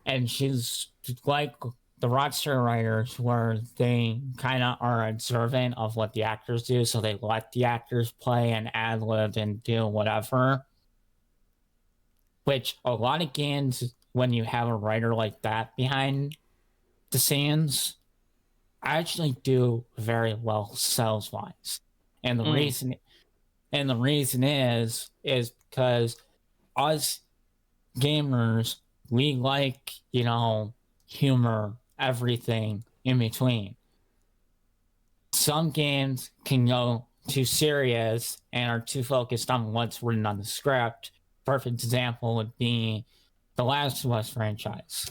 Speaker 3: and she's like the Rockstar writers where they kind of are observant of what the actors do, so they let the actors play and ad-lib and do whatever. Which a lot of games, when you have a writer like that behind the scenes, actually do very well sales-wise. And the reason is because us gamers, we like, humor, everything in between. Some games can go too serious and are too focused on what's written on the script. Perfect example would be the Last of Us franchise.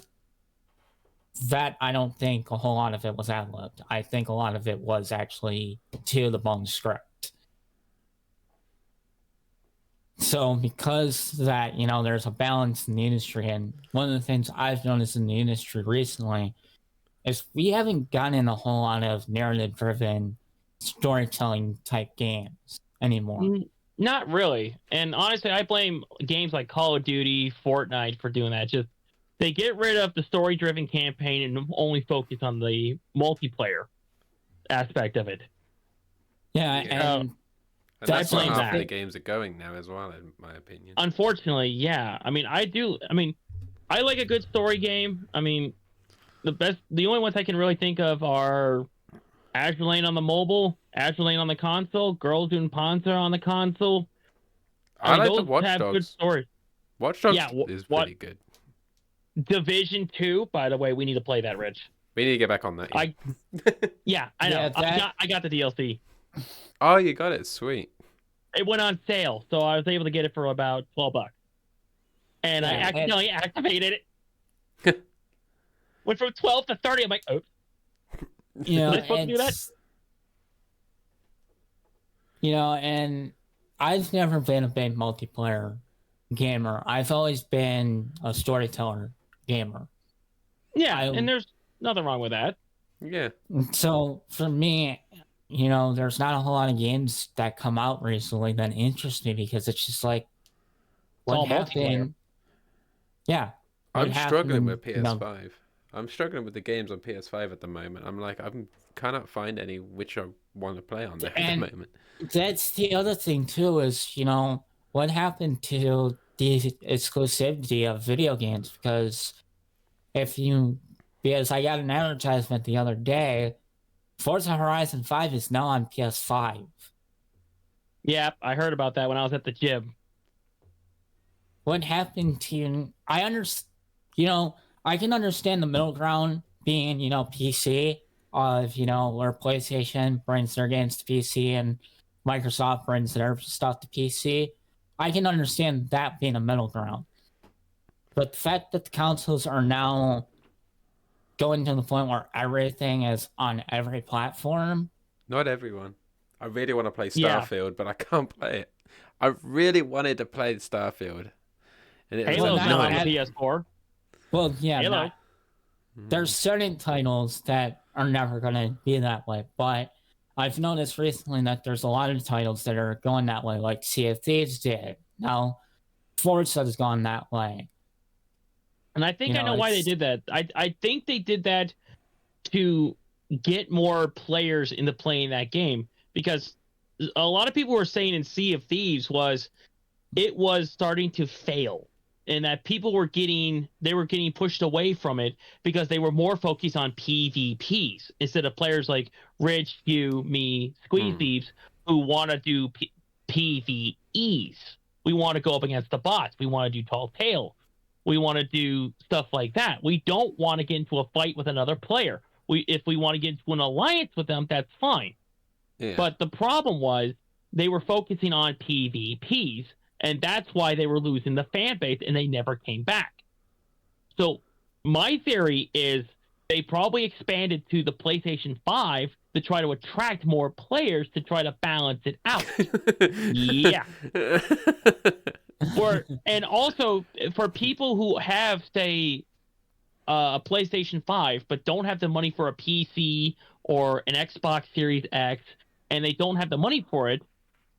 Speaker 3: That, I don't think a whole lot of it was ad-libbed. I think a lot of it was actually to the bone script. So because that, there's a balance in the industry, and one of the things I've noticed in the industry recently is we haven't gotten a whole lot of narrative-driven storytelling type games anymore.
Speaker 1: Not really. And honestly, I blame games like Call of Duty, Fortnite for doing that. Just they get rid of the story-driven campaign and only focus on the multiplayer aspect of it.
Speaker 3: Yeah,
Speaker 2: Yeah.
Speaker 3: and
Speaker 2: And that's where
Speaker 1: blame
Speaker 2: half
Speaker 1: that.
Speaker 2: the games are going now as well, in my opinion.
Speaker 1: Unfortunately, yeah. I mean, I like a good story game. I mean, the only ones I can really think of are Azure Lane on the mobile, Azure Lane on the console, Girls Doing Panzer on the console.
Speaker 2: I like the
Speaker 1: those
Speaker 2: Watch
Speaker 1: have good
Speaker 2: Dogs.
Speaker 1: stories.
Speaker 2: Watch Dogs
Speaker 1: Yeah,
Speaker 2: is
Speaker 1: what-
Speaker 2: pretty good.
Speaker 1: Division 2, by the way, we need to play that, Rich.
Speaker 2: We need to get back on that.
Speaker 1: Yeah, I know.
Speaker 3: Yeah,
Speaker 1: I got the DLC.
Speaker 2: Oh, you got it. Sweet.
Speaker 1: It went on sale, so I was able to get it for about $12. And I
Speaker 3: Yeah,
Speaker 1: accidentally activated it. Went from 12 to 30. I'm like, oh,
Speaker 3: You
Speaker 1: Was I supposed to do that?
Speaker 3: And I've never been a big multiplayer gamer. I've always been a storyteller gamer.
Speaker 1: yeah.
Speaker 3: I-
Speaker 1: And there's nothing wrong with that.
Speaker 2: Yeah.
Speaker 3: So for me, there's not a whole lot of games that come out recently that interest me because it's just like,
Speaker 1: all
Speaker 3: what
Speaker 1: multiplayer.
Speaker 3: happened? Yeah. what
Speaker 2: I'm struggling with
Speaker 3: happened, you know,
Speaker 2: PS5. I'm struggling with the games on PS5 at the moment. I cannot find any which I want to play on there at
Speaker 3: And
Speaker 2: the moment.
Speaker 3: that's the other thing too is, what happened to the exclusivity of video games? Because because I got an advertisement the other day, Forza Horizon 5 is now on PS5.
Speaker 1: Yeah, I heard about that when I was at the gym.
Speaker 3: What happened to I understand, I can understand the middle ground being, PC of, where PlayStation brings their games to PC and Microsoft brings their stuff to PC. I can understand that being a middle ground. But the fact that the consoles are now going to the point where everything is on every platform.
Speaker 2: Not everyone. I really want to play
Speaker 1: Yeah.
Speaker 2: Starfield, but I can't play it. I really wanted to play Starfield. And it was
Speaker 1: Halo's
Speaker 3: not
Speaker 1: not on
Speaker 3: at-
Speaker 1: the PS4.
Speaker 3: Well, yeah,
Speaker 1: Halo.
Speaker 3: there's certain titles that are never going to be that way, but I've noticed recently that there's a lot of titles that are going that way, like Sea of Thieves did. Now, Forza's gone that way.
Speaker 1: And I think
Speaker 3: You
Speaker 1: I
Speaker 3: know,
Speaker 1: know why they
Speaker 3: it's-
Speaker 1: did that. I think they did that to get more players into playing that game, because a lot of people were saying in Sea of Thieves it was starting to fail, and that people were getting pushed away from it because they were more focused on PvPs instead of players like Rich, you, me, Squeeze Thieves, who want to do PvEs. We want to go up against the bots. We want to do Tall Tale. We want to do stuff like that. We don't want to get into a fight with another player. If we want to get into an alliance with them, that's fine.
Speaker 2: Yeah.
Speaker 1: But the problem was they were focusing on PvPs, and that's why they were losing the fan base, and they never came back. So my theory is they probably expanded to the PlayStation 5 to try to attract more players to try to balance it out. Yeah. And also for people who have, say, a PlayStation 5 but don't have the money for a PC or an Xbox Series X, and they don't have the money for it,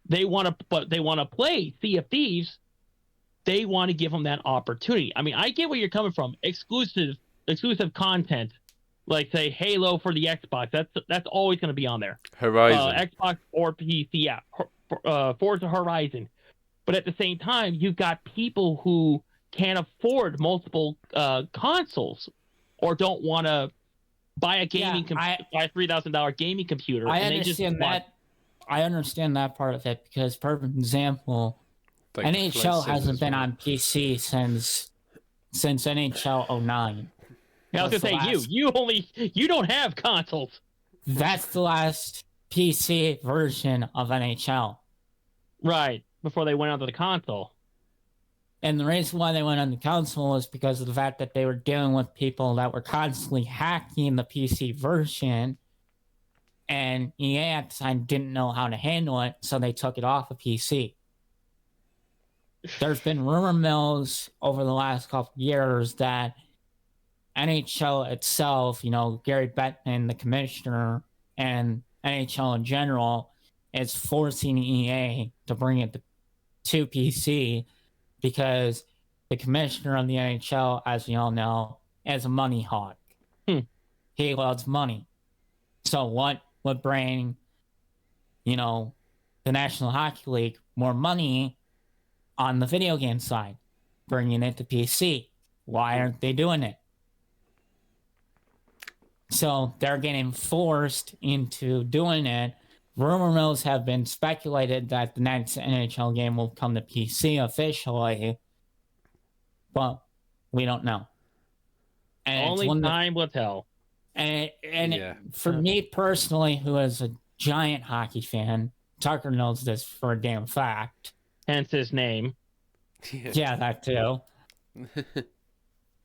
Speaker 1: they want to play Sea of Thieves. They want to give them that opportunity. I mean, I get where you're coming from. Exclusive content, like say Halo for the Xbox, that's always going to be on there.
Speaker 2: Horizon.
Speaker 1: Xbox or PC, yeah. Forza Horizon. But at the same time, you've got people who can't afford multiple consoles, or don't want to buy a gaming buy a $3,000 gaming computer.
Speaker 3: I
Speaker 1: and
Speaker 3: understand that. I understand that part of it because, for example,
Speaker 2: Like
Speaker 3: NHL
Speaker 2: PlayStation
Speaker 3: hasn't
Speaker 2: as
Speaker 3: been
Speaker 2: well.
Speaker 3: on PC since NHL 09.
Speaker 1: I was
Speaker 3: That's
Speaker 1: gonna
Speaker 3: the
Speaker 1: say you don't have consoles,
Speaker 3: That's the last PC version of NHL.
Speaker 1: right? Before they went onto the console.
Speaker 3: And the reason why they went on the console is because of the fact that they were dealing with people that were constantly hacking the PC version, and EA at the time didn't know how to handle it, so they took it off of PC. There's been rumor mills over the last couple of years that NHL itself, Gary Bettman, the commissioner, and NHL in general, is forcing EA to bring it to PC because the commissioner of the NHL, as we all know, is a money hog. He loves money. So what would bring, the National Hockey League more money on the video game side? Bringing it to PC. Why aren't they doing it? So they're getting forced into doing it. Rumor mills have been speculated that the next NHL game will come to PC officially, but we don't know. And it's
Speaker 1: Only
Speaker 3: one that-
Speaker 1: time will tell.
Speaker 3: And
Speaker 2: Yeah.
Speaker 3: for me personally, who is a giant hockey fan, Tucker knows this for a damn fact.
Speaker 1: Hence his name.
Speaker 3: Yeah, that too.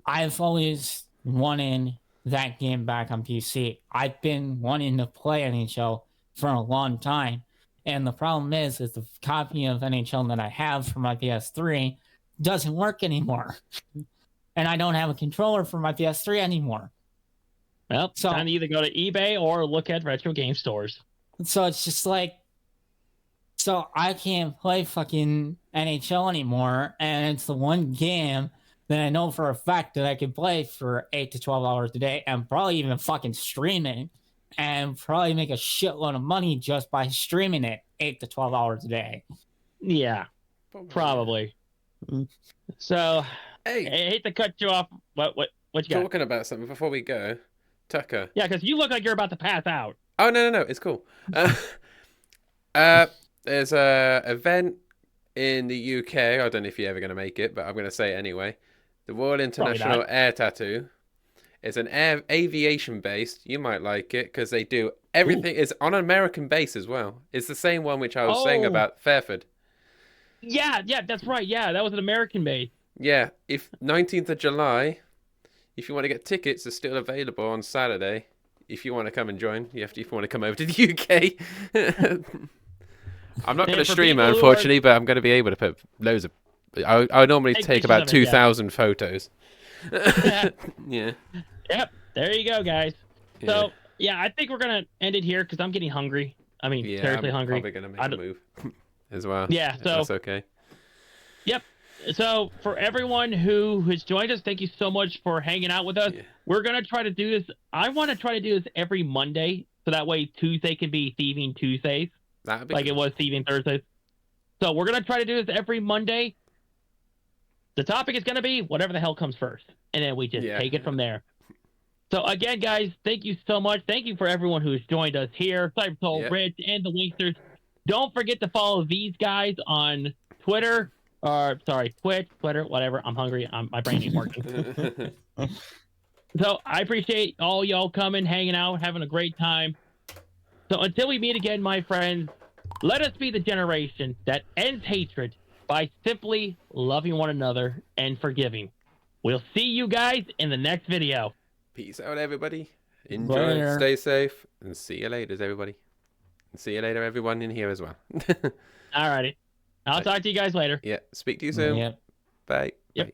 Speaker 3: I've always wanted that game back on PC. I've been wanting to play NHL for a long time. And the problem is the copy of NHL that I have for my PS3 doesn't work anymore. And I don't have a controller for my PS3 anymore.
Speaker 1: Well,
Speaker 3: So-
Speaker 1: time to either go to eBay or look at retro game stores.
Speaker 3: So it's just like, So I can't play fucking NHL anymore, and it's the one game that I know for a fact that I can play for 8 to 12 hours a day, and probably even fucking stream it, and probably make a shitload of money just by streaming it 8 to 12 hours a day.
Speaker 1: Yeah, probably. So,
Speaker 2: Hey,
Speaker 1: I hate to cut you off. What you got?
Speaker 2: talking about something before we go, Tucker.
Speaker 1: Yeah, because you look like you're about to pass out.
Speaker 2: Oh no, it's cool. There's a event in the UK. I don't know if you're ever going to make it, but I'm going to say it anyway. The Royal International Air Tattoo. It's an aviation based. You might like it because they do everything. It's on an American base as well. It's the same one which I was saying about Fairford.
Speaker 1: Yeah, that's right. Yeah, that was an American base.
Speaker 2: Yeah, if 19th of July, if you want to get tickets, they're still available on Saturday. If you want to come and join, if you want to come over to the UK. I'm not going to stream it, unfortunately, but I'm going to be able to put loads of... I normally take about 2,000 photos. Yeah.
Speaker 1: Yep, there you go, guys.
Speaker 2: Yeah.
Speaker 1: So, yeah, I think we're going to end it here because I'm getting hungry. I mean, seriously
Speaker 2: I'm
Speaker 1: hungry.
Speaker 2: probably going to make a move as well.
Speaker 1: Yeah,
Speaker 2: if
Speaker 1: so...
Speaker 2: that's okay.
Speaker 1: Yep. So, for everyone who has joined us, thank you so much for hanging out with us.
Speaker 2: Yeah.
Speaker 1: We're going to try to do this. I want to try to do this every Monday, so that way Tuesday can be Thieving Tuesdays,
Speaker 2: That'd be
Speaker 1: like it was Thieving Thursdays. So, we're going to try to do this every Monday. The topic is going to be whatever the hell comes first, and then we just take it from there. So, again, guys, thank you so much. Thank you for everyone who's joined us here, CyberSoul, Rich, and the Winksters. Don't forget to follow these guys on Twitter. Twitch, Twitter, whatever. I'm hungry. My brain ain't working. So I appreciate all y'all coming, hanging out, having a great time. So until we meet again, my friends, let us be the generation that ends hatred by simply loving one another and forgiving. We'll see you guys in the next video.
Speaker 2: Peace out, everybody. Enjoy, stay safe, and see you later, everybody. And see you later, everyone in here as well.
Speaker 1: Alrighty. I'll talk to you guys later.
Speaker 2: Yeah, speak to you soon.
Speaker 3: Yep.
Speaker 2: Bye.
Speaker 1: Yep.
Speaker 2: Bye.